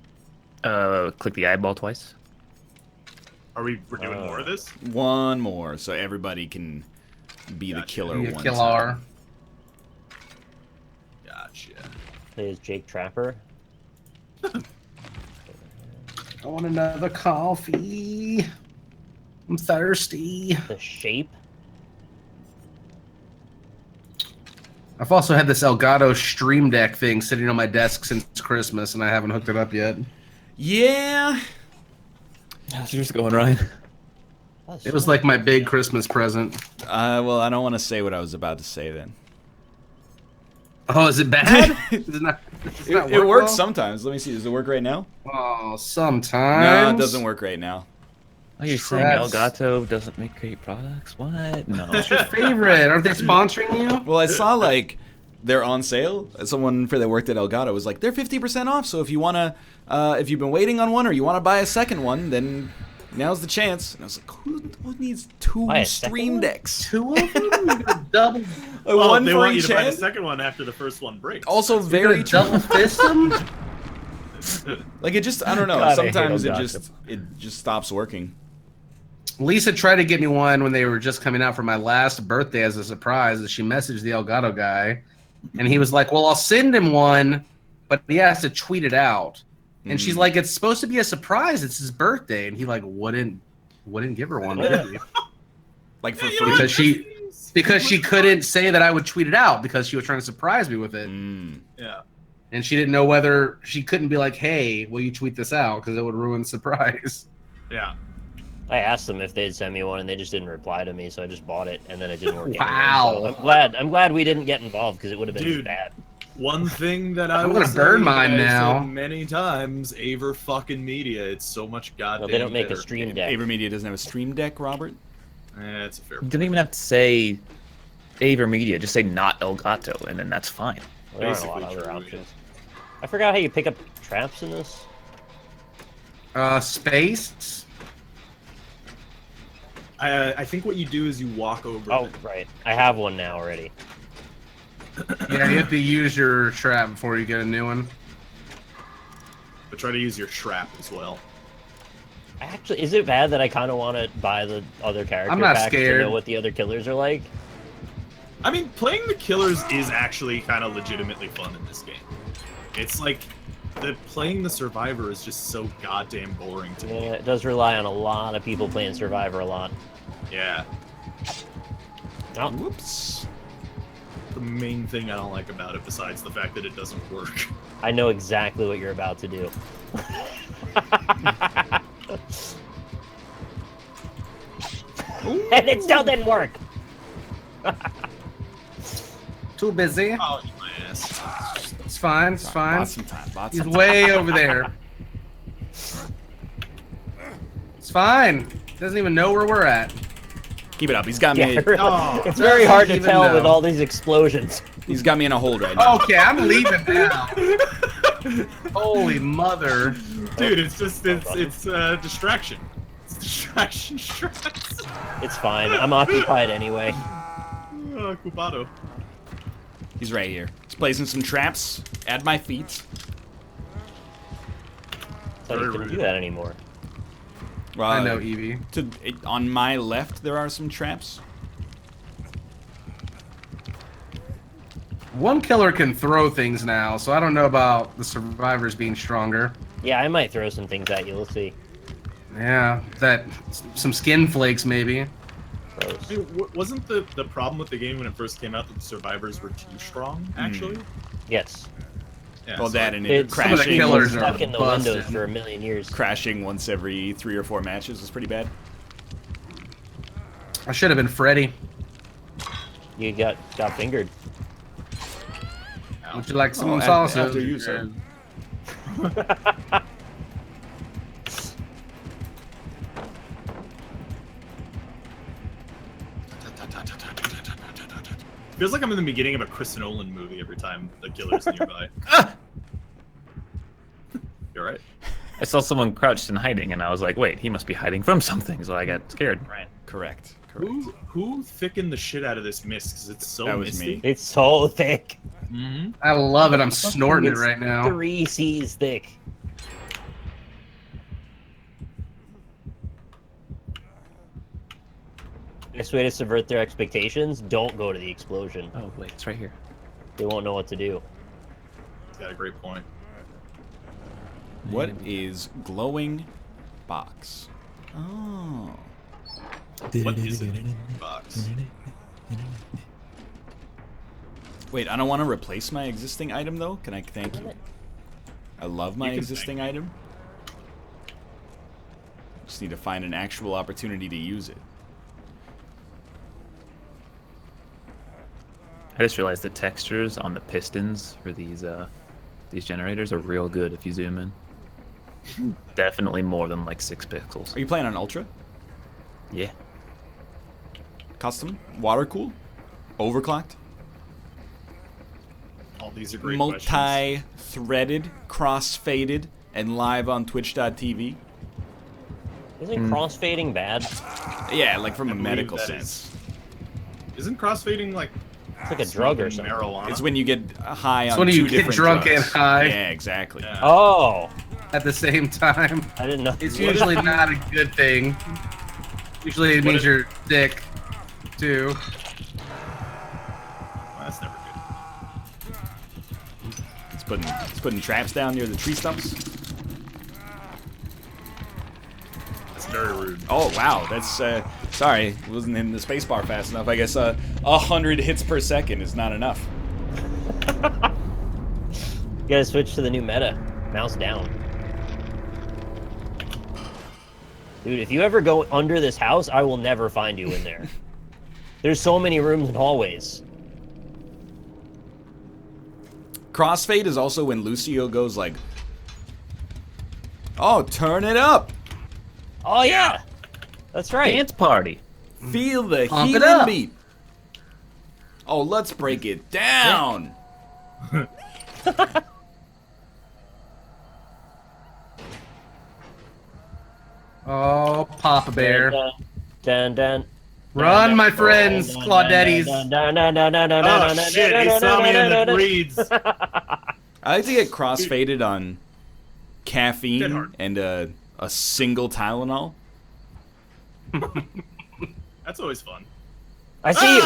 Click the eyeball twice. We're doing more of this? One more, so everybody can be the Gotcha. killer Be a one killer. time. Gotcha. Play as Jake Trapper. I want another coffee. I'm thirsty. The shape. I've also had this Elgato Stream Deck thing sitting on my desk since Christmas, and I haven't hooked it up yet. Yeah. How's yours going, Ryan? It was like my big Christmas present. Well, I don't want to say what I was about to say then. Oh, is it bad? Does it not It work works well? sometimes. Let me see. Does it work right now? Oh, sometimes. No, it doesn't work right now. Oh, you're saying That's- Elgato doesn't make great products? What? No. What's your favorite? Aren't they sponsoring you? Well, I saw like they're on sale. Someone that worked at Elgato was like, they're 50% off. So if you wanna, if you've been waiting on one or you want to buy a second one, then now's the chance. And I was like, who needs two Buy a second Stream one? Decks? Two of them? You're gonna double, One they for want you each to buy the hand. second one after the first one breaks. Also you're very gonna double fist them? like it just I don't know. God, I hate Sometimes Elgato. it just stops working. Lisa tried to get me one when they were just coming out for my last birthday as a surprise. And she messaged the Elgato guy, and he was like, "Well, I'll send him one, but he has to tweet it out." And she's like, "It's supposed to be a surprise. It's his birthday." And he like wouldn't give her one, did he? Like for Yeah, free. because she couldn't say that I would tweet it out because she was trying to surprise me with it. Yeah. And she didn't know whether she couldn't be like, "Hey, will you tweet this out?" Because it would ruin the surprise. Yeah. I asked them if they'd send me one, and they just didn't reply to me, so I just bought it, and then it didn't work. Wow. Anyway. So I'm glad we didn't get involved because it would have been Dude. bad. One thing that I I'm gonna will burn say mine that I've now. said many times, Aver fucking Media. It's so much goddamn. No, they don't make a better. Stream Deck. AverMedia doesn't have a Stream Deck, Robert. That's a fair You point. don't even have to say Aver Media. Just say not Elgato, and then that's fine. There aren't a lot of Basically other true, options. I forgot how you pick up traps in this. Space. I think what you do is you walk over. Oh, it. right. I have one now already. Yeah, you have to use your trap before you get a new one. But try to use your trap as well. Actually, is it bad that I kind of want to buy the other character I'm not packs to scared. know what the other killers are like? I mean, playing the killers is actually kind of legitimately fun in this game. It's like playing the survivor is just so goddamn boring to me. Yeah, it does rely on a lot of people playing Survivor a lot. Yeah. Oh, Whoops. The main thing I don't like about it, besides the fact that it doesn't work. I know exactly what you're about to do. And it still didn't work! Too busy. Oh, eat my ass. It's fine. It's fine. Lots of time. Lots He's of time. way over there. It's fine. Doesn't even know where we're at. Keep it up. He's got Yeah, me. really. Oh, It's very hard to doesn't tell even with know. all these explosions. He's got me in a hold right now. Okay, I'm leaving now. Holy mother. Dude, it's just it's distraction. It's distraction stress. It's fine. I'm occupied anyway. Cubado. He's right here. He's placing some traps at my feet. So you couldn't do that anymore. Well, I know, Evie. On my left, there are some traps. One killer can throw things now, so I don't know about the survivors being stronger. Yeah, I might throw some things at you. We'll see. Yeah, some skin flakes maybe. Gross. Hey, wasn't the problem with the game when it first came out that the survivors were too strong, actually? Yes. Yeah, Well, so that and it It's Some of the crashing, killers are stuck in the busted. windows for a million years. crashing once every 3 or 4 matches is pretty bad. I should have been Freddy. You got fingered. Would you like some Oh, sausage? after you, sir. Feels like I'm in the beginning of a Chris Nolan movie every time the killer's nearby. You're right. I saw someone crouched and hiding, and I was like, wait, he must be hiding from something, so I got scared. Right. Correct. Who thickened the shit out of this mist? Because it's so That was misty. me. It's so thick. Mm-hmm. I love it. I'm snorting it It's right now. 3 C's thick. Best way to subvert their expectations, don't go to the explosion. Oh, wait, it's right here. They won't know what to do. He's got a great point. What is glowing box? Oh. What is it? Box. Wait, I don't want to replace my existing item though. Can I thank you? I love my You can existing thank item. Just need to find an actual opportunity to use it. I just realized the textures on the pistons for these generators are real good if you zoom in. Definitely more than like 6 pixels. Are you playing on Ultra? Yeah. Custom? Water cooled? Overclocked? All these are great questions. Multi-threaded, cross-faded, and live on Twitch.tv? Isn't crossfading bad? Yeah, like from I a believe medical that sense. Isn't crossfading like It's like a drug or smoking something. marijuana? It's when you get high on when two you get different drunk drugs. and high. Yeah, exactly. Yeah. Oh! At the same time. I didn't know. It's usually not a good thing. Usually it means you're sick, too. Well, that's never good. It's putting traps down near the tree stumps. That's very rude. Oh wow, that's sorry, wasn't in the spacebar fast enough. I guess 100 hits per second is not enough. You gotta switch to the new meta. Mouse down. Dude, if you ever go under this house, I will never find you in there. There's so many rooms and hallways. Crossfade is also when Lucio goes like, "Oh, turn it up, Oh yeah! That's right. Dance party. feel the Pump it healing up." beat." Oh, let's break it down. Oh, Papa Bear. Dun, dun, Run, my friends, Claudettis. Oh shit, he saw me in the reeds. I like to get crossfaded on Dead caffeine hard. and a single Tylenol. That's always fun. I see you.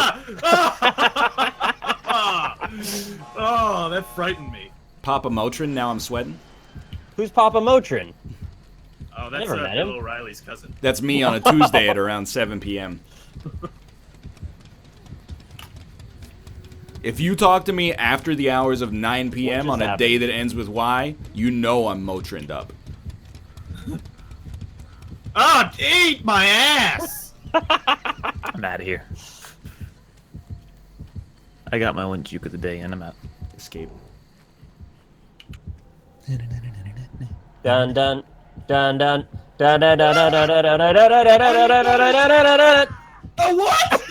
Oh, that frightened me. Papa Motrin, now I'm sweating. Who's Papa Motrin? Oh, that's Never met him. Bill O'Reilly's cousin. That's me on a Tuesday at around 7 p.m. If you talk to me after the hours of 9 p.m. on a day that ends with Y, you know I'm Motrined up. Oh, eat my ass! I'm out of here. I got my one juke of the day, and I'm out. Escape. Dun dun dun dun dun dun dun dun dun dun dun dun dun. Oh, what?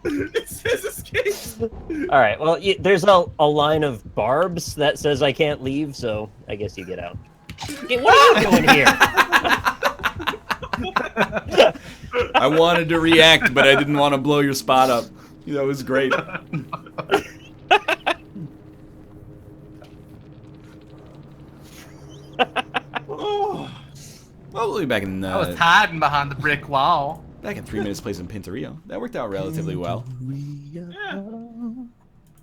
It says escape. All right. Well, there's a line of barbs that says I can't leave, so I guess you get out. Hey, what are you doing here? I wanted to react, but I didn't want to blow your spot up. That was great. Oh. Well, we'll be back in I was hiding behind the brick wall. back in 3 minutes plays in Pinturillo. That worked out relatively well. Yeah.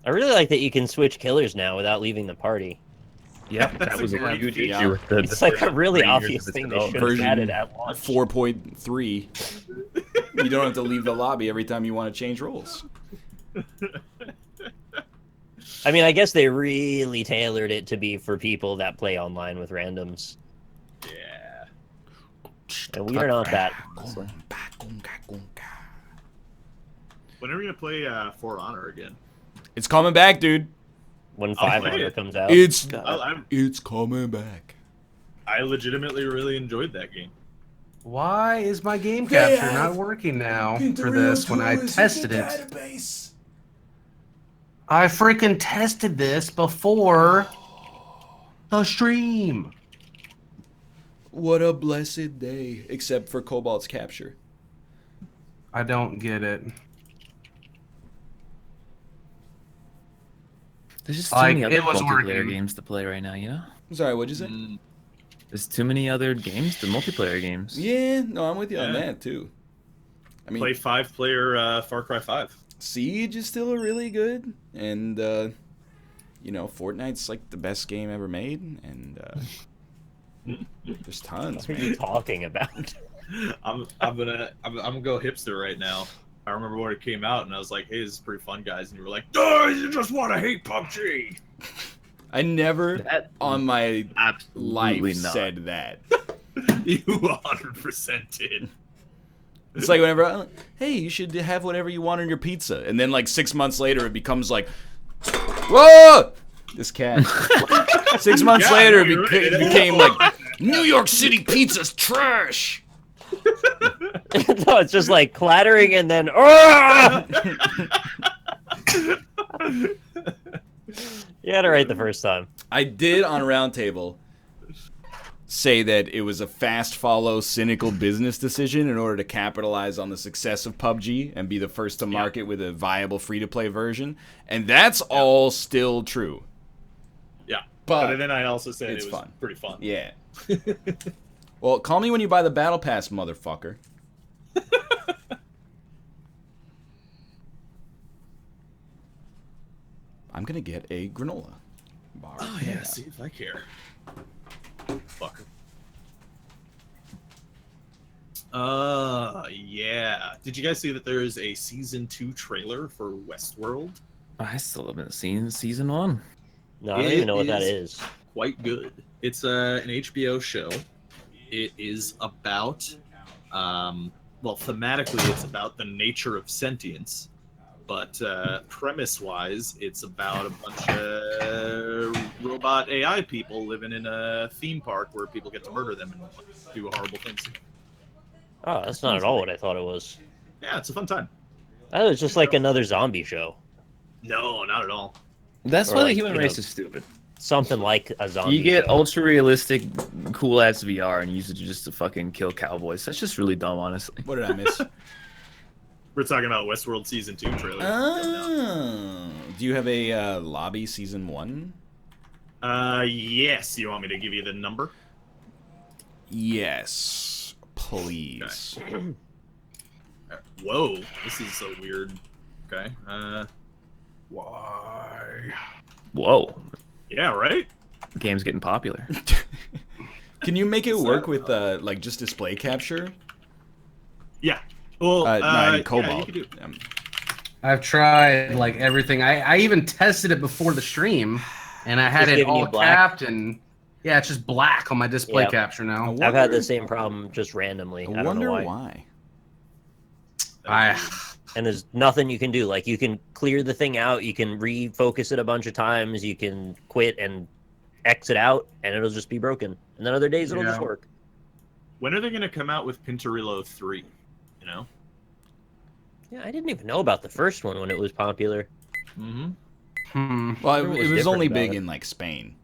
I really like that you can switch killers now without leaving the party. Yeah, That's that was a a great huge feature. issue with the. It's like a really 3 years obvious of thing its they should have Version added at launch. 4.3. You don't have to leave the lobby every time you want to change roles. I mean, I guess they really tailored it to be for people that play online with randoms. Yeah. And we are not that. When are we gonna play For Honor again? It's coming back, dude. When I'll 5 play Honor it. comes out. It's I coming back. legitimately really enjoyed that game. Why is my game They capture have not working now for this when I tested it? Database. I freaking tested this before the stream. What a blessed day, except for Cobalt's capture. I don't get it. There's just too Like, many other it was multiplayer working. games to play right now, you know? Sorry, what'd you say? There's too many other games, the multiplayer games. Yeah, no, I'm with you on Yeah. that too. I mean, Play 5-player Far Cry 5. Siege is still really good, and you know, Fortnite's like the best game ever made, and there's tons, What are you man. talking about? I'm gonna go hipster right now. I remember when it came out, and I was like, "Hey, this is pretty fun, guys." And you were like, "Duh, you just want to hate PUBG." I never That- on my life Absolutely not. said that. You 100% did. It's like whenever, hey, you should have whatever you want on your pizza, and then like 6 months later, it becomes like, whoa, this cat. 6 months Yeah, later, no, you're right. it became like New York City pizza's trash. No, it's just like clattering and then. "Ah!" You had it right the first time. I did on Roundtable say that it was a fast follow, cynical business decision in order to capitalize on the success of PUBG and be the first to market with a viable free-to-play version, and that's all still true. Yeah, But but then I also said it's it was fun. pretty fun. Yeah. Well, call me when you buy the Battle Pass, motherfucker. I'm gonna get a granola bar. Oh yeah, see if I care. Fucker. Yeah. Did you guys see that there is a season 2 trailer for Westworld? I still haven't seen season 1. No, I don't It even know what that is- is. Quite good. It's an HBO show. It is about, well, thematically, it's about the nature of sentience. But premise-wise, it's about a bunch of robot AI people living in a theme park where people get to murder them and do horrible things. Oh, that's not at all what I thought it was. Yeah, it's a fun time. That was just like another zombie show. No, not at all. That's Or why the like, human you race know- is stupid. something like a zombie. You get show. ultra realistic, cool ass VR and use it just to fucking kill cowboys. That's just really dumb, honestly. What did I miss? We're talking about Westworld Season 2 trailer. Oh. Do you have a lobby season 1? Yes. You want me to give you the number? Yes, please. Whoa, this is so weird. Okay. Why? Whoa, Yeah, right? the game's getting popular. Can you make it work with like just display capture? Yeah. Well, No, I mean yeah, Cobalt. you could do. I've tried like everything. I even tested it before the stream, and I had Just it giving you all black? capped, and yeah, it's just black on my display Yep. capture now. I I've had wonder- the same problem just randomly. I I don't wonder know why. why. And there's nothing you can do. Like, you can clear the thing out, you can refocus it a bunch of times, you can quit and exit out, and it'll just be broken. And then other days it'll just Yeah. work. When are they going to come out with Pinturillo 3? You know? Yeah, I didn't even know about the first one when it was popular. Mm-hmm. Well, Everyone was it was different only about big it. in like Spain.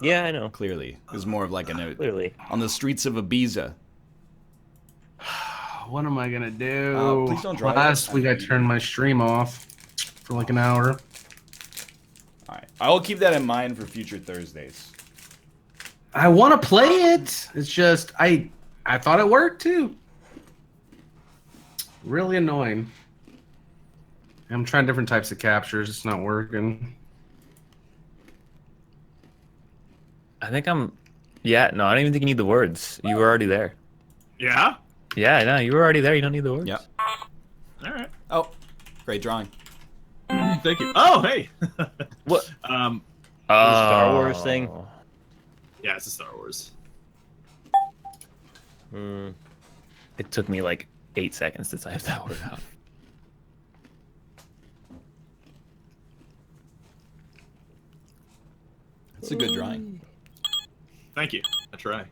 Yeah, I know. Clearly, it was more of like Clearly. on the streets of Ibiza. What am I gonna do? Please don't drive. Last week I turned my stream off for like an hour. All right, I will keep that in mind for future Thursdays. I want to play it. It's just I thought it worked too. Really annoying. I'm trying different types of captures. It's not working. I think I'm. Yeah, no, I don't even think you need the words. You were already there. Yeah? Yeah, no, you were already there. You don't need the words. Yep. All right. Oh, great drawing. Thank you. Oh, hey. What? Star Wars thing? Yeah, it's a Star Wars. Hmm. It took me like 8 seconds to type that word out. It's a good drawing. Thank you. I try.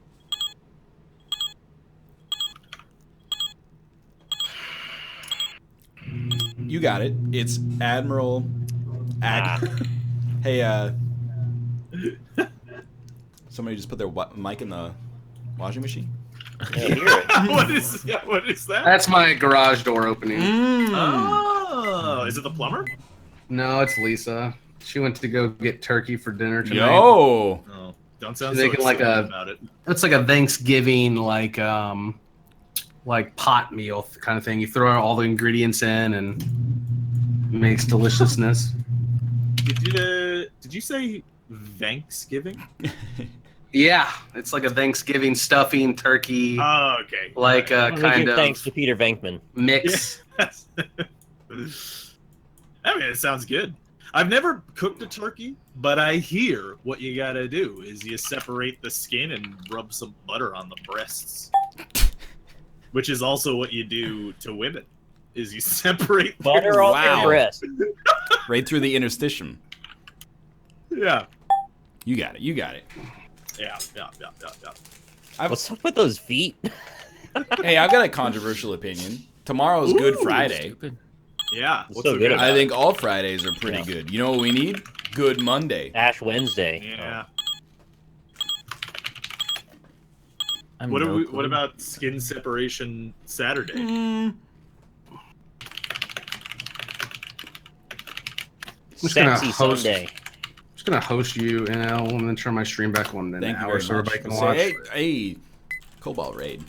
You got it. It's Admiral. Hey, somebody just put their mic in the washing machine. Yeah, hear it. What is that? That's my garage door opening. Oh, is it the plumber? No, it's Lisa. She went to go get turkey for dinner tonight. Yo. Oh, don't sound She's so making like excited a- about it. It's like a Thanksgiving like pot meal kind of thing. You throw all the ingredients in and it makes deliciousness. Did you say Thanksgiving? Yeah, it's like a Thanksgiving stuffing turkey, Oh, okay. like Well, a we kind give of thanks to Peter Venkman. mix. Yes. I mean, it sounds good. I've never cooked a turkey, but I hear what you gotta do is you separate the skin and rub some butter on the breasts, which is also what you do to women. Is you separate their- Butter on Wow. your breast. Right through the interstitium. Yeah, You got it. You got it. yeah. What's up with those feet? Hey, I've got a controversial opinion. Tomorrow's Good Ooh. Friday. Stupid. Yeah. It's What's so so good good about I about think all Fridays are pretty Yeah. good. You know what we need? Good Monday. Ash Wednesday. it? Yeah. I'm What no What clue. about skin separation Saturday? Mm, just gonna Sexy host- Sunday. just gonna host you and I'll then turn my stream back on in an thank you hour very so much. everybody can Say, watch. hey, Cobalt Raid.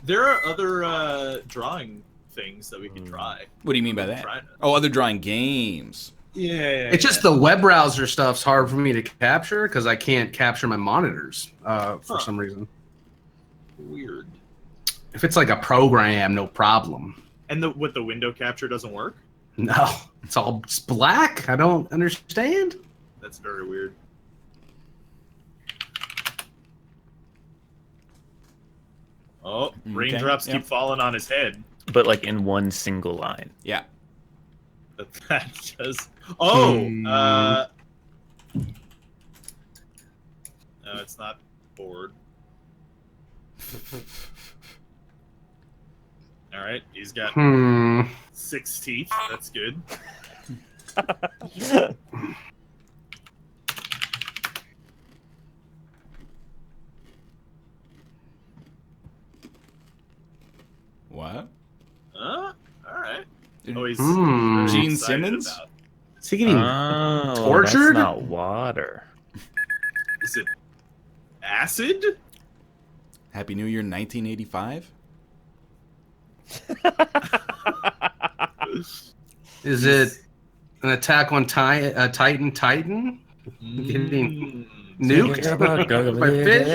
There are other drawing things that we can try. What do you mean by that? Try it. Oh, other drawing games. Yeah. It's just the web browser stuff's hard for me to capture because I can't capture my monitors for Huh. some reason. weird. If it's like a program, no problem. And the window capture doesn't work? No, it's all just black. I don't understand. That's very weird. Oh, raindrops yep. keep falling on his head. But like in one single line. Yeah. That just. Oh, no, it's not bored. All right, he's got 6 teeth. That's good. always Hmm. very Gene excited Simmons? about. Is he getting Oh, tortured? That's not water. Is it acid? Happy New Year, 1985. Is it an Attack on Titan? Getting nuked by fish?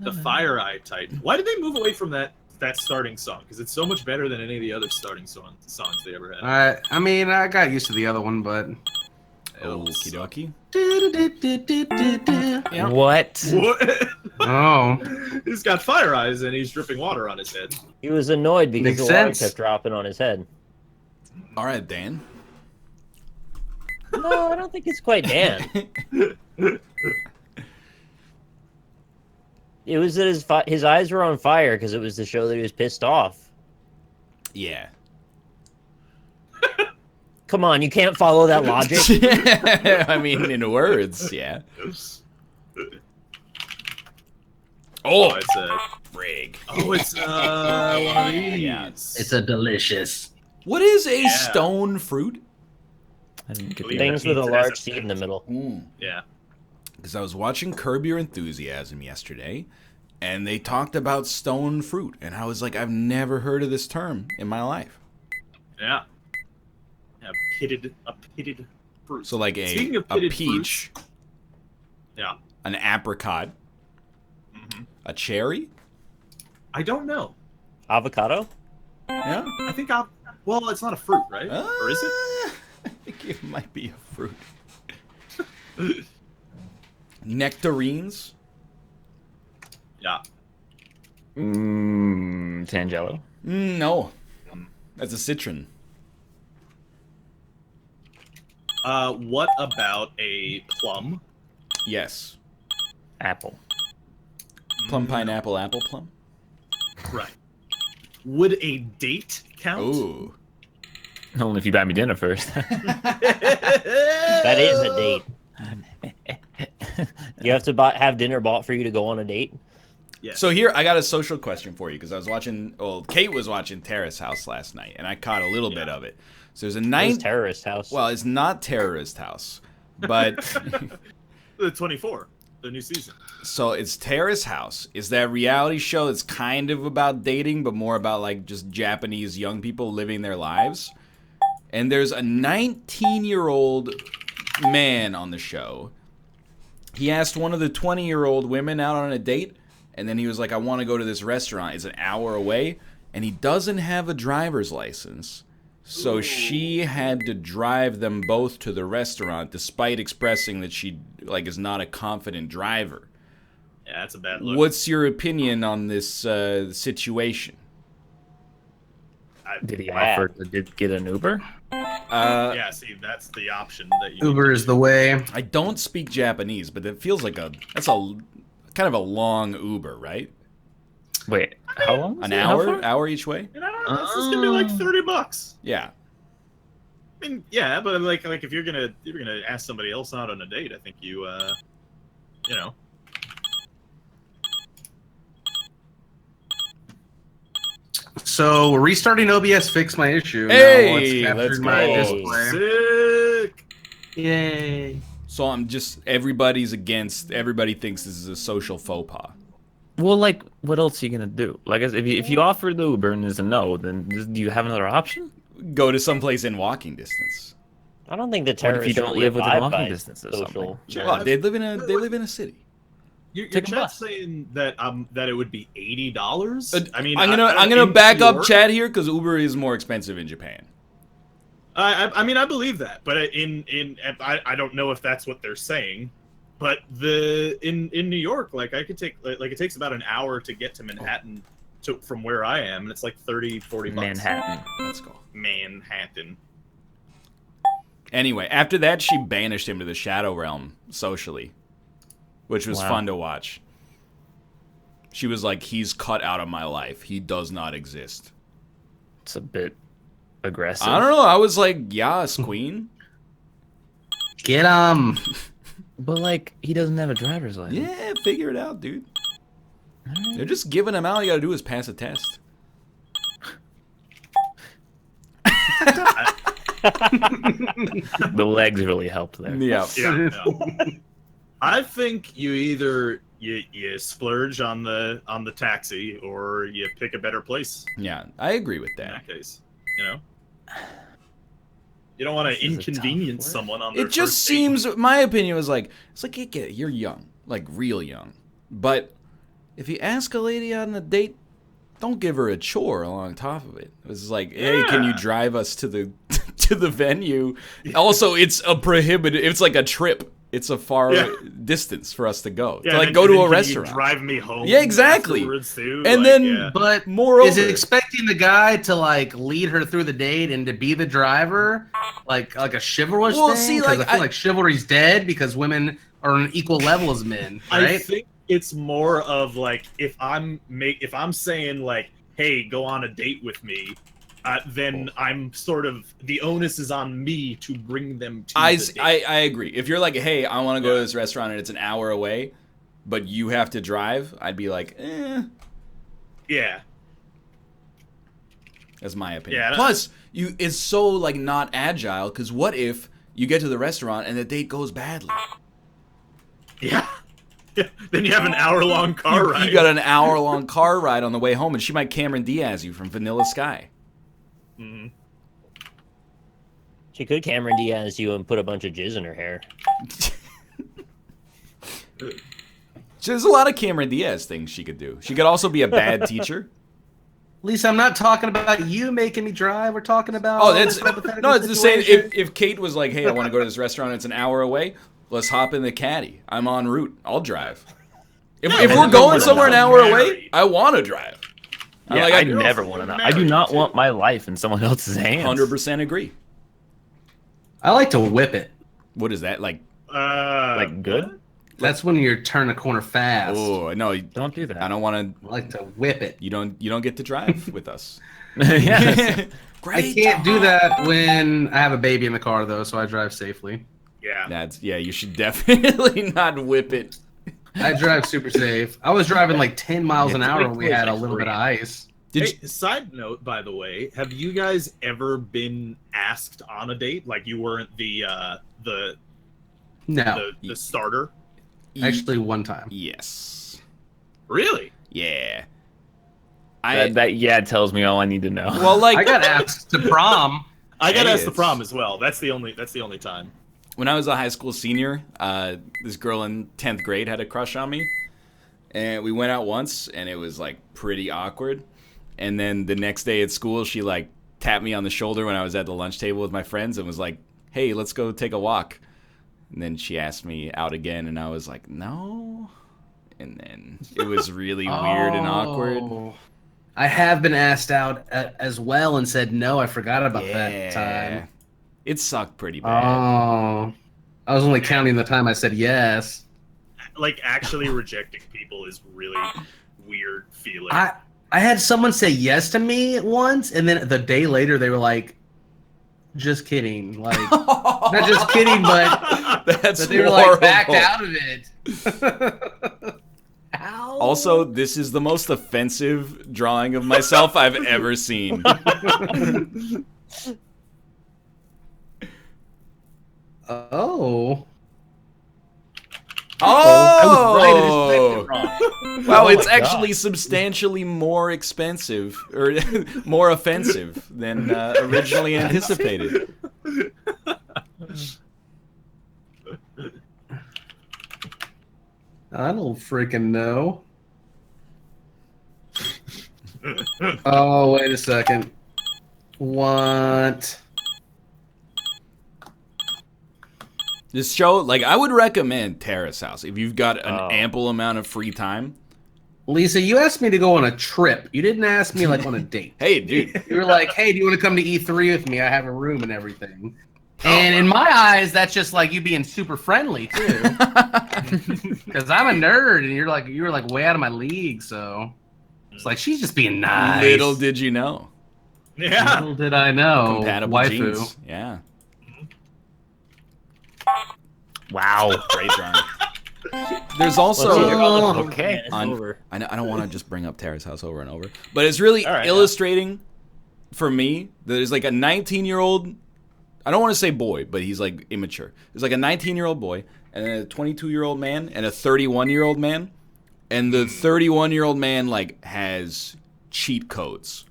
The Fire Eye Titan. Why did they move away from that starting song? Because it's so much better than any of the other starting songs they ever had. I mean, I got used to the other one, but Okie dokie. What? What? oh, He's got fire eyes and he's dripping water on his head. He was annoyed because Makes the water sense. kept dropping on his head. All right, Dan. No, I don't think it's quite Dan. It was that his eyes were on fire because it was the show that he was pissed off. Yeah. Come on, you can't follow that logic. I mean, in words, yeah. Oh, Oh, it's a frig. one of these. Yeah. it's a delicious. What is a Yeah. stone fruit? I didn't get Believe the Things with a It has large a seed in the middle. Yeah. Because I was watching Curb Your Enthusiasm yesterday, and they talked about stone fruit, and I was like, I've never heard of this term in my life. Yeah. A pitted fruit. So like Speaking a of pitted peach, fruits, yeah. an apricot, a cherry. I don't know. Avocado? Yeah. I think well, it's not a fruit, right? Or is it? I think it might be a fruit. Nectarines. Yeah. Tangelo. No, that's a citron. What about a plum? Yes. Apple. Plum, pineapple, apple, plum. Right. Would a date count? Ooh. Only if you buy me dinner first. That is a date. You have to have dinner bought for you to go on a date? Yes. So here, I got a social question for you because I was watching. Well, Kate was watching Terrace House last night, and I caught a little bit of it. So there's a Nice terrorist house. Well, it's not Terrorist House, but the 24, the new season. so it's Terrace House. Is that reality show that's kind of about dating, but more about like just Japanese young people living their lives? And there's a 19-year-old man on the show. He asked one of the 20-year-old women out on a date, and then he was like, I want to go to this restaurant. It's an hour away, and he doesn't have a driver's license. So she had to drive them both to the restaurant, despite expressing that she like is not a confident driver. Yeah, that's a bad look. What's your opinion on this situation? Did he Wow. offer to get an Uber? Yeah, see, that's the option that you. Uber is the way. I don't speak Japanese, but it feels like that's a kind of a long Uber, right? Wait, how long? was An it? How hour, far? hour each way. You know, it's just gonna be like $30. Yeah. I mean, yeah, but like if you're gonna ask somebody else out on a date, I think you know. So restarting OBS fixed my issue. Hey, Now it's captured let's my go. display. Sick. Yay! So I'm just everybody thinks this is a social faux pas. Well, like, what else are you gonna do? Like, if you offer the Uber and there's a no, then do you have another option? Go to someplace in walking distance. I don't think the What if terrorists you don't really live within abide walking by distance or social. Yeah. Well, they live in a city. Your Take a chat's bus. saying that that it would be $80. I mean, I'm I gonna in back New up York- Chad here because Uber is more expensive in Japan. I mean, I believe that, but I don't know if that's what they're saying. But in New York, like I could take like it takes about an hour to get to Manhattan from where I am, and it's like 30-40 bucks. Manhattan. Let's go. Manhattan. Anyway, after that, she banished him to the Shadow Realm socially, which was Wow. fun to watch. She was like, he's cut out of my life. He does not exist. It's a bit aggressive. I don't know. I was like, yes, queen. Get 'em. But like, he doesn't have a driver's license. Yeah, figure it out, dude. They're just giving him out. All you gotta do is pass a test. The legs really helped there. Yeah. Yeah. I think you either you splurge on the taxi or you pick a better place Yeah, I agree with in that. that case. You know? You don't want to This is a tough inconvenience word. someone on their It just first date. seems, my opinion was like, it's like, you're young, like real young. But if you ask a lady on a date, don't give her a chore along top of it. It was like, hey, can you Yeah. drive us to the to the venue? Also, it's a prohibited, it's like a trip. It's a far Yeah. distance for us to go. Yeah, to like and go then to a can you restaurant. drive me home. Yeah, exactly. afterwards, too? And Like, then- yeah. But Moreover, is it expecting the guy to like lead her through the date and to be the driver, like a chivalrous Well, thing? see, 'Cause like, I feel I- like chivalry's dead because women are on an equal level as men, I right? think it's more of like if I'm saying like, hey, go on a date with me, then I'm sort of the onus is on me to bring them to the date. I agree. If you're like, hey, I want to go to Yeah. this restaurant and it's an hour away, but you have to drive, I'd be like, Yeah. that's my opinion. Yeah. Plus, it's so like not agile because what if you get to the restaurant and the date goes badly? Yeah. Yeah. Then you have an hour-long car ride. You got an hour-long car ride on the way home, and she might Cameron Diaz you from Vanilla Sky. Mhm. She could Cameron Diaz you and put a bunch of jizz in her hair. There's a lot of Cameron Diaz things she could do. She could also be a bad teacher. Lisa, I'm not talking about you making me drive. We're talking about Oh, that's this hypothetical no. It's the same. situation. If Kate was like, "Hey, I want to go to this restaurant. It's an hour away. Let's hop in the caddy. I'm en route. I'll drive." If No, we're but going we're somewhere an not hour away, married. I want to drive. Yeah, like, I I never also want to know. married, I do not too. want my life in someone else's hands. 100% agree. I like to whip it. What is that like? Like good? That's when you turn a corner fast. Oh no, Don't do that. I don't want to. I like to whip it. You don't get to drive with us. Yes. I can't do that when I have a baby in the car, though, so I drive safely. Yeah. You should definitely not whip it. I drive super safe. I was driving like 10 miles an hour when we had a little bit of ice. Did Hey, side note, by the way, have you guys ever been asked on a date? Like you weren't the No, starter? actually one time. Yes. Really? Yeah. That yeah tells me all I need to know. Well, like I got asked to prom. I got asked the Idiots. prom as well. That's the only time. when I was a high school senior, this girl in 10th grade had a crush on me. And we went out once, and it was, like, pretty awkward. And then the next day at school, she, like, tapped me on the shoulder when I was at the lunch table with my friends and was like, hey, let's go take a walk. And then she asked me out again, and I was like, no. And then it was really weird and awkward. Oh. I have been asked out as well and said no. I forgot about that time. It sucked pretty bad. Oh, I was only counting the time I said yes. Like actually rejecting people is really weird feeling. I had someone say yes to me once, and then the day later they were like, "Just kidding," like not just kidding, but That's they were like backed out of it. Ow. Also, this is the most offensive drawing of myself I've ever seen. Oh. I was right. It is Oh! typed wrong. Wow, Oh it's my actually God. substantially more expensive, or more offensive than originally anticipated. I don't freaking know. Oh, wait a second. What? This show, like, I would recommend Terrace House if you've got an Oh. ample amount of free time. Lisa, you asked me to go on a trip. You didn't ask me like on a date. Hey, dude. You were like, "Hey, do you want to come to E3 with me? I have a room and everything." And in my eyes, that's just like you being super friendly too, because I'm a nerd, and you were like way out of my league. So it's like she's just being nice. Little did you know. Yeah. Little did I know, Compatible waifu. genes. Yeah. Wow. Great drawing. There's Let's also... see, they're all Oh, looking okay. at us on- over. I don't want to just bring up Terrace House over and over, but it's really All right, illustrating for me that there's like a 19-year-old I don't want to say boy, but he's like immature. There's like a 19-year-old boy and a 22-year-old man and a 31-year-old man. And the 31-year-old man like has cheat codes.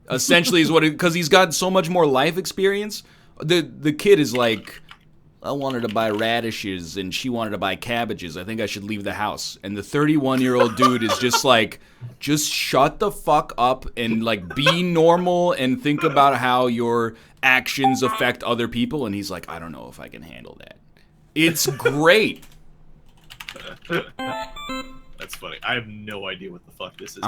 Essentially is what because he's got so much more life experience. The kid is like, I wanted to buy radishes and she wanted to buy cabbages. I think I should leave the house. And the 31-year-old dude is just like, just shut the fuck up and like be normal and think about how your actions affect other people. And he's like, I don't know if I can handle that. It's great. That's funny. I have no idea what the fuck this is.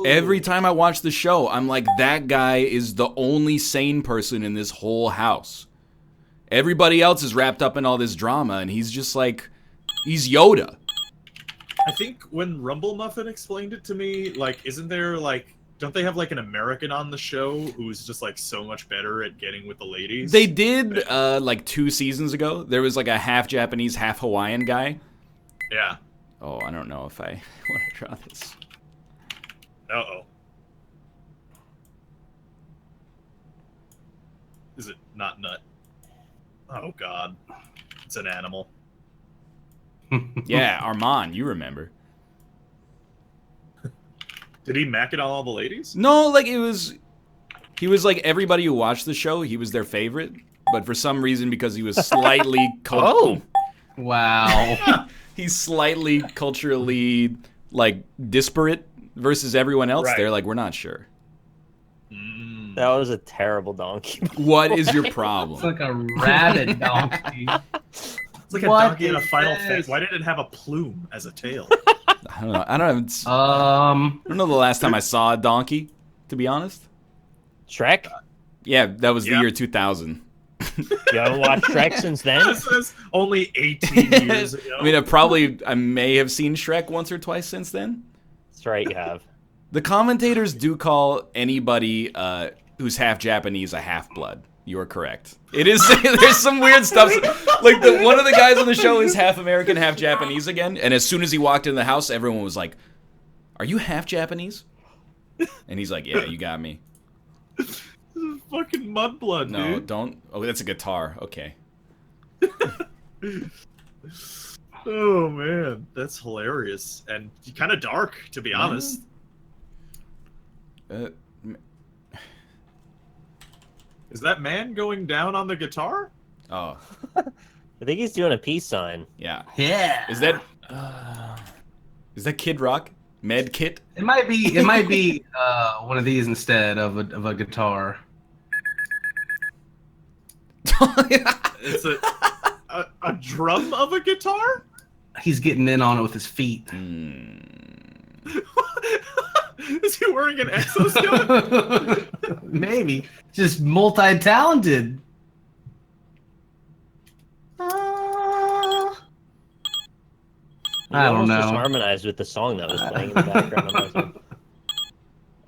Every time I watch the show, I'm like, that guy is the only sane person in this whole house. Everybody else is wrapped up in all this drama, and he's just like, he's Yoda. I think when Rumble Muffin explained it to me, like, isn't there, like, don't they have, like, an American on the show who's just, like, so much better at getting with the ladies? They did, like, 2 seasons ago. There was, like, a half Japanese, half Hawaiian guy. Yeah. Oh, I don't know if I want to draw this. Uh-oh. Is it not nut? Oh, God. It's an animal. Yeah, Armand, you remember. Did he mack it on all the ladies? No, like, he was like, everybody who watched the show, he was their favorite. But for some reason, because he was slightly... Wow. He's slightly culturally, like, disparate versus everyone else. Right. They're like, we're not sure. That was a terrible donkey. What is your It's problem? like a rabid donkey. It's like a What donkey in a is Final this? Fantasy. Why did it have a plume as a tail? I don't know. I don't know the last time I saw a donkey, to be honest. Shrek? Yeah, that was the Yeah. year 2000. You haven't watched Shrek since then? This is only 18 years ago. I mean, I may have seen Shrek once or twice since then. That's right, you have. The commentators do call anybody who's half Japanese a half-blood. You are correct. It is. There's some weird stuff. Like one of the guys on the show is half American, half Japanese again. And as soon as he walked in the house, everyone was like, "Are you half Japanese?" And he's like, "Yeah, you got me." This is fucking mudblood, No, dude. don't. Oh, that's a guitar. Okay. Oh man, that's hilarious and kind of dark, to be honest. Is that man going down on the guitar? Oh, I think he's doing a peace sign. yeah. Yeah. Is that Kid Rock? Med Kit? It might be one of these instead of a guitar. It's a drum of a guitar? He's getting in on it with his feet. Is he wearing an exoskeleton? Maybe. Just multi-talented. I don't Just know. harmonized with the song that was playing in the background. I was like,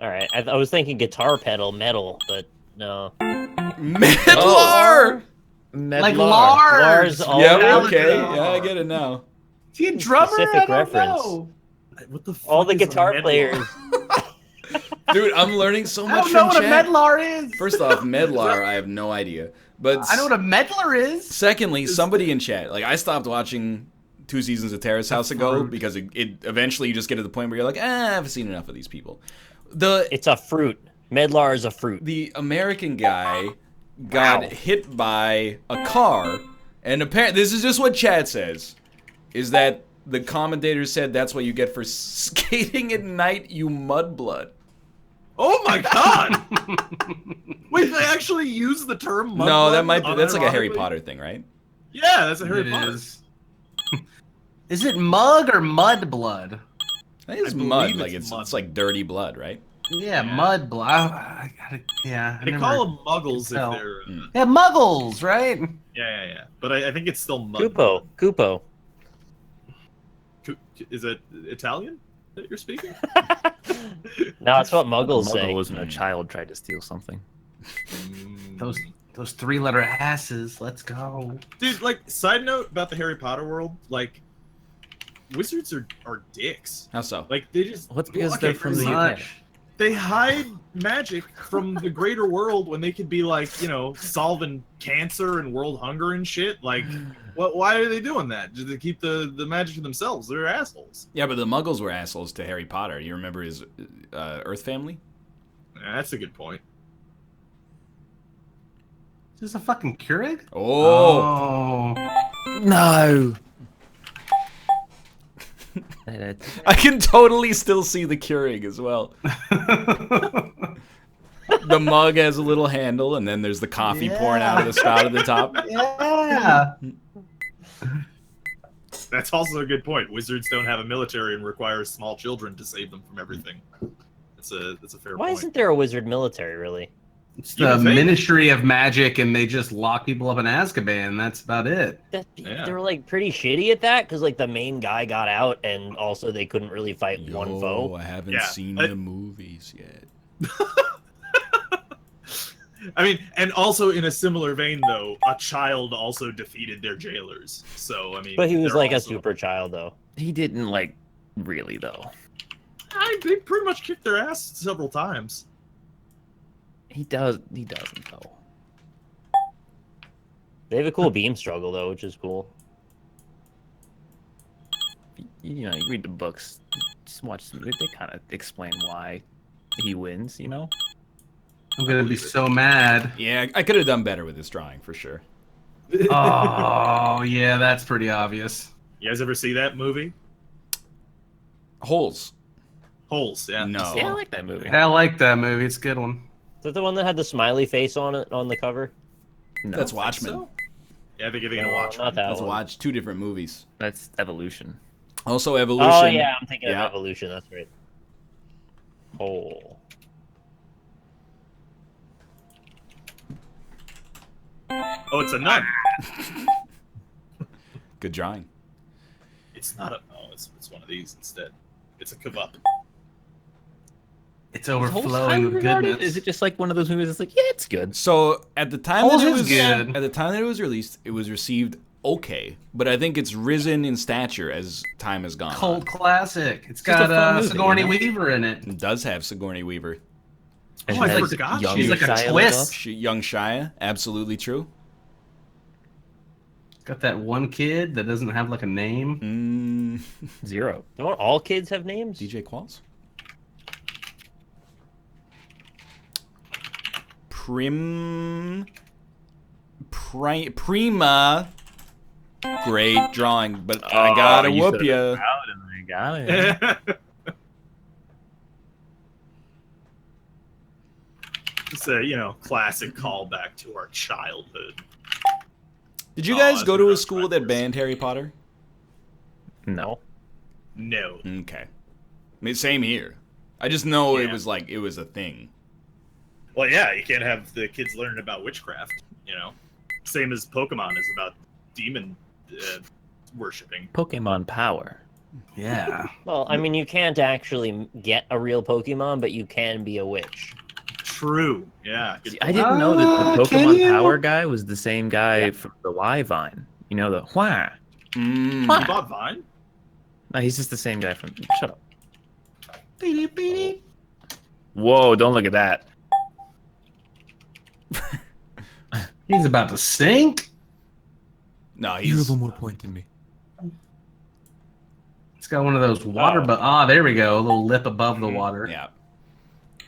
all right, I was thinking guitar pedal metal, but no. Medlar! Like Lars Lars. Yeah, all okay. Metallica. Yeah, I get it now. Is he a drummer? Specific I don't reference. know. What the fuck all the is a guitar medlar? players. Dude, I'm learning so I much don't know from what a chat. medlar is. First off, Medlar, I have no idea. But I know what a medlar is. secondly, somebody in chat, like I stopped watching 2 seasons of Terrace House ago fruit. because it eventually you just get to the point where you're like, I've seen enough of these people. It's a fruit. Medlar is a fruit. The American guy got hit by a car, and apparently this is just what chat says, is that the commentator said that's what you get for skating at night, you mudblood. Oh my god! Wait, they actually use the term mudblood? No, that's like a Harry unironically? Potter thing, right? Yeah, that's a Harry It Potter. Is it mug or mud blood? I think it's believe mud, it's like it's mud. like dirty blood, right? Yeah, Yeah. mud blood. I gotta, yeah. I They never- call them muggles tell. if they're... Yeah, muggles, right? Yeah. But I think it's still mud. Kupo. Is it Italian that you're speaking? No, it's what muggles Muggle say. was when a child tried to steal something. Those 3-letter asses. Let's go. Dude, like, side note about the Harry Potter world, like, wizards are dicks. How so? Like, they just... Well, it's because okay, they're from first the of all, UK. Much. they hide magic from the greater world when they could be like, solving cancer and world hunger and shit. Like, why are they doing that? Do they keep the magic to themselves? They're assholes. Yeah, but the Muggles were assholes to Harry Potter. You remember his Earth family? Yeah, that's a good point. Is this a fucking Keurig? Oh. No. I can totally still see the Keurig as well. The mug has a little handle, and then there's the coffee pouring out of the spout at the top. Yeah. That's also a good point. Wizards don't have a military and require small children to save them from everything. That's a fair Why point. isn't there a wizard military, really? It's You the would think. Ministry of Magic, and they just lock people up in Azkaban. That's about it. Yeah. They were like pretty shitty at that because like the main guy got out, and also they couldn't really fight one foe. I haven't Yeah, seen I- the movies yet. I mean, and also in a similar vein, though, a child also defeated their jailers. So, I mean, But he was they're like a also- super child, though. He didn't like really though. They pretty much kicked their ass several times. He doesn't though. They have a cool beam struggle though, which is cool. You read the books, just watch them. They kind of explain why he wins. I'm gonna be so mad. Yeah, I could have done better with this drawing, for sure. Oh yeah, that's pretty obvious. You guys ever see that movie? Holes. Holes, yeah. No. Yeah, I like that movie. I like that movie. It's a good one. Is that the one that had the smiley face on it on the cover? No, That's Watchmen. So? Yeah, I think you're gonna No, watch not it. that Let's one. watch two different movies. That's Evolution. Also, Evolution. Oh yeah, I'm thinking Yeah. of Evolution. That's right. Hole. Oh, it's a nun. Good drawing. It's not a. Oh, it's one of these instead. It's a kebab. It's overflowing with goodness. Is it just like one of those movies that's like, yeah, it's good? So at the time Holes that it is was good. at the time that it was released, it was received okay, but I think it's risen in stature as time has gone Cult on. classic. It's just a got fun movie, Sigourney you know? Weaver in it. It does have Sigourney Weaver. And Oh, I she's, forgot. young She's like a Shia twist. LaBeouf. Young Shia, absolutely true. It's got that one kid that doesn't have like a name. Zero. Don't all kids have names? DJ Qualls. Prima. Great drawing, but I gotta you whoop said it you. loud and I got it. It's a classic callback to our childhood. Did you Oh, guys that's go what to I a was school trying that to banned Harry Potter? No. No. Okay. I mean, same here. I just know it Yeah. was like it was a thing. Well, yeah, you can't have the kids learning about witchcraft. Same as Pokemon is about demon worshipping. Pokemon Power. Yeah. Well, I mean, you can't actually get a real Pokemon, but you can be a witch. True. Yeah. good See, I didn't know that the Can Pokemon you? Power guy was the same guy from the Y Vine. You know, the why? You What? bought Vine? No, he's just the same guy from. Shut up. Beep, beep. Whoa! Don't look at that. He's about to sink. No, he's more point than me. It's got one of those water, but there we go. A little lip above the water. yeah.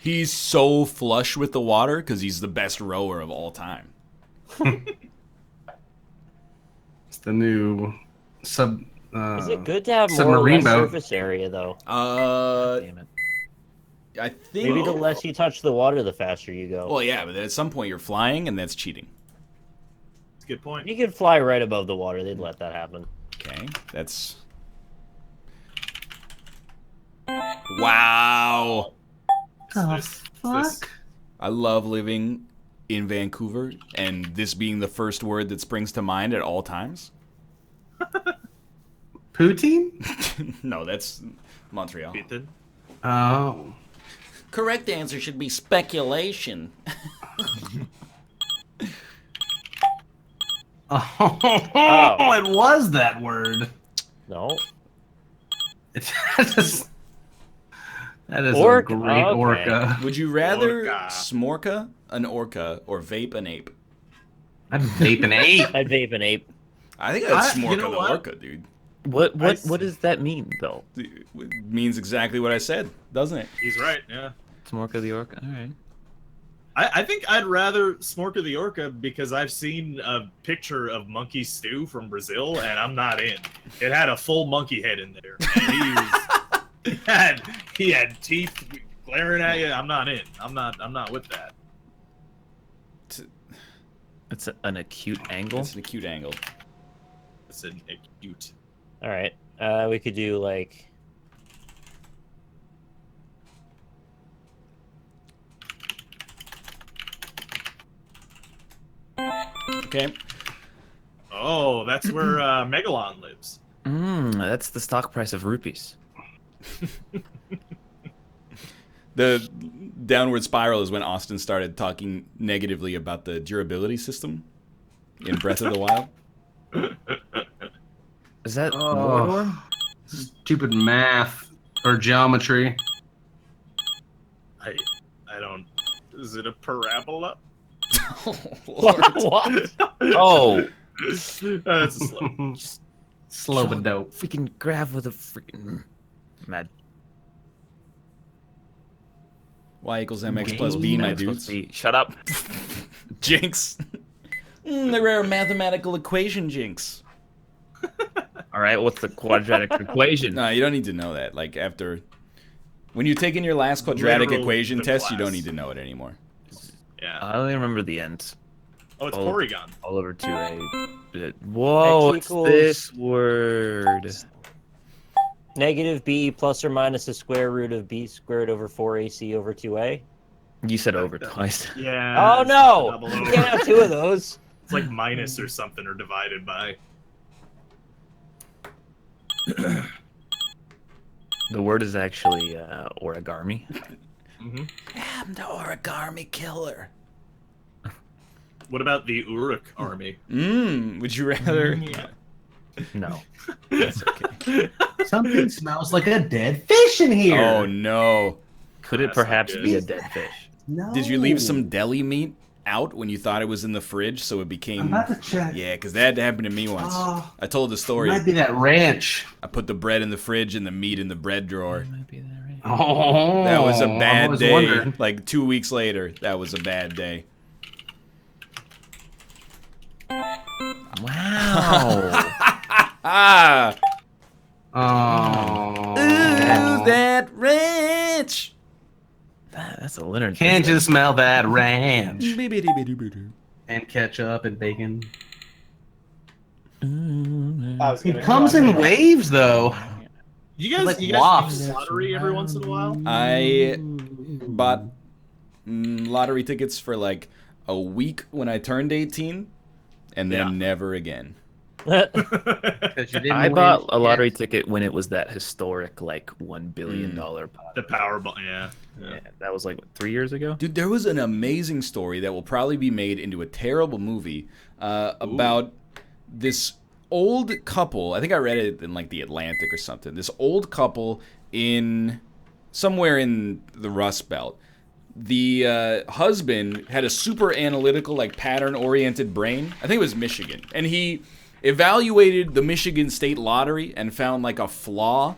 He's so flush with the water because he's the best rower of all time. It's the new sub. Is it good to have more or submarine less boat. surface area, though? Damn it. I think. Maybe the less you touch the water, the faster you go. Well, yeah, but at some point you're flying, and that's cheating. That's a good point. You could fly right above the water. They'd let that happen. Okay, that's. Wow. This- I love living in Vancouver, and this being the first word that springs to mind at all times. Poutine? No, that's Montreal. Ethan? Oh. Correct answer should be speculation. Oh, it was that word. No. It's just, That is Orc? a great Okay. orca. Would you rather Orca. smorka an orca or vape an ape? I'd vape an ape. I'd vape an ape. I think I'd You smorka know the what? orca, dude. What I what does that mean though? It means exactly what I said, doesn't it? He's right. Yeah. Smorka the orc. All right. I think I'd rather Smorka the Orca because I've seen a picture of monkey stew from Brazil and I'm not in. It had a full monkey head in there. And he had teeth glaring at you. I'm not in. I'm not with that. It's an acute angle. It's an acute angle. It's an acute. All right. We could do like. Okay. Oh, that's where Megalon lives. That's the stock price of rupees. The downward spiral is when Austin started talking negatively about the durability system in Breath of the Wild. Is that Oh. Mordor? Stupid math or geometry. I don't. Is it a parabola? What? Oh, That's a slow. Slow but dope. freaking grab with a freaking mad. Y equals mx plus b, my dudes. Shut up. Jinx. The rare mathematical equation, Jinx. All right, what's the quadratic equation? No, you don't need to know that. Like, after... When you take in your last quadratic Literal equation the test, you class. don't need to know it anymore. Yeah. I only remember the end. Oh, it's Oh. Porygon. All over to a. Whoa, X it's equals- this word. Negative b plus or minus the square root of b squared over 4ac over 2a. You said over twice. Yeah. Oh it's no! double You over. can't have two of those. It's like minus or something or divided by. The word is actually origami. Mm-hmm. I'm the origami killer. What about the Uruk army? Would you rather... No. That's okay. Something smells like a dead fish in here. Oh, no. Could it That's not perhaps good. be a dead fish? No. Did you leave some deli meat out when you thought it was in the fridge so it became... I'm about to check. Yeah, because that happened to me once. Oh. I told the It story. might be that ranch. I put the bread in the fridge and the meat in the bread drawer. Might be that right. Oh, That was a I've bad always day. wondered. Like 2 weeks later, that was a bad day. Wow. Ah! Oh. Ooh, that ranch! That's a Leonard. Can't thing. you smell that ranch? Bibbidi-bibbidi-bibbidi. And ketchup and bacon. I was It gonna comes in waves, though. You guys, Like you guys wasps. do lottery every once in a while? I bought lottery tickets for like a week when I turned 18, and then Yeah. never again. 'Cause you didn't I win bought a yet. lottery ticket when it was that historic like $1 billion pot. The Powerball, yeah. Yeah, that was like what, 3 years ago. Dude, there was an amazing story that will probably be made into a terrible movie about this old couple. I think I read it in like the Atlantic or something. This old couple in somewhere in the Rust Belt. The husband had a super analytical, like pattern-oriented brain. I think it was Michigan. And he evaluated the Michigan State Lottery and found like a flaw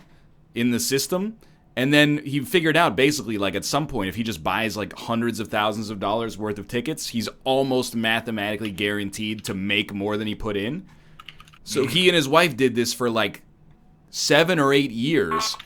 in the system. And then he figured out basically like at some point if he just buys like hundreds of thousands of dollars worth of tickets, he's almost mathematically guaranteed to make more than he put in. So he and his wife did this for like 7 or 8 years.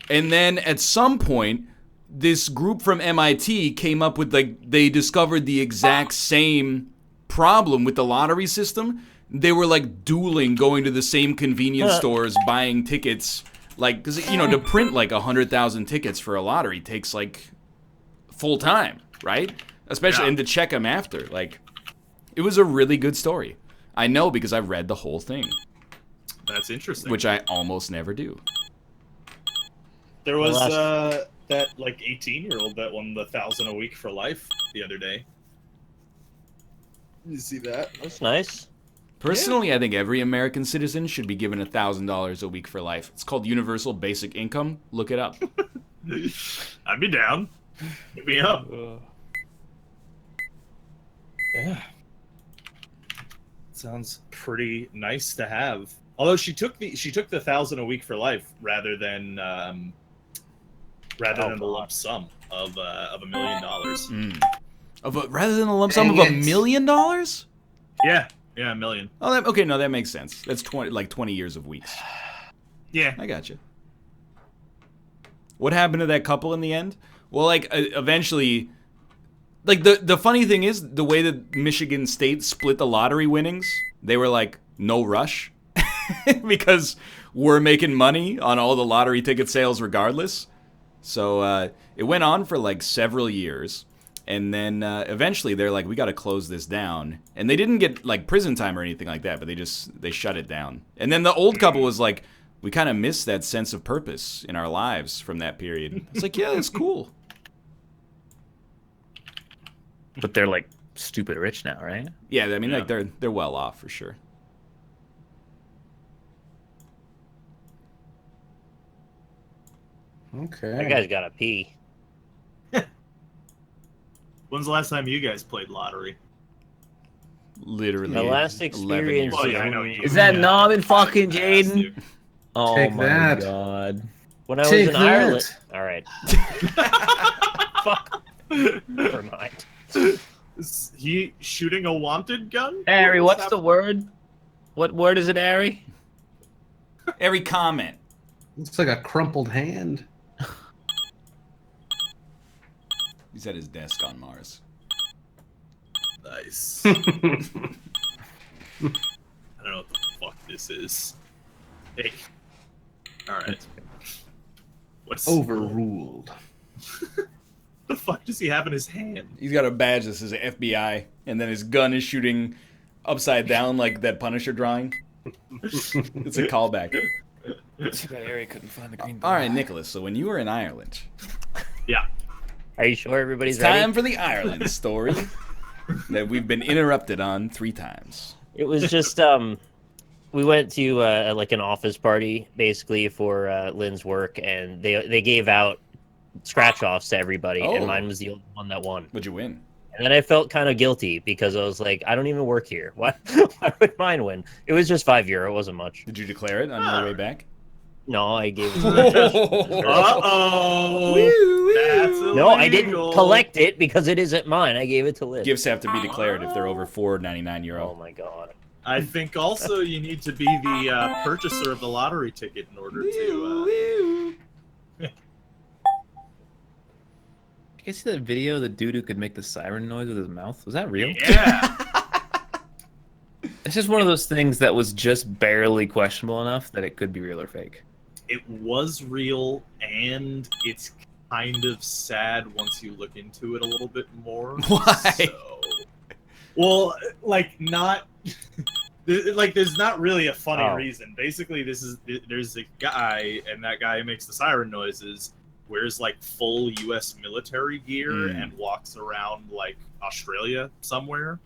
And then at some point, this group from MIT came up with like, they discovered the exact same problem with the lottery system. They were like dueling, going to the same convenience stores, buying tickets. Like, because, you know, to print like 100,000 tickets for a lottery takes like full time, right? Especially, Yeah. and to check them after. Like, it was a really good story. I know because I've read the whole thing, That's interesting. which I almost never do. There was Last- that like 18-year-old that won the 1,000 a week for life the other day. You see that? That's nice. Personally, I think every American citizen should be given $1,000 a week for life. It's called universal basic income. Look it up. I'd be down. Hit me up. Yeah. Sounds pretty nice to have. Although she took the 1,000 a week for life rather than the lump sum of $1 million. Rather than a lump sum of $1 million? Yeah, $1 million. Oh, okay, no, that makes sense. That's 20 years of weeks. Yeah, I got you. What happened to that couple in the end? Well, like eventually, like the funny thing is the way that Michigan State split the lottery winnings. They were like, no rush, because we're making money on all the lottery ticket sales regardless. So it went on for like several years. And then eventually they're like, we got to close this down. And they didn't get like prison time or anything like that, but they shut it down. And then the old couple was like, we kind of miss that sense of purpose in our lives from that period. It's like, yeah, it's cool. But they're like stupid rich now, right? Yeah, I mean, like they're well off for sure. Okay. That guy's got to pee. When's the last time you guys played lottery? Literally. My last 11 experience Well, yeah, I know you. Is that Yeah. Nom and fucking Jaden? Dude. Oh Take my that. god. When I was Take in that. Ireland. All right. Fuck. Never mind. Is he shooting a wanted gun? Ari, what's the word? What word is it, Ari? Every comment. Looks like a crumpled hand. He's at his desk on Mars. Nice. I don't know what the fuck this is. Hey. Alright. What's Overruled. the fuck does he have in his hand? He's got a badge that says FBI, and then his gun is shooting upside down like that Punisher drawing. It's a callback. Too bad Ari couldn't find the green All right, Nicholas. So when you were in Ireland, Yeah. Are you sure everybody's it's ready? time for the Ireland story that we've been interrupted on 3 times. It was just we went to like an office party basically for Lynn's work, and they gave out scratch offs to everybody, Oh. and mine was the only one that won. What'd you win? And then I felt kind of guilty because I was like, I don't even work here. Why would mine win? It was just €5. It wasn't much. Did you declare it on your way back? No, I gave it to Lynn. Uh-oh. That's No, I didn't illegal. collect it because it isn't mine. I gave it to Lynn. Gifts have to be declared if they're over €4.99. Oh my god. I think also you need to be the purchaser of the lottery ticket in order to. You guys see that video of the dude who could make the siren noise with his mouth? Was that real? Yeah. It's just one of those things that was just barely questionable enough that it could be real or fake. It was real, and it's kind of sad once you look into it a little bit more. Why? So, well, like not. Like, there's not really a funny Oh. reason. Basically, there's a guy, and that guy who makes the siren noises, wears like full U.S. military gear and walks around like Australia somewhere.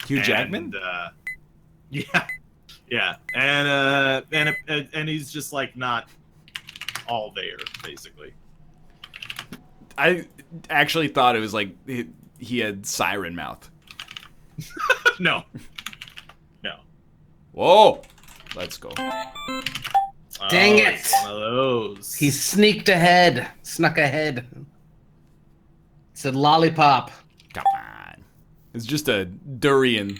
Hugh Jackman? Yeah, and he's just like not all there, basically. I actually thought it was like he had siren mouth. No. Whoa! Let's go. Dang it. It's one of those. He snuck ahead. Said lollipop. Come on. It's just a durian.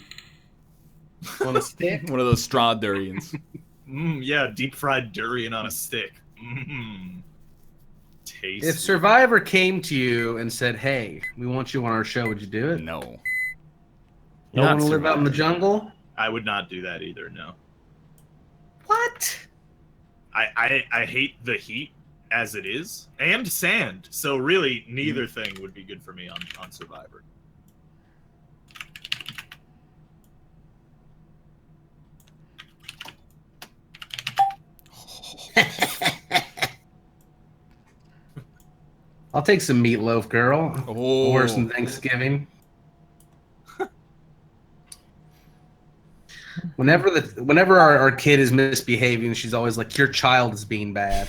On a stick? One of those straw durians. Yeah, deep fried durian on a stick. Tasty. If Survivor came to you and said, hey, we want you on our show, would you do it? No. You don't want to live out in the jungle? I would not do that either. No. What? I hate the heat as it is and sand. So really, neither thing would be good for me on Survivor. I'll take some meatloaf, girl. Oh. Worse than Thanksgiving. Whenever our kid is misbehaving, she's always like, "Your child is being bad."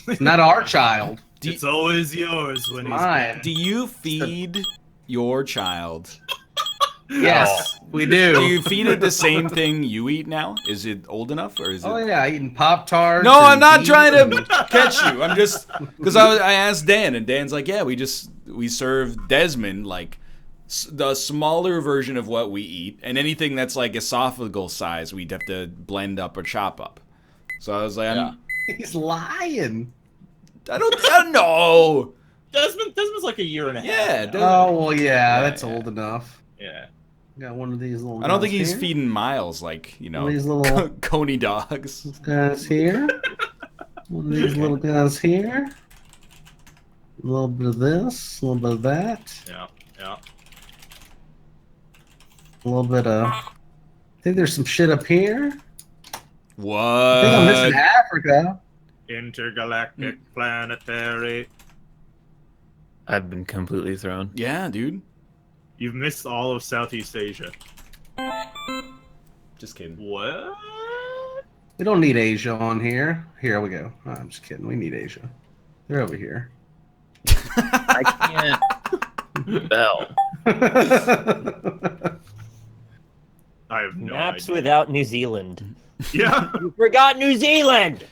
It's not our child. It's always yours when he's Mine. bad. Do you feed your child? Yes, we do. Do you feed it the same thing you eat now? Is it old enough, or is it? Oh yeah, eating Pop-Tarts. No, I'm and not beef trying and- to catch you. I'm just because I asked Dan, and Dan's like, yeah, we serve Desmond like the smaller version of what we eat, and anything that's like esophageal size, we'd have to blend up or chop up. So I was like, He's lying. I don't know. Desmond's like a year and a half. Yeah, now. Desmond- Oh well, yeah, Yeah, that's yeah. old enough. Yeah. Got one of these little. I don't think guys he's here. feeding Miles like These little Coney dogs. guys here. One of these little guys here. A little bit of this, a little bit of that, Yeah. a little bit of. I think there's some shit up here. What? I think I'm missing Africa. Intergalactic planetary. I've been completely thrown. Yeah, dude. You've missed all of Southeast Asia. Just kidding. What? We don't need Asia on here. Here we go. Oh, I'm just kidding. We need Asia. They're over here. I can't. Bell. I have no Maps idea. without New Zealand. Yeah. You forgot New Zealand!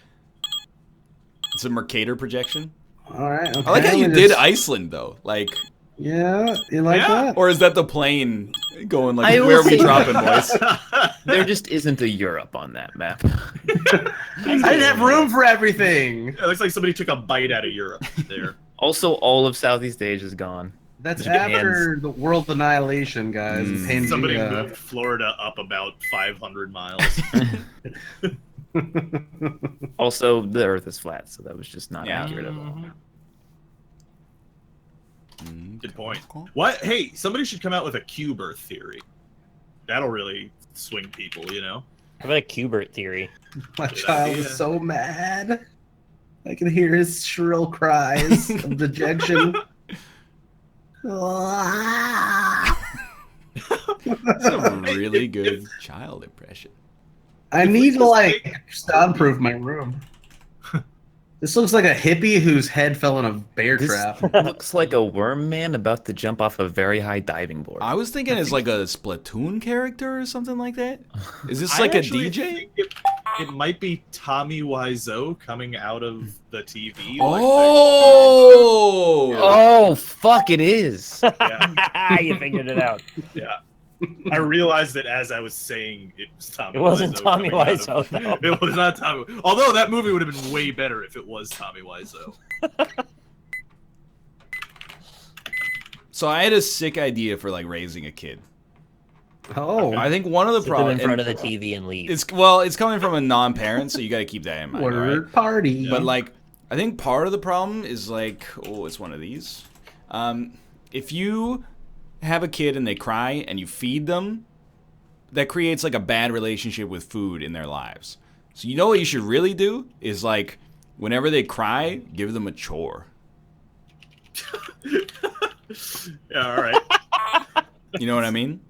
It's a Mercator projection. All right. Okay, I like how you we did just- Iceland though. Yeah, you like Yeah. that? Or is that the plane going like I will where are we say- dropping, boys? There just isn't a Europe on that map. I didn't have room for everything. It looks like somebody took a bite out of Europe there. Also, all of Southeast Asia is gone. That's Japan's- after the world annihilation, guys. Pangea. Somebody moved Florida up about 500 miles. Also, the Earth is flat, so that was just not Yeah. accurate at all. Good point. What? Hey, somebody should come out with a cube Earth theory. That'll really swing people, you know? How about a Kubert theory? My Good child idea. is so mad. I can hear his shrill cries of dejection. That's a really good child impression. I need to like soundproof my room. This looks like a hippie whose head fell in a bear This trap. looks like a worm man about to jump off a very high diving board. I was thinking it's like a Splatoon character or something like that. Is this I like a actually DJ? think it might be Tommy Wiseau coming out of the TV. Oh! Oh, fuck, it is. Yeah, You figured it out. yeah. I realized it as I was saying it was Tommy It wasn't Wiseau Tommy coming out Wiseau, of- though. It was not Tommy. Although that movie would have been way better if it was Tommy Wiseau. So I had a sick idea for like raising a kid. Oh, I think one of the Sit them problems in front of the TV and leave. it's coming from a non-parent, so you got to keep that in mind. word Right? party. But like, I think part of the problem is like, it's one of these. If you have a kid and they cry and you feed them, that creates like a bad relationship with food in their lives. So you know what you should really do is like, whenever they cry, give them a chore. Yeah, all right. You know what I mean?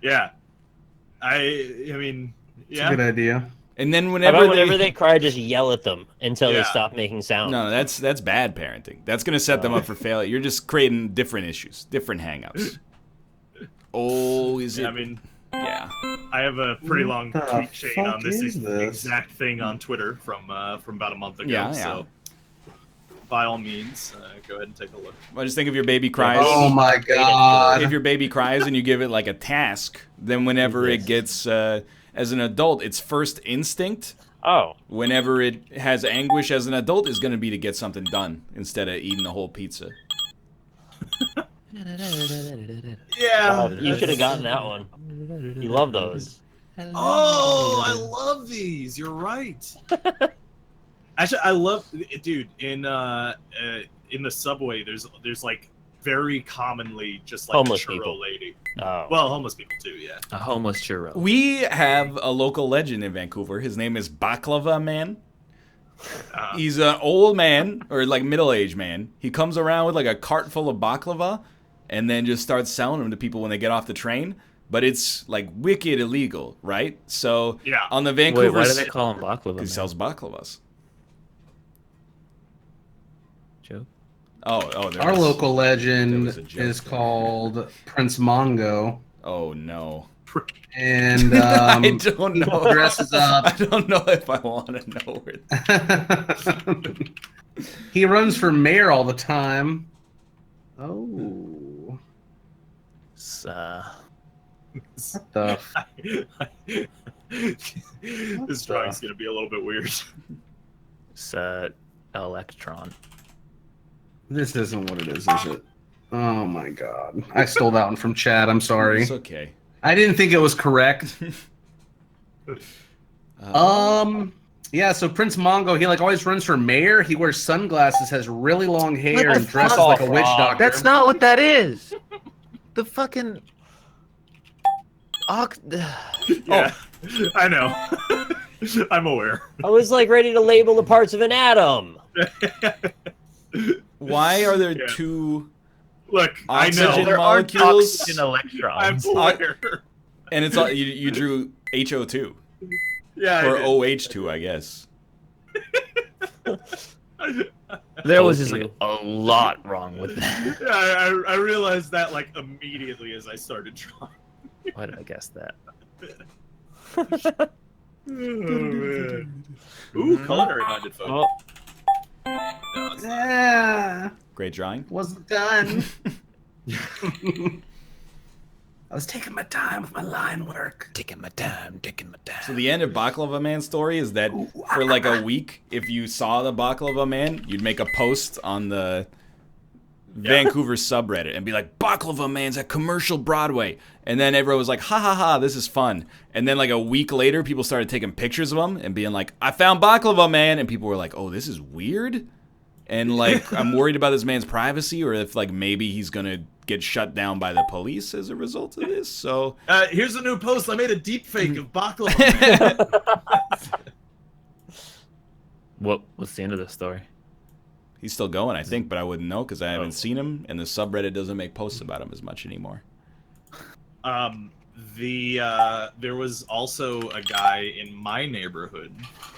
Yeah. I mean, It's a yeah. good idea. And then How whenever about whenever they cry, just yell at them until they Yeah. stop making sound. No, that's bad parenting. That's gonna set them up for failure. You're just creating different issues, different hangups. Oh, is it? I mean, Yeah. I have a pretty long What the tweet chain on fuck this, is this? exact thing on Twitter from about a month ago. Yeah, yeah. So, by all means, go ahead and take a look. I just think if your baby cries, Oh my god. if your baby cries and you give it like a task, then whenever it gets as an adult, its first instinct, Oh, whenever it has anguish as an adult, is going to be to get something done instead of eating the whole pizza. Yeah. you should have gotten that one. You love those. Oh, I love these. You're right. Actually, I love, dude. In the subway, there's like very commonly just like Homeless a churro people. lady. Oh. Well, homeless people too. Yeah. A homeless churro. We have a local legend in Vancouver. His name is Baklava Man. He's an old man, or like middle-aged man. He comes around with like a cart full of baklava and then just starts selling them to people when they get off the train. but it's like wicked illegal, right? So Yeah. on the Wait, Vancouver, why do they call him baklava? because he Man? sells baklavas. Joke. Oh, there Our was- local there legend was a joke is there. called Prince Mongo, Oh no. and I don't he know. dresses up. I don't know if I want to know where. He runs for mayor all the time. Oh, It's, what the? This drawing's gonna be a little bit weird. it's Electron. This isn't what it is it? Oh my god! I stole that one from Chad. I'm sorry. It's okay. I didn't think it was correct. Yeah, so Prince Mongo, he like always runs for mayor. He wears sunglasses, has really long hair, What the and dresses fuck? like a witch Rob? doctor. That's not what that is. The fucking. Yeah, I know. I'm aware. I was like ready to label the parts of an atom. Why are there Yeah. two Look, I oxygen know. There aren't molecules? oxygen I'm electrons. aware. And it's all you drew HO2 Yeah, I or did. OH2, I guess. There was just like a lot wrong with that. Yeah, I realized that like immediately as I started drawing. Why did I guess that? Oh, man. Ooh, culinary-minded folk. Oh, No, it's not. Yeah, Great drawing. wasn't done. I was taking my time with my line work. Taking my time, taking my time. So the end of Baklava Man story is that for like a week, if you saw the Baklava Man, you'd make a post on the Vancouver subreddit and be like, Baklava Man's at Commercial Broadway. And then everyone was like, ha ha ha, this is fun. And then like a week later, people started taking pictures of him and being like, I found Baklava Man. And people were like, oh, this is weird. And like, I'm worried about this man's privacy, or if like maybe he's going to get shut down by the police as a result of this. So Here's a new post. I made a deep fake of Baklava Man. What's the end of the story? he's still going, I think, but I wouldn't know because I haven't seen him, and the subreddit doesn't make posts about him as much anymore. There was also a guy in my neighborhood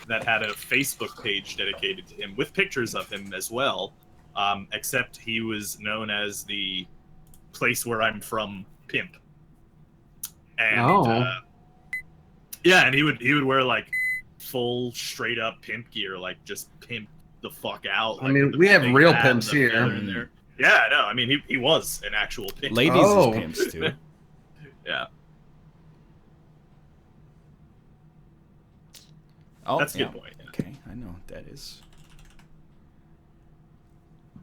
that had a Facebook page dedicated to him with pictures of him as well. Except he was known as the place where I'm from pimp. And yeah, and he would wear like full straight up pimp gear, like just pimp the fuck out. I like, mean, with the we have big real hat and pimps the here. feather in there. Yeah, no, I mean he was an actual pimp. Ladies Oh. is pimps too. Yeah. Oh, That's a good yeah. point. Yeah. Okay, I know what that is.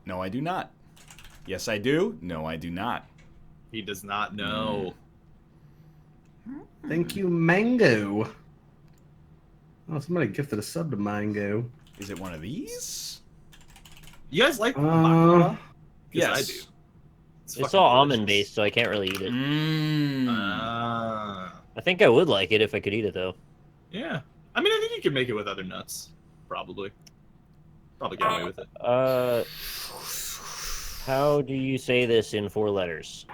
No, I do not. Yes, I do. No, I do not. He does not know. Thank you, Mango. Oh, somebody gifted a sub to Mango. Is it one of these? You guys like Uh, baklava? 'Cause yes. I do. it's fucking all almond delicious. based, so I can't really eat it. Mmm. I think I would like it if I could eat it though. Yeah. I mean, I think you could make it with other nuts. Probably. Probably get away with it. How do you say this in 4 letters?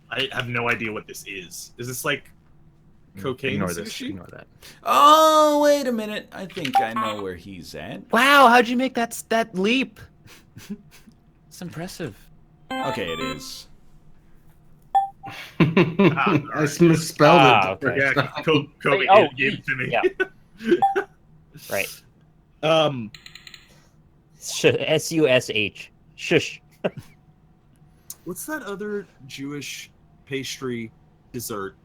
I have no idea what this is. Is this like cocaine Ignore this. sushi? Ignore that. Oh, wait a minute. I think I know where he's at. Wow, how'd you make that leap? It's impressive. Okay, it is. I misspelled it. Okay. Yeah, Kobe Oh, gave it to me. Yeah. Right. SUSH. Shush. What's that other Jewish pastry dessert?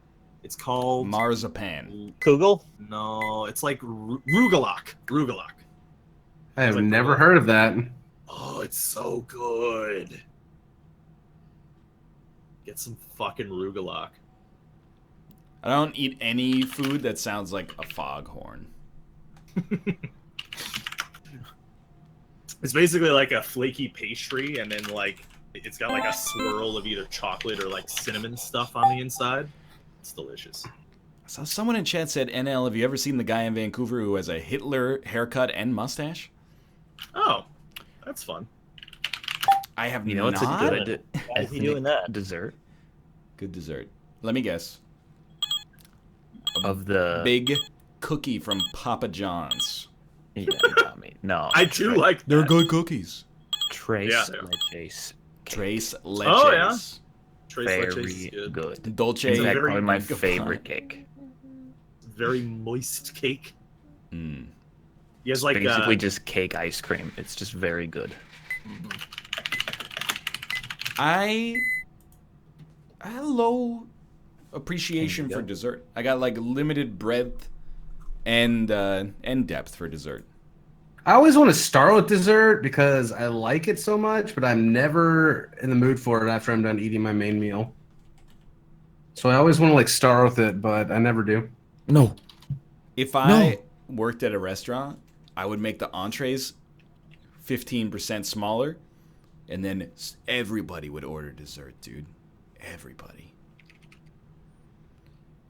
It's called Marzipan. Kugel? No, it's like rugelach. Rugelach. I have Like never the- heard of that. Oh, it's so good. Get some fucking rugelach. I don't eat any food that sounds like a foghorn. It's basically like a flaky pastry, and then like it's got like a swirl of either chocolate or like cinnamon stuff on the inside. It's delicious. So someone in chat said, NL, have you ever seen the guy in Vancouver who has a Hitler haircut and mustache? Oh, that's fun. I have You know, not. it's a good Why is he doing that? dessert. Good dessert. Let me guess. Of the Big cookie from Papa John's. Yeah, you got me. No. I do like They're that. good cookies. Trace Yeah. leches. Tres leches. Oh, yeah. Tres Very leches is good. good. Dolce. In fact, very probably my Gabbana. favorite cake. Very moist cake. Mm. You guys like Basically just cake ice cream. It's just very good. I had a low appreciation for dessert. I got like limited breadth and depth for dessert. I always want to start with dessert because I like it so much, but I'm never in the mood for it after I'm done eating my main meal. So I always want to like start with it, but I never do. No. If I worked at a restaurant, I would make the entrees 15% smaller, and then everybody would order dessert, dude. Everybody.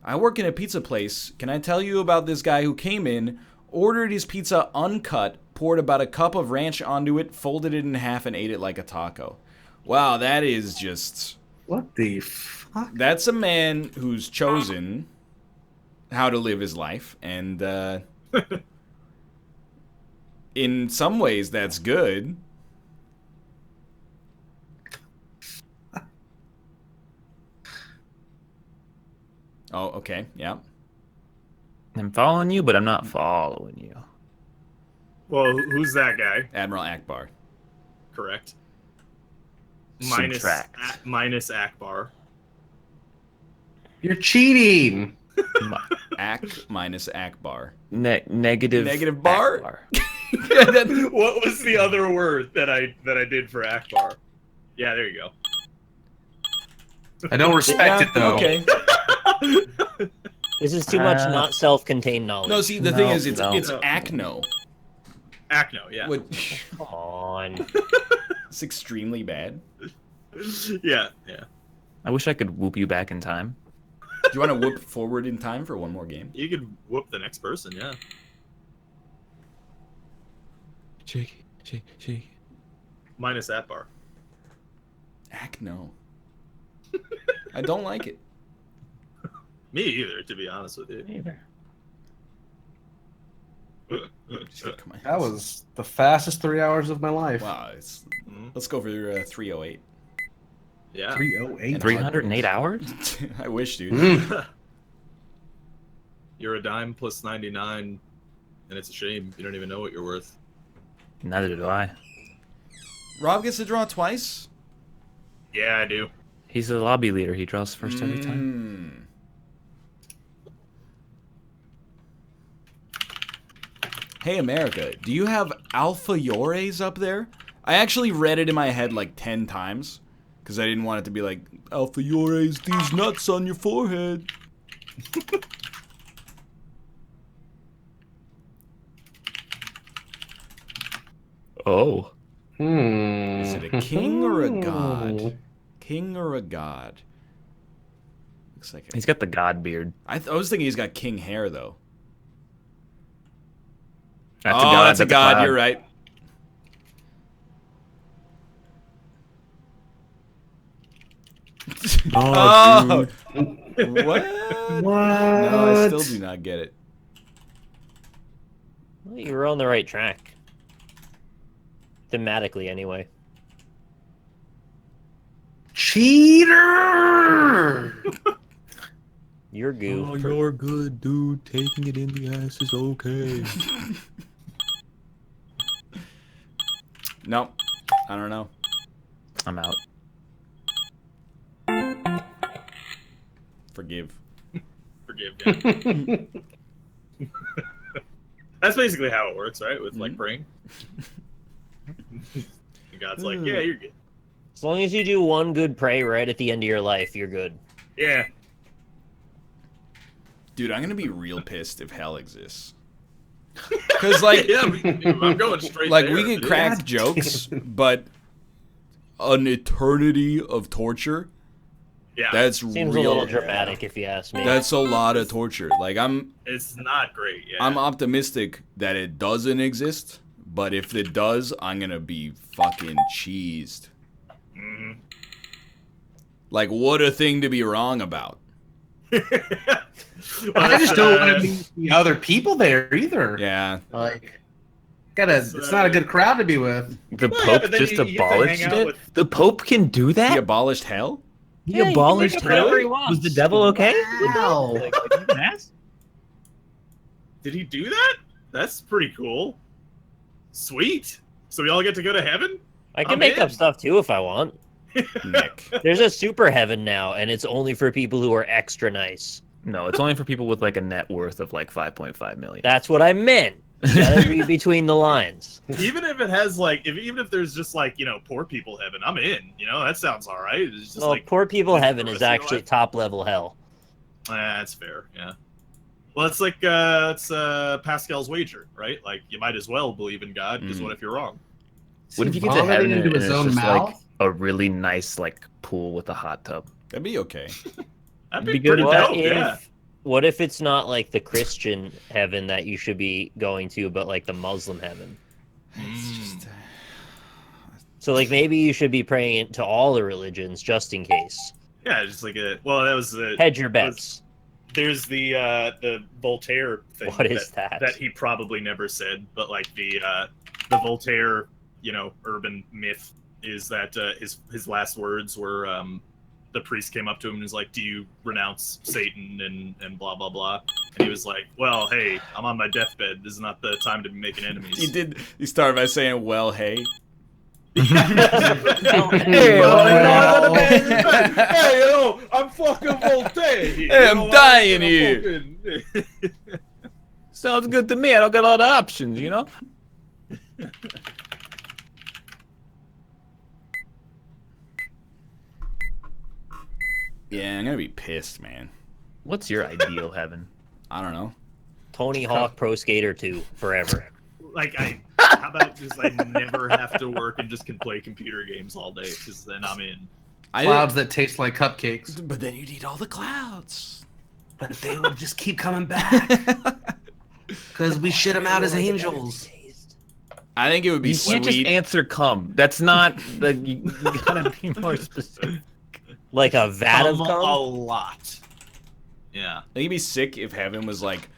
I work in a pizza place. Can I tell you about this guy who came in, ordered his pizza uncut, poured about a cup of ranch onto it, folded it in half, and ate it like a taco? Wow, that is just... What the fuck? That's a man who's chosen how to live his life, and in some ways that's good. Oh, okay, yeah. I'm following you, but I'm not following you. Well, who's that guy? Admiral Akbar. Correct. Subtract. Minus Akbar. You're cheating. Ak minus Akbar. Negative. Negative bar? Akbar. What was the other word that I did for Akbar? Yeah, there you go. I don't respect it though. Okay. This is too much not self-contained knowledge. No, see, the thing No, is, it's no. Acno. Acno, yeah. Which Come on. it's extremely bad. Yeah. I wish I could whoop you back in time. Do you want to whoop forward in time for one more game? You could whoop the next person, yeah. Shake, shake, shake. Minus Akbar. Acno. I don't like it. Me either, to be honest with you. Just gotta come on. That was the fastest 3 hours of my life. Wow. Let's go for 308. Yeah. 308. 308 hours? I wish, dude. You're a dime plus 99, and it's a shame you don't even know what you're worth. Neither do I. Rob gets to draw twice? Yeah, I do. He's the lobby leader. He draws first every time. Hey, America, do you have alpha-yores up there? I actually read it in my head like 10 times, because I didn't want it to be like, alpha-yores, these nuts on your forehead. Oh. Is it a king or a god? King or a god? Looks like He's got the god beard. I was thinking he's got king hair, though. That's oh, a god. that's a god. cloud. You're right. Oh, What? What? No, I still do not get it. Well, you were on the right track. Thematically, anyway. Cheater! You're goo. Oh, you're good, dude. Taking it in the ass is okay. No, I don't know. I'm out. Forgive. Forgive, yeah. That's basically how it works, right? With, like, praying. God's like, yeah, you're good. As long as you do one good pray right at the end of your life, you're good. Yeah. Dude, I'm gonna be real pissed if hell exists. Because, like, Yeah, I'm going straight like there. we can crack jokes, but an eternity of torture, Yeah. that's Seems real. a little dramatic, if you ask me. That's a lot of torture. Like, It's not great, yeah. I'm optimistic that it doesn't exist, but if it does, I'm gonna be fucking cheesed. Mhm. Like, what a thing to be wrong about. I just don't want to meet the other people there either. Yeah. Like, it's not a good crowd to be with. The Well, yeah, Pope but then just you get to abolished hang out it? with- The Pope can do that? He abolished hell? He Yeah, abolished he can do whatever he hell? wants. Was the devil okay? Wow. Like, what do you even ask? Did he do that? That's pretty cool. Sweet. So we all get to go to heaven? I can I'm make in. up stuff too if I want. Nick. There's a super heaven now, and it's only for people who are extra nice. No, it's only for people with like a net worth of like 5.5 million. That's what I meant. You gotta read between the lines. Even if it has like, even if there's just like, poor people heaven, I'm in. That sounds all right. It's just Well, like, poor people live the heaven rest is of your actually life. top level hell. That's fair. Yeah. Well, it's like it's Pascal's wager, right? Like you might as well believe in God because what if you're wrong? What if you get to heaven and it's just like a really nice like pool with a hot tub? That'd be okay. That'd Be be good pretty at dope. What Yeah. what if it's not like the Christian heaven that you should be going to, but like the Muslim heaven? It's just, So like maybe you should be praying to all the religions just in case. Yeah, just like that was the Hedge your bets. There's the Voltaire thing. What is that? That he probably never said, but like the Voltaire, urban myth is that his last words were the priest came up to him and was like, "Do you renounce Satan and blah blah blah?" And he was like, "Well, hey, I'm on my deathbed. This is not the time to be making enemies." He started by saying, well, hey. Hey, I'm fucking Voltaire. Hey, I'm dying here. Sounds good to me. I don't got a lot of options, you know? Yeah, I'm gonna be pissed, man. What's your ideal heaven? I don't know. Tony Hawk Pro Skater 2 forever. Like how about just I never have to work and just can play computer games all day because then I'm in. Clouds that taste like cupcakes. But then you'd eat all the clouds. But they would just keep coming back. Because we shit them out as angels. I think it would be You sweet. can't just answer cum. That's not the. You gotta be more specific. Like a vat of A cum? lot. Yeah. I think it'd be sick if heaven was like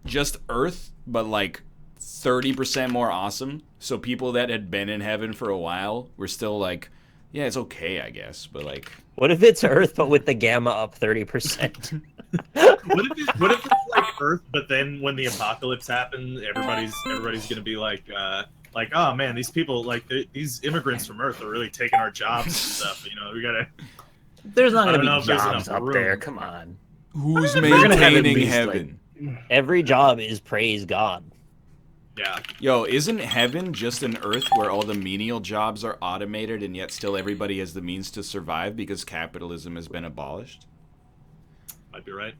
just Earth, but like 30% more awesome. So people that had been in heaven for a while were still like, yeah, it's okay, I guess, but like. What if it's Earth but with the gamma up 30%? What if it's like Earth, but then when the apocalypse happens, everybody's gonna be like, oh man, these people these immigrants from Earth are really taking our jobs and stuff. We gotta. There's not I don't gonna know be if there's jobs enough up there. room. Come on. Who's gonna have at maintaining least, heaven? Every job is praise God. Yeah. Yo, isn't heaven just an Earth where all the menial jobs are automated and yet still everybody has the means to survive because capitalism has been abolished? Might be right.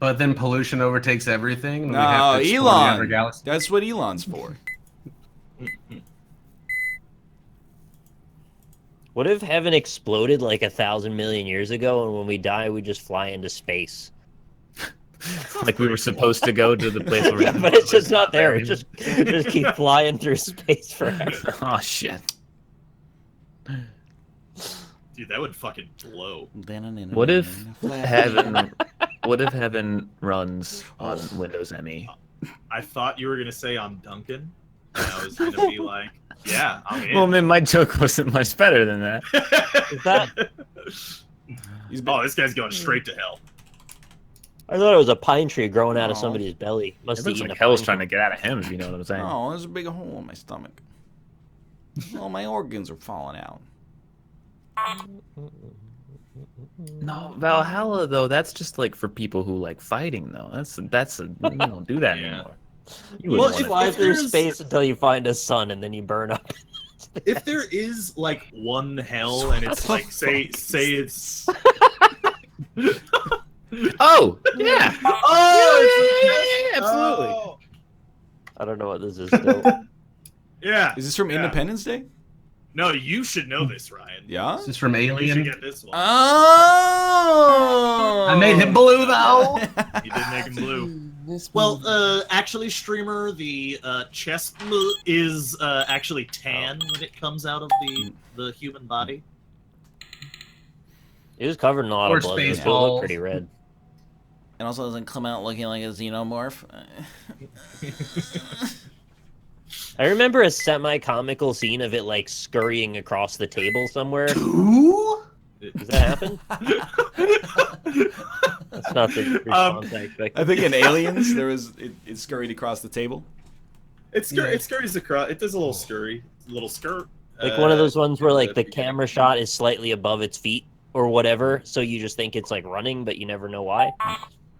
But then pollution overtakes everything. And we No, have to explore the outer Elon. galaxy. That's what Elon's for. What if heaven exploded like 1,000 million years ago, and when we die, we just fly into space? Like we were supposed to go to the place where. Yeah, but it's just not there. We just keep flying through space forever. Oh shit. Dude, that would fucking blow. What if heaven? What if heaven runs on Windows ME? I thought you were gonna say on Duncan, and I was gonna be like, yeah, I'm in. Well, man, my joke wasn't much better than that. Is that? Oh, this guy's going straight to hell. I thought it was a pine tree growing out of Aw. somebody's belly. Must It have looks eaten like a hell's pine trying tree. to get out of him, if you know what I'm saying. Oh, there's a big hole in my stomach. All my organs are falling out. No, Valhalla though, that's just like for people who like fighting though. That's you don't do that Yeah. anymore. You You wouldn't just wanna- fly through there's- space until you find a sun, and then you burn up. If there is like one hell, and it's like say it's Oh yeah. oh yeah, absolutely. Oh. I don't know what this is still. Yeah. Is this from Yeah. Independence Day? No, you should know this, Ryan. Yeah? This is from You should Alien. get this one. Oh! I made him blue though. You did make him blue. Well, actually, streamer, the chest is actually tan when it comes out of the human body. It was covered in a lot Or of blood. It Spaceballs. looked pretty red. and also doesn't come out looking like a xenomorph. I remember a semi-comical scene of it like scurrying across the table somewhere. Who? Does that happen? That's not the response I expected. I think in Aliens there was it scurried across the table. It scurries across. It does a little scurry, a little skirt. Like one of those ones where like the beginning. camera shot is slightly above its feet or whatever, so you just think it's like running, but you never know why.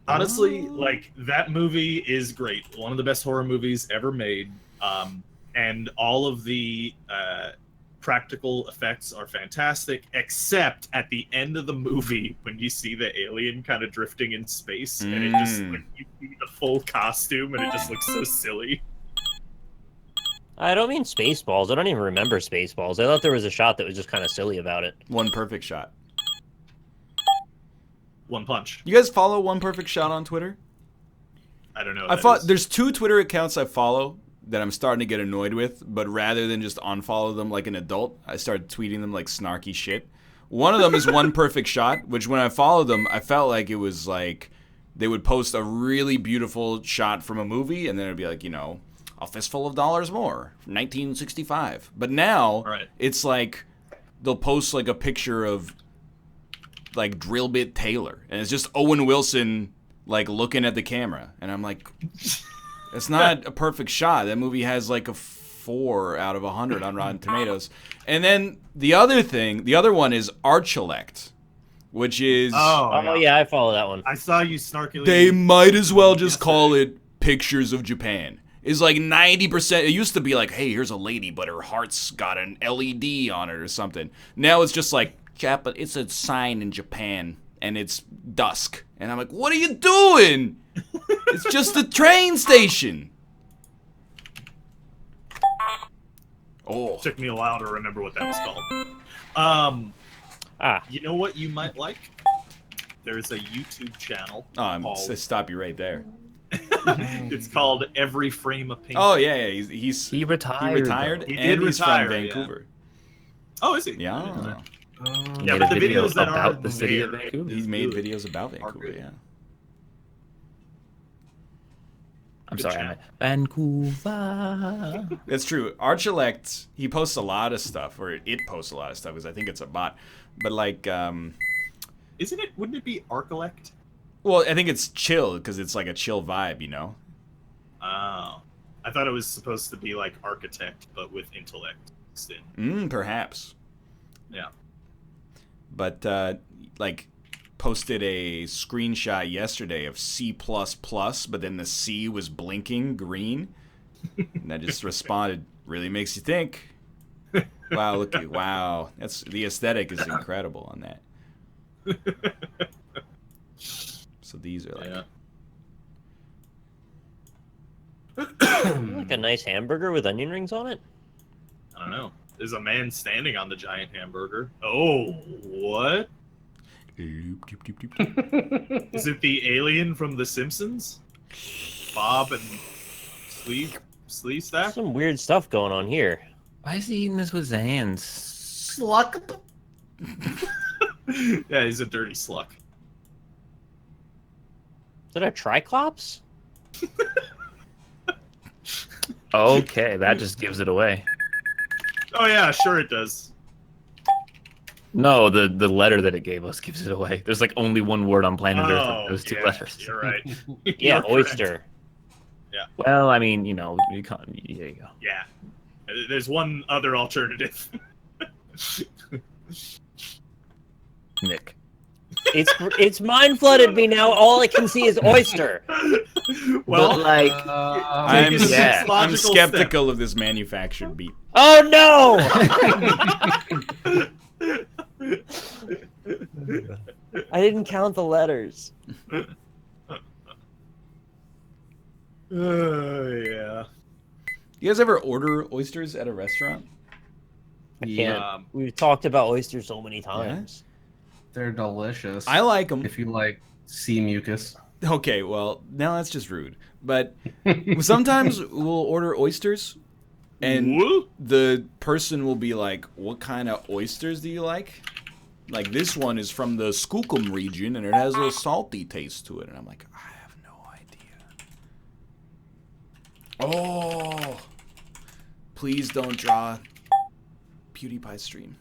Honestly, like that movie is great. One of the best horror movies ever made. And all of the practical effects are fantastic, except at the end of the movie when you see the alien kind of drifting in space, and it just like you see the full costume, and it just looks so silly. I don't mean Spaceballs. I don't even remember Spaceballs. I thought there was a shot that was just kind of silly about it. One Perfect Shot. One Punch. You guys follow One Perfect Shot on Twitter? I don't know. There's 2 Twitter accounts I follow that I'm starting to get annoyed with, but rather than just unfollow them like an adult, I started tweeting them like snarky shit. One of them is One Perfect Shot, which when I followed them, I felt like it was like they would post a really beautiful shot from a movie, and then it'd be like, you know, A Fistful of Dollars More from 1965. But now it's like they'll post like a picture of like Drill Bit Taylor, and it's just Owen Wilson like looking at the camera, and I'm like, it's not a perfect shot. That movie has like a 4 out of 100 on Rotten Tomatoes. And then the other one is Archelect, which is Oh yeah, I follow that one. I saw you snarkily. they might as well just call it Pictures of Japan. Is like 90%. It used to be like, hey, here's a lady, but her heart's got an LED on it or something. Now it's just like, it's a sign in Japan, and it's dusk. And I'm like, what are you doing? It's just a train station. Oh. It took me a while to remember what that was called. You know what you might like? There's a YouTube channel. Called... stop you right there. It's called Every Frame of Painting. Oh yeah. He retired. He retired. He and did he's retire, from Vancouver. Oh, is he? Yeah. Yeah, but the videos that about are the city of there, Vancouver. He's made videos about Vancouver. Yeah. I'm Good sorry, I chat. meant Vancouver. That's true. Archelect, he posts a lot of stuff, or it posts a lot of stuff because I think it's a bot. But like, Isn't it? Wouldn't it be Arcolect? well, I think it's chill because it's like a chill vibe, you know. Oh, I thought it was supposed to be like Architect, but with intellect instead. Perhaps. Yeah. But like, posted a screenshot yesterday of C++, but then the C was blinking green, and I just responded, "Really makes you think." Wow, wow, that's the aesthetic is incredible on that. So these are like, Like a nice hamburger with onion rings on it. I don't know. There's a man standing on the giant hamburger. Oh, what? Is it the alien from The Simpsons? Bob and Sleeve Stack? Some weird stuff going on here. Why is he eating this with his hands? Sluck. Yeah, he's a dirty sluck. Is that a Triclops? Okay, that just gives it away. Oh yeah, sure it does. No, the letter that it gave us gives it away. There's like only one word on planet Earth with those 2 yeah, letters. You're right. Yeah, You're correct. oyster. Well, I mean, you know, you can't. There you go. Yeah. There's one other alternative. Nick. It's mind flooded me now. All I can see is oyster. Well, But, like, I'm, Take it to yeah. its I'm logical skeptical of this manufactured beat. Oh no! I didn't count the letters. Yeah. You guys ever order oysters at a restaurant? I can't. Yeah. We've talked about oysters so many times. They're delicious. I like them. If you like sea mucus. Okay, well, now that's just rude. But sometimes we'll order oysters, and Woo? the person will be like, "What kind of oysters do you like?" Like this one is from the Skookum region, and it has a salty taste to it. And I'm like, I have no idea. Oh, please don't draw PewDiePie stream.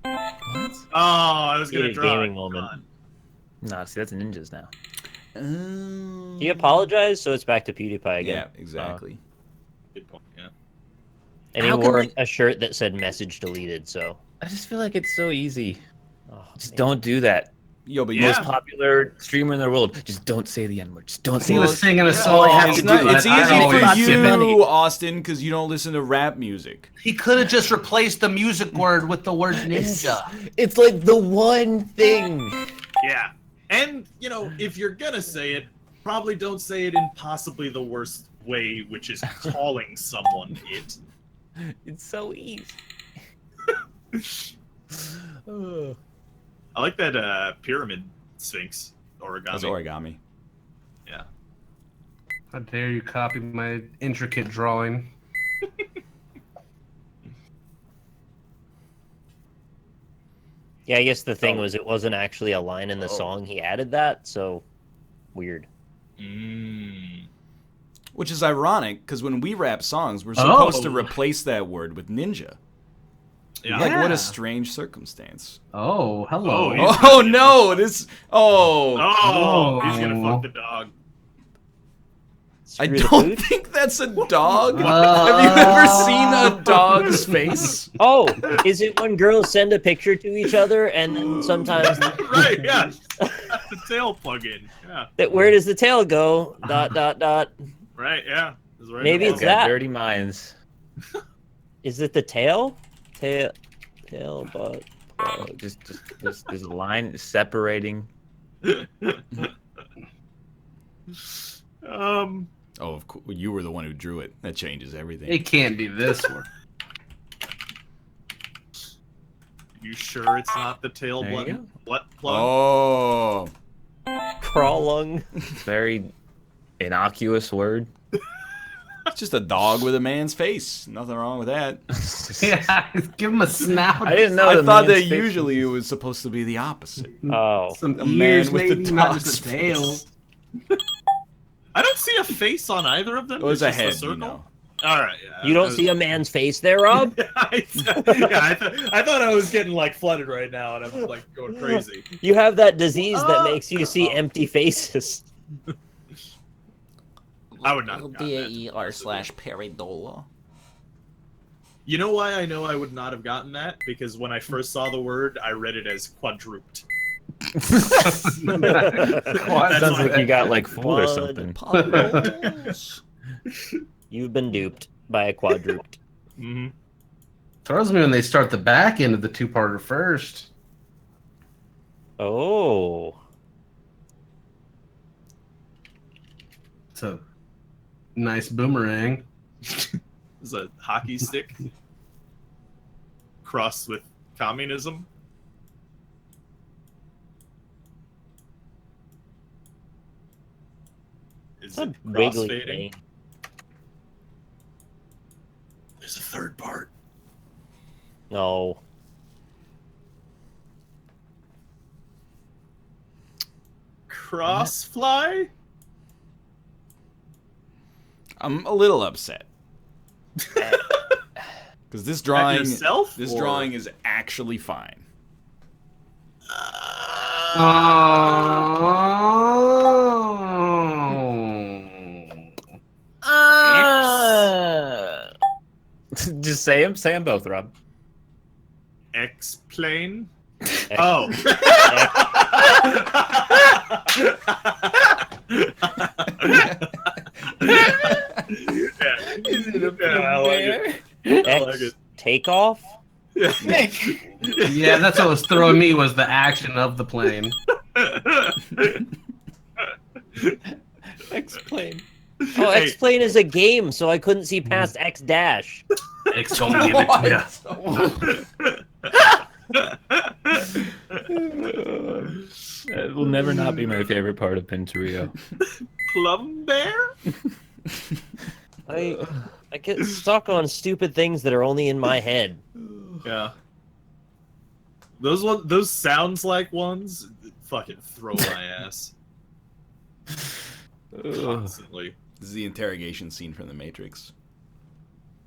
What? Oh, I was gonna Yeah, draw gaming it. moment. God. Nah, see, that's ninjas now. He apologized, so it's back to PewDiePie again. Yeah, exactly. Good point. Yeah. And he How can wore they- a shirt that said "message deleted." So, I just feel like it's so easy. oh, Just man. don't do that. Yo, but Yeah. Most popular streamer in the world. Just don't say the N word. Just don't say He was the singing a That's song. all I have it's to not. do. It's I easy always for get money. you, Austin, because you don't listen to rap music. He could have just replaced the music word with the word ninja. It's like the one thing. Yeah. And, you know, if you're gonna say it, probably don't say it in possibly the worst way, which is calling someone it. It's so easy. I like that pyramid sphinx origami. That's origami. Yeah. How dare you copy my intricate drawing? Yeah, I guess the thing Oh. was it wasn't actually a line in the Oh. song. He added that, so weird. Mm. Which is ironic, because when we rap songs, we're supposed to Oh. replace that word with ninja. Yeah. Like, what Yeah. a strange circumstance. Oh, hello. Oh, yeah. Oh, no, this... Oh, Oh, he's gonna Oh. fuck the dog. I Screw the don't food? think that's a dog. Have you ever seen a dog's face? Oh, is it when girls send a picture to each other and then sometimes Right, yeah. That's the tail plug-in. Yeah. that where does the tail go? Dot dot dot. Right, yeah. That's where Maybe it it's goes. that. Dirty minds. Is it the tail? Tail, but Just there's a line separating. Oh, of course, you were the one who drew it. That changes everything. It can't be this one. You sure it's not the tail There you plug? go. What plug? Oh, crawl lung. Very innocuous word. it's just a dog with a man's face. Nothing wrong with that. Yeah, give him a snout. I didn't know. I the thought man's that face usually it was supposed to be the opposite. Oh, Some A man ears, with the maybe, not dog's just a tail. face. I don't see a face on either of them. It was It's a just head, circle. you know. All right. Yeah, you don't see a man's face there, Rob? I thought I was getting like flooded right now, and I'm like going crazy. You have that disease that makes you see empty faces. I would not have gotten that. DAER/peridola. You know why I know I would not have gotten that? Because when I first saw the word, I read it as quadruped. Sounds like you got like fooled or something. You've been duped by a quadruped. Mm-hmm. Throws me when they start the back end of the two-parter first. Oh. It's a nice boomerang. Is a hockey stick crossed with communism. Is It's a it wiggly crossfading? thing. There's a third part. No. Crossfly? I'm a little upset. Because this At drawing, yourself? this or- drawing is actually fine. Just say them both, Rob. X-plane? Oh. Is it a I like it. I like it. Takeoff? Yeah, that's what was throwing me was the action of the plane. X-plane. Oh, Hey. X-Plane is a game, so I couldn't see past X dash. X don't give it to It will never not be my favorite part of Pinturillo. Plum bear? I get stuck on stupid things that are only in my head. Yeah. Those sounds like ones, fucking throw my ass constantly. This is the interrogation scene from The Matrix.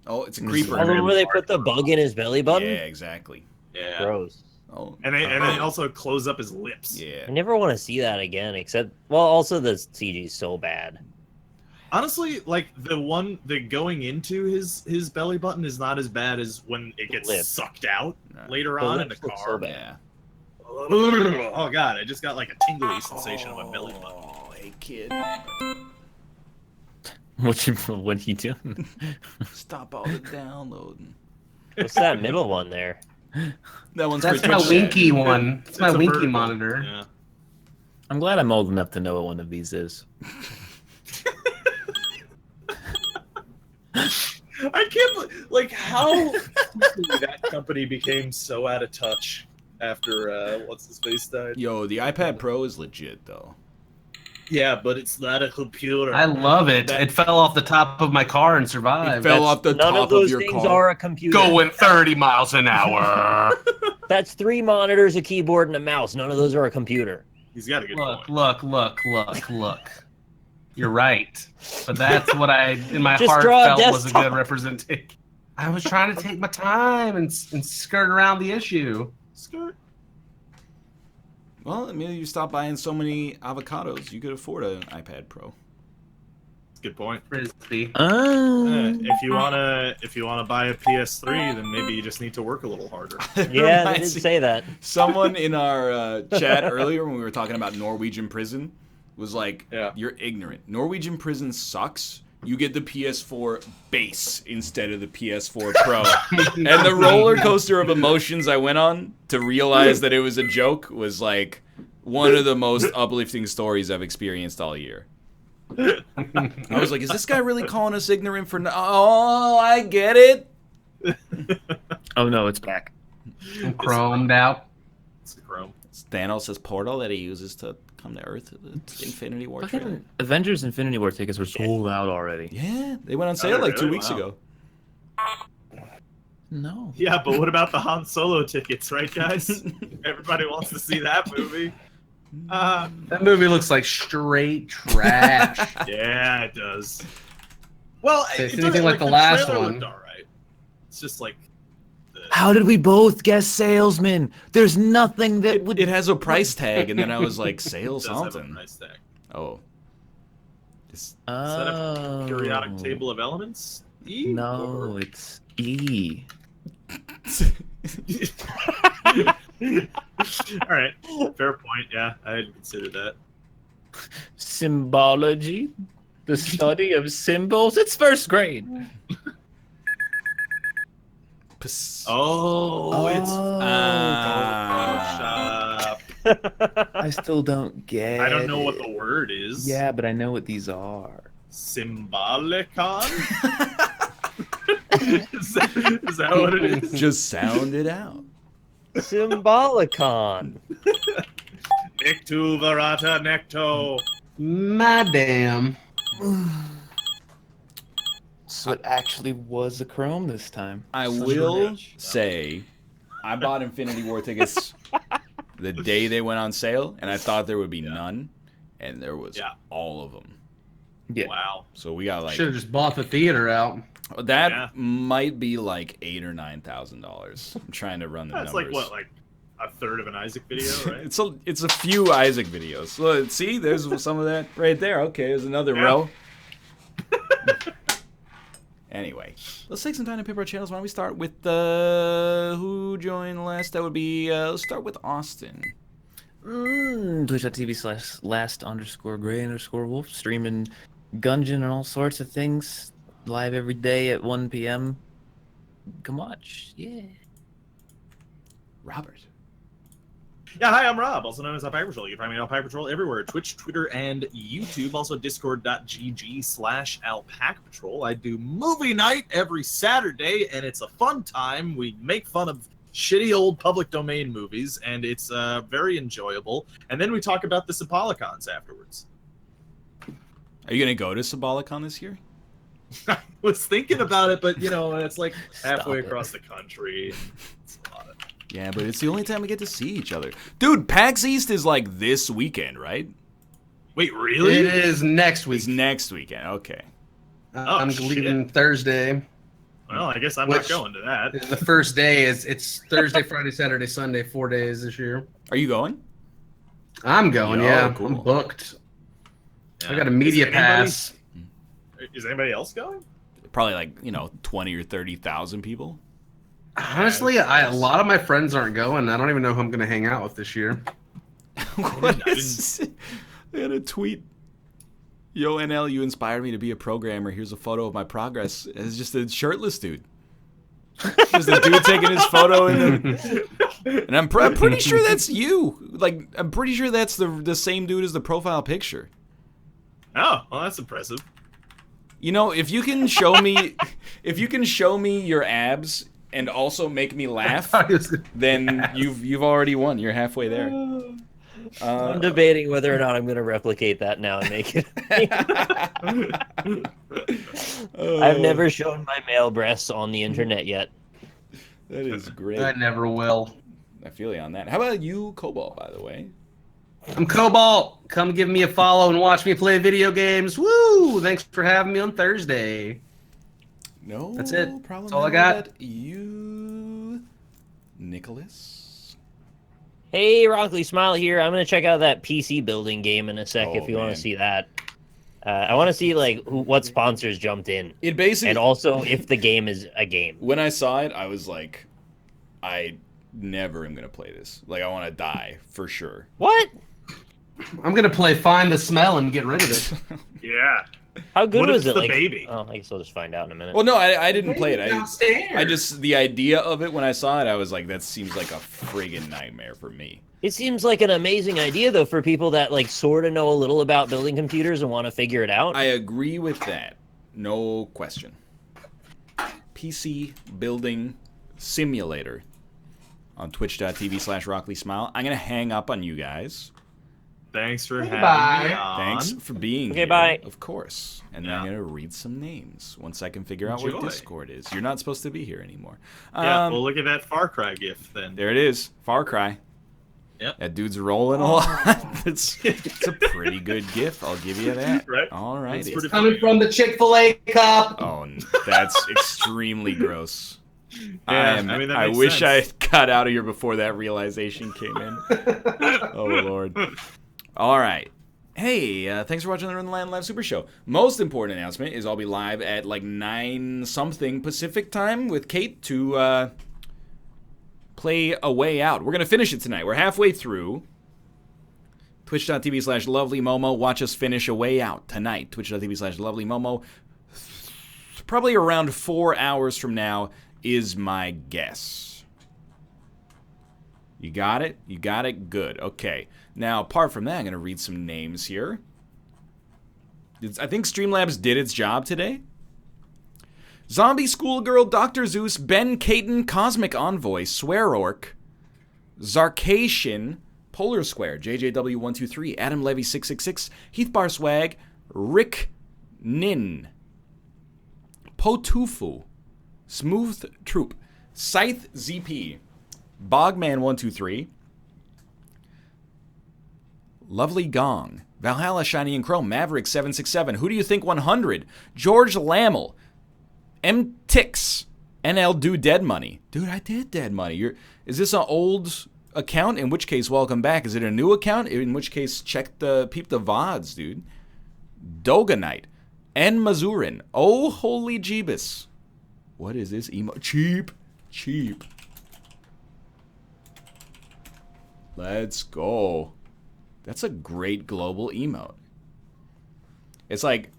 Oh, it's a creeper. Oh, the one where they put the bug in his belly button? Yeah, exactly. Yeah. Gross. Oh, And they also close up his lips. yeah. I never want to see that again, except, well, also the CG is so bad. Honestly, like the going into his belly button is not as bad as when it gets Lip. sucked out No. later The on in the lips look car. so bad. Yeah. Oh god, I just got like a tingly sensation on my belly button. Oh, hey kid, What are you doing? stop all the downloading. What's that middle one there? That one's That's for my Twitch Winky chat. one. It's my a Winky vertical. monitor. Yeah. I'm glad I'm old enough to know what one of these is. I can't like how quickly that company became so out of touch after what's his face died. Yo, the iPad Pro is legit though. Yeah, but it's not a computer. I love it. It fell off the top of my car and survived. It fell off the None top of those your things car. are a computer. Going 30 miles an hour. That's 3 monitors, a keyboard, and a mouse. None of those are a computer. He's got a good Look, point. look. You're right. But that's what I, in my Just heart, draw a felt was a desktop. good representation. I was trying to take my time and skirt around the issue. Skirt. Well, I mean, you stop buying so many avocados, you could afford an iPad Pro. Good point. Frisbee. If you wanna buy a PS3, then maybe you just need to work a little harder. It Yeah, they reminds did me- say that. Someone in our chat earlier when we were talking about Norwegian prison was like, Yeah. you're ignorant. Norwegian prison sucks. You get the PS4 base instead of the PS4 Pro. And the roller coaster of emotions I went on to realize that it was a joke was like one of the most uplifting stories I've experienced all year. I was like, is this guy really calling us ignorant for oh, I get it. Oh no, it's back. I'm chromed out. It's the Chrome. It's Thanos' portal that he uses to come to Earth. It's Infinity War trailer. Fucking Avengers Infinity War tickets were sold out already. Yeah, they went on sale like 2 really? weeks Wow. ago. No. Yeah, but what about the Han Solo tickets, right, guys? Everybody wants to see that movie. That movie looks like straight trash. Yeah, it does. Well, It's it anything doesn't- like the last trailer one. looked all right. It's just like How did we both guess salesman? There's nothing that would. It has a price tag, and then I was like, sale it does have a something. price tag. Oh. It's, Is that a periodic table of elements? E? No, it's E. All right, fair point. Yeah, I hadn't considered that. Symbology, the study of symbols. It's first grade. Oh, it's Ah. Photoshop. I still don't get. I don't know what it. the word is. Yeah, but I know what these are. Symbolicon? is that what it is? Just sound it out. Symbolicon. Nictu Varata Necto. Madam. So it actually was a Chrome this time. I Son of a will bitch. say, I bought Infinity War tickets the day they went on sale, and I thought there would be none, and there was Yeah. all of them. Yeah. Wow. So we got like Should have just bought the theater out. that Yeah. might be like $8,000 or $9,000. I'm trying to run the That's numbers. like what, like a third of an Isaac video, right? it's a few Isaac videos. So, see, there's some of that right there. Okay, there's another Yeah. row. Anyway, let's take some time to pick our channels. Why don't we start with who joined last? That would be let's start with Austin. Twitch.tv/last_gray_wolf, streaming Gungeon and all sorts of things live every day at 1 p.m. Come watch. Yeah. Robert. Yeah, hi, I'm Rob, also known as Alpaca Patrol. You can find me at Alpaca Patrol everywhere, Twitch, Twitter, and YouTube. Also, discord.gg/Alpaca Patrol. I do movie night every Saturday, and it's a fun time. We make fun of shitty old public domain movies, and it's very enjoyable. And then we talk about the Sympalicons afterwards. Are you gonna go to Sympalicon this year? I was thinking about it, but, you know, it's like halfway Stop it. across the country. It's a lot of... Yeah, but it's the only time we get to see each other. Dude, PAX East is like this weekend, right? Wait, really? It is next week. It's next weekend. Okay. I'm shit. leaving Thursday. Well, I guess I'm not going to that. The first day is it's Thursday, Friday, Saturday, Sunday, 4 days this year. Are you going? I'm going, Yo, yeah. cool. I'm booked. I Yeah. got a media Is anybody- pass. Is anybody else going? Probably like, 20 or 30,000 people. Honestly, a lot of my friends aren't going. I don't even know who I'm going to hang out with this year. What is... I had a tweet. Yo, NL, you inspired me to be a programmer. Here's a photo of my progress. It's just a shirtless dude. Just a dude taking his photo and I'm pretty sure that's you. Like, I'm pretty sure that's the same dude as the profile picture. Oh, well, that's impressive. If you can show me your abs and also make me laugh, then you've already won. You're halfway there. I'm debating whether or not I'm going to replicate that now and make it. I've never shown my male breasts on the internet yet. That is great. I never will. I feel you on that. How about you, Cobalt, by the way? I'm Cobalt. Come give me a follow and watch me play video games. Woo! Thanks for having me on Thursday. No, That's it. Problem That's all I got. You, Nicholas. Hey, Rockley Smile here. I'm going to check out that PC building game in a sec if you want man. to see that. I want to see what sponsors jumped in. It basically, And also if the game is a game. when I saw it, I was like, I never am gonna play this. Like, I want to die for sure. What? I'm going to play Find the Smell and get rid of it. Yeah. How good What if was it's it? the baby? Oh, I guess I'll just find out in a minute. Well, no, I didn't play it. Downstairs. I just the idea of it when I saw it, I was like, that seems like a friggin' nightmare for me. It seems like an amazing idea, though, for people that sort of know a little about building computers and want to figure it out. I agree with that. No question. PC building simulator on twitch.tv/RockleySmile. I'm going to hang up on you guys. Thanks for Bye. having me on. Thanks for being Okay, here. bye. Of course. And then Yeah. I'm going to read some names once I can figure out where Enjoy. Discord is. You're not supposed to be here anymore. Yeah, well, look at that Far Cry gif then. There it is. Far Cry. Yep. That dude's rolling a lot. it's a pretty good gif. I'll give you that. Right. All right. That's pretty Coming from the Chick-fil-A cup. Oh, that's extremely gross. Yeah, I mean, that I makes wish sense. I got out of here before that realization came in. Oh, Lord. All right. Hey, thanks for watching the Northernlion Live Super Show. Most important announcement is I'll be live at 9-something Pacific time with Kate to play A Way Out. We're going to finish it tonight. We're halfway through. Twitch.tv/LovelyMomo. Watch us finish A Way Out tonight. Twitch.tv/LovelyMomo. Probably around 4 hours from now is my guess. You got it? You got it? Good. Okay. Now, apart from that, I'm going to read some names here. I think Streamlabs did its job today. Zombie Schoolgirl, Dr. Zeus, Ben Caton, Cosmic Envoy, Swear Orc, Zarcation, Polar Square, JJW123, Adam Levy 666, Heathbar Swag, Rick Nin, Potufu, Smooth Troop, Scythe ZP, Bogman123, Lovely Gong, Valhalla Shiny and Chrome, Maverick 767, Who Do You Think 100, George Lammel, M Tix, NL Do Dead Money. Dude, I did Dead Money. Is this an old account? In which case, welcome back. Is it a new account? In which case, peep the VODs, dude. Doganite, N Mazurin, Oh Holy Jeebus. What is this emo? Cheap. Let's go. That's a great global emote. It's like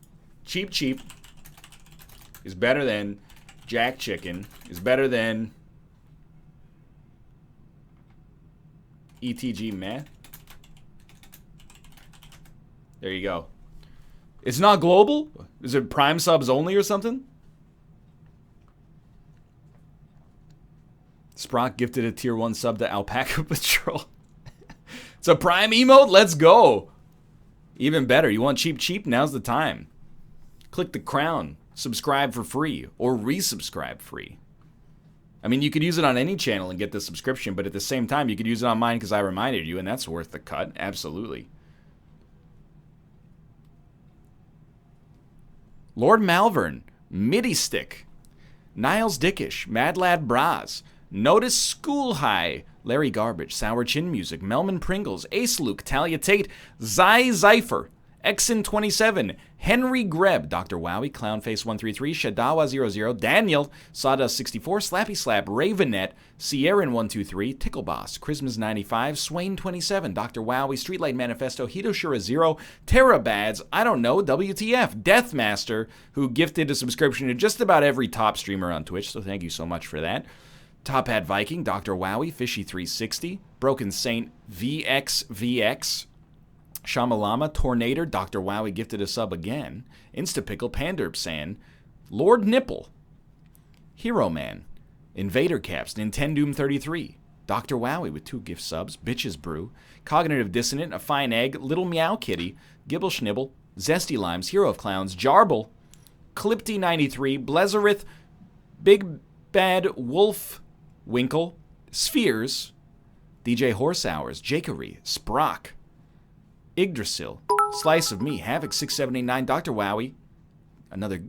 cheap is better than Jack Chicken, is better than ETG Math. There you go. It's not global? Is it Prime subs only or something? Sprock gifted a tier 1 sub to Alpaca Patrol. It's a Prime emote? Let's go. Even better. You want cheap? Now's the time. Click the crown. Subscribe for free. Or resubscribe free. I mean, you could use it on any channel and get the subscription, but at the same time, you could use it on mine because I reminded you, and that's worth the cut. Absolutely. Lord Malvern, Midi Stick, Niles Dickish, Mad Lad Braz, Notice School High, Larry Garbage, Sour Chin Music, Melman Pringles, Ace Luke, Talia Tate, Zai Zypher, Exon27, Henry Greb, Dr. Wowie, Clownface133, Shadawa00, Daniel, Sawdust64, Slappy Slap, Ravenet, Sierran123, Tickleboss, Christmas95, Swain27, Dr. Wowie, Streetlight Manifesto, Hidoshura0, Terrabads, I don't know, WTF, Deathmaster, who gifted a subscription to just about every top streamer on Twitch, so thank you so much for that. Top Hat Viking, Dr. Wowie, Fishy360, Broken Saint, VXVX, Shamalama, Tornator, Dr. Wowie gifted a sub again, Instapickle, Panderpsan, Lord Nipple, Hero Man, Invader Caps, Nintendoom33, Dr. Wowie with 2 gift subs, Bitches Brew, Cognitive Dissonant, A Fine Egg, Little Meow Kitty, Gibble Schnibble, Zesty Limes, Hero of Clowns, Jarble, Clipty93, Blezerith, Big Bad Wolf, Winkle, Spheres, DJ Horse Hours, Jakery, Sprock, Yggdrasil, Slice of Me, Havoc6789, Dr. Wowie, another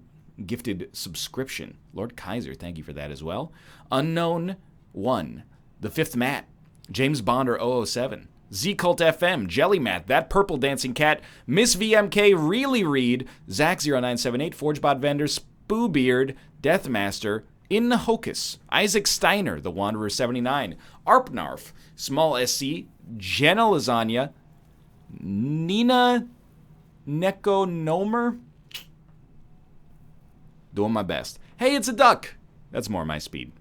gifted subscription. Lord Kaiser, thank you for that as well. Unknown 1, The Fifth Matt, James Bonder 007, Z-Cult FM, Jelly Matt, That Purple Dancing Cat, Miss VMK, Really Read, Zach0978, Forgebot Vendor, Spoobeard, Deathmaster, In Hocus, Isaac Steiner, The Wanderer 79, Arpnarf, Small SC, Jenna Lasagna, Nina Nekonomer. Doing my best. Hey, it's a duck. That's more my speed.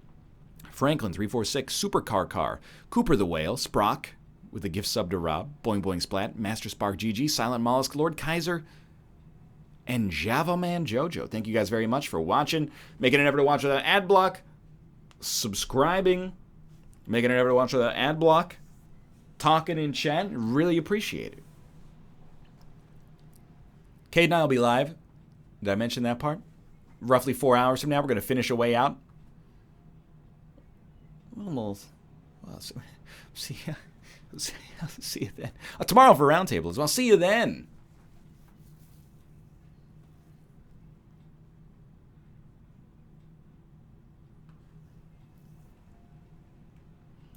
Franklin346, Supercar Car, Cooper the Whale, Sprock with a gift sub to Rob, Boing Boing Splat, Master Spark GG, Silent Mollusk, Lord Kaiser, and Java Man Jojo. Thank you guys very much for watching. Making an effort to watch without ad block. Subscribing. Making an effort to watch without ad block. Talking in chat. Really appreciate it. Cade and I will be live. Did I mention that part? Roughly 4 hours from now, we're going to finish a way out. Almost. Well, see you then. Tomorrow for Roundtable as well. See you then.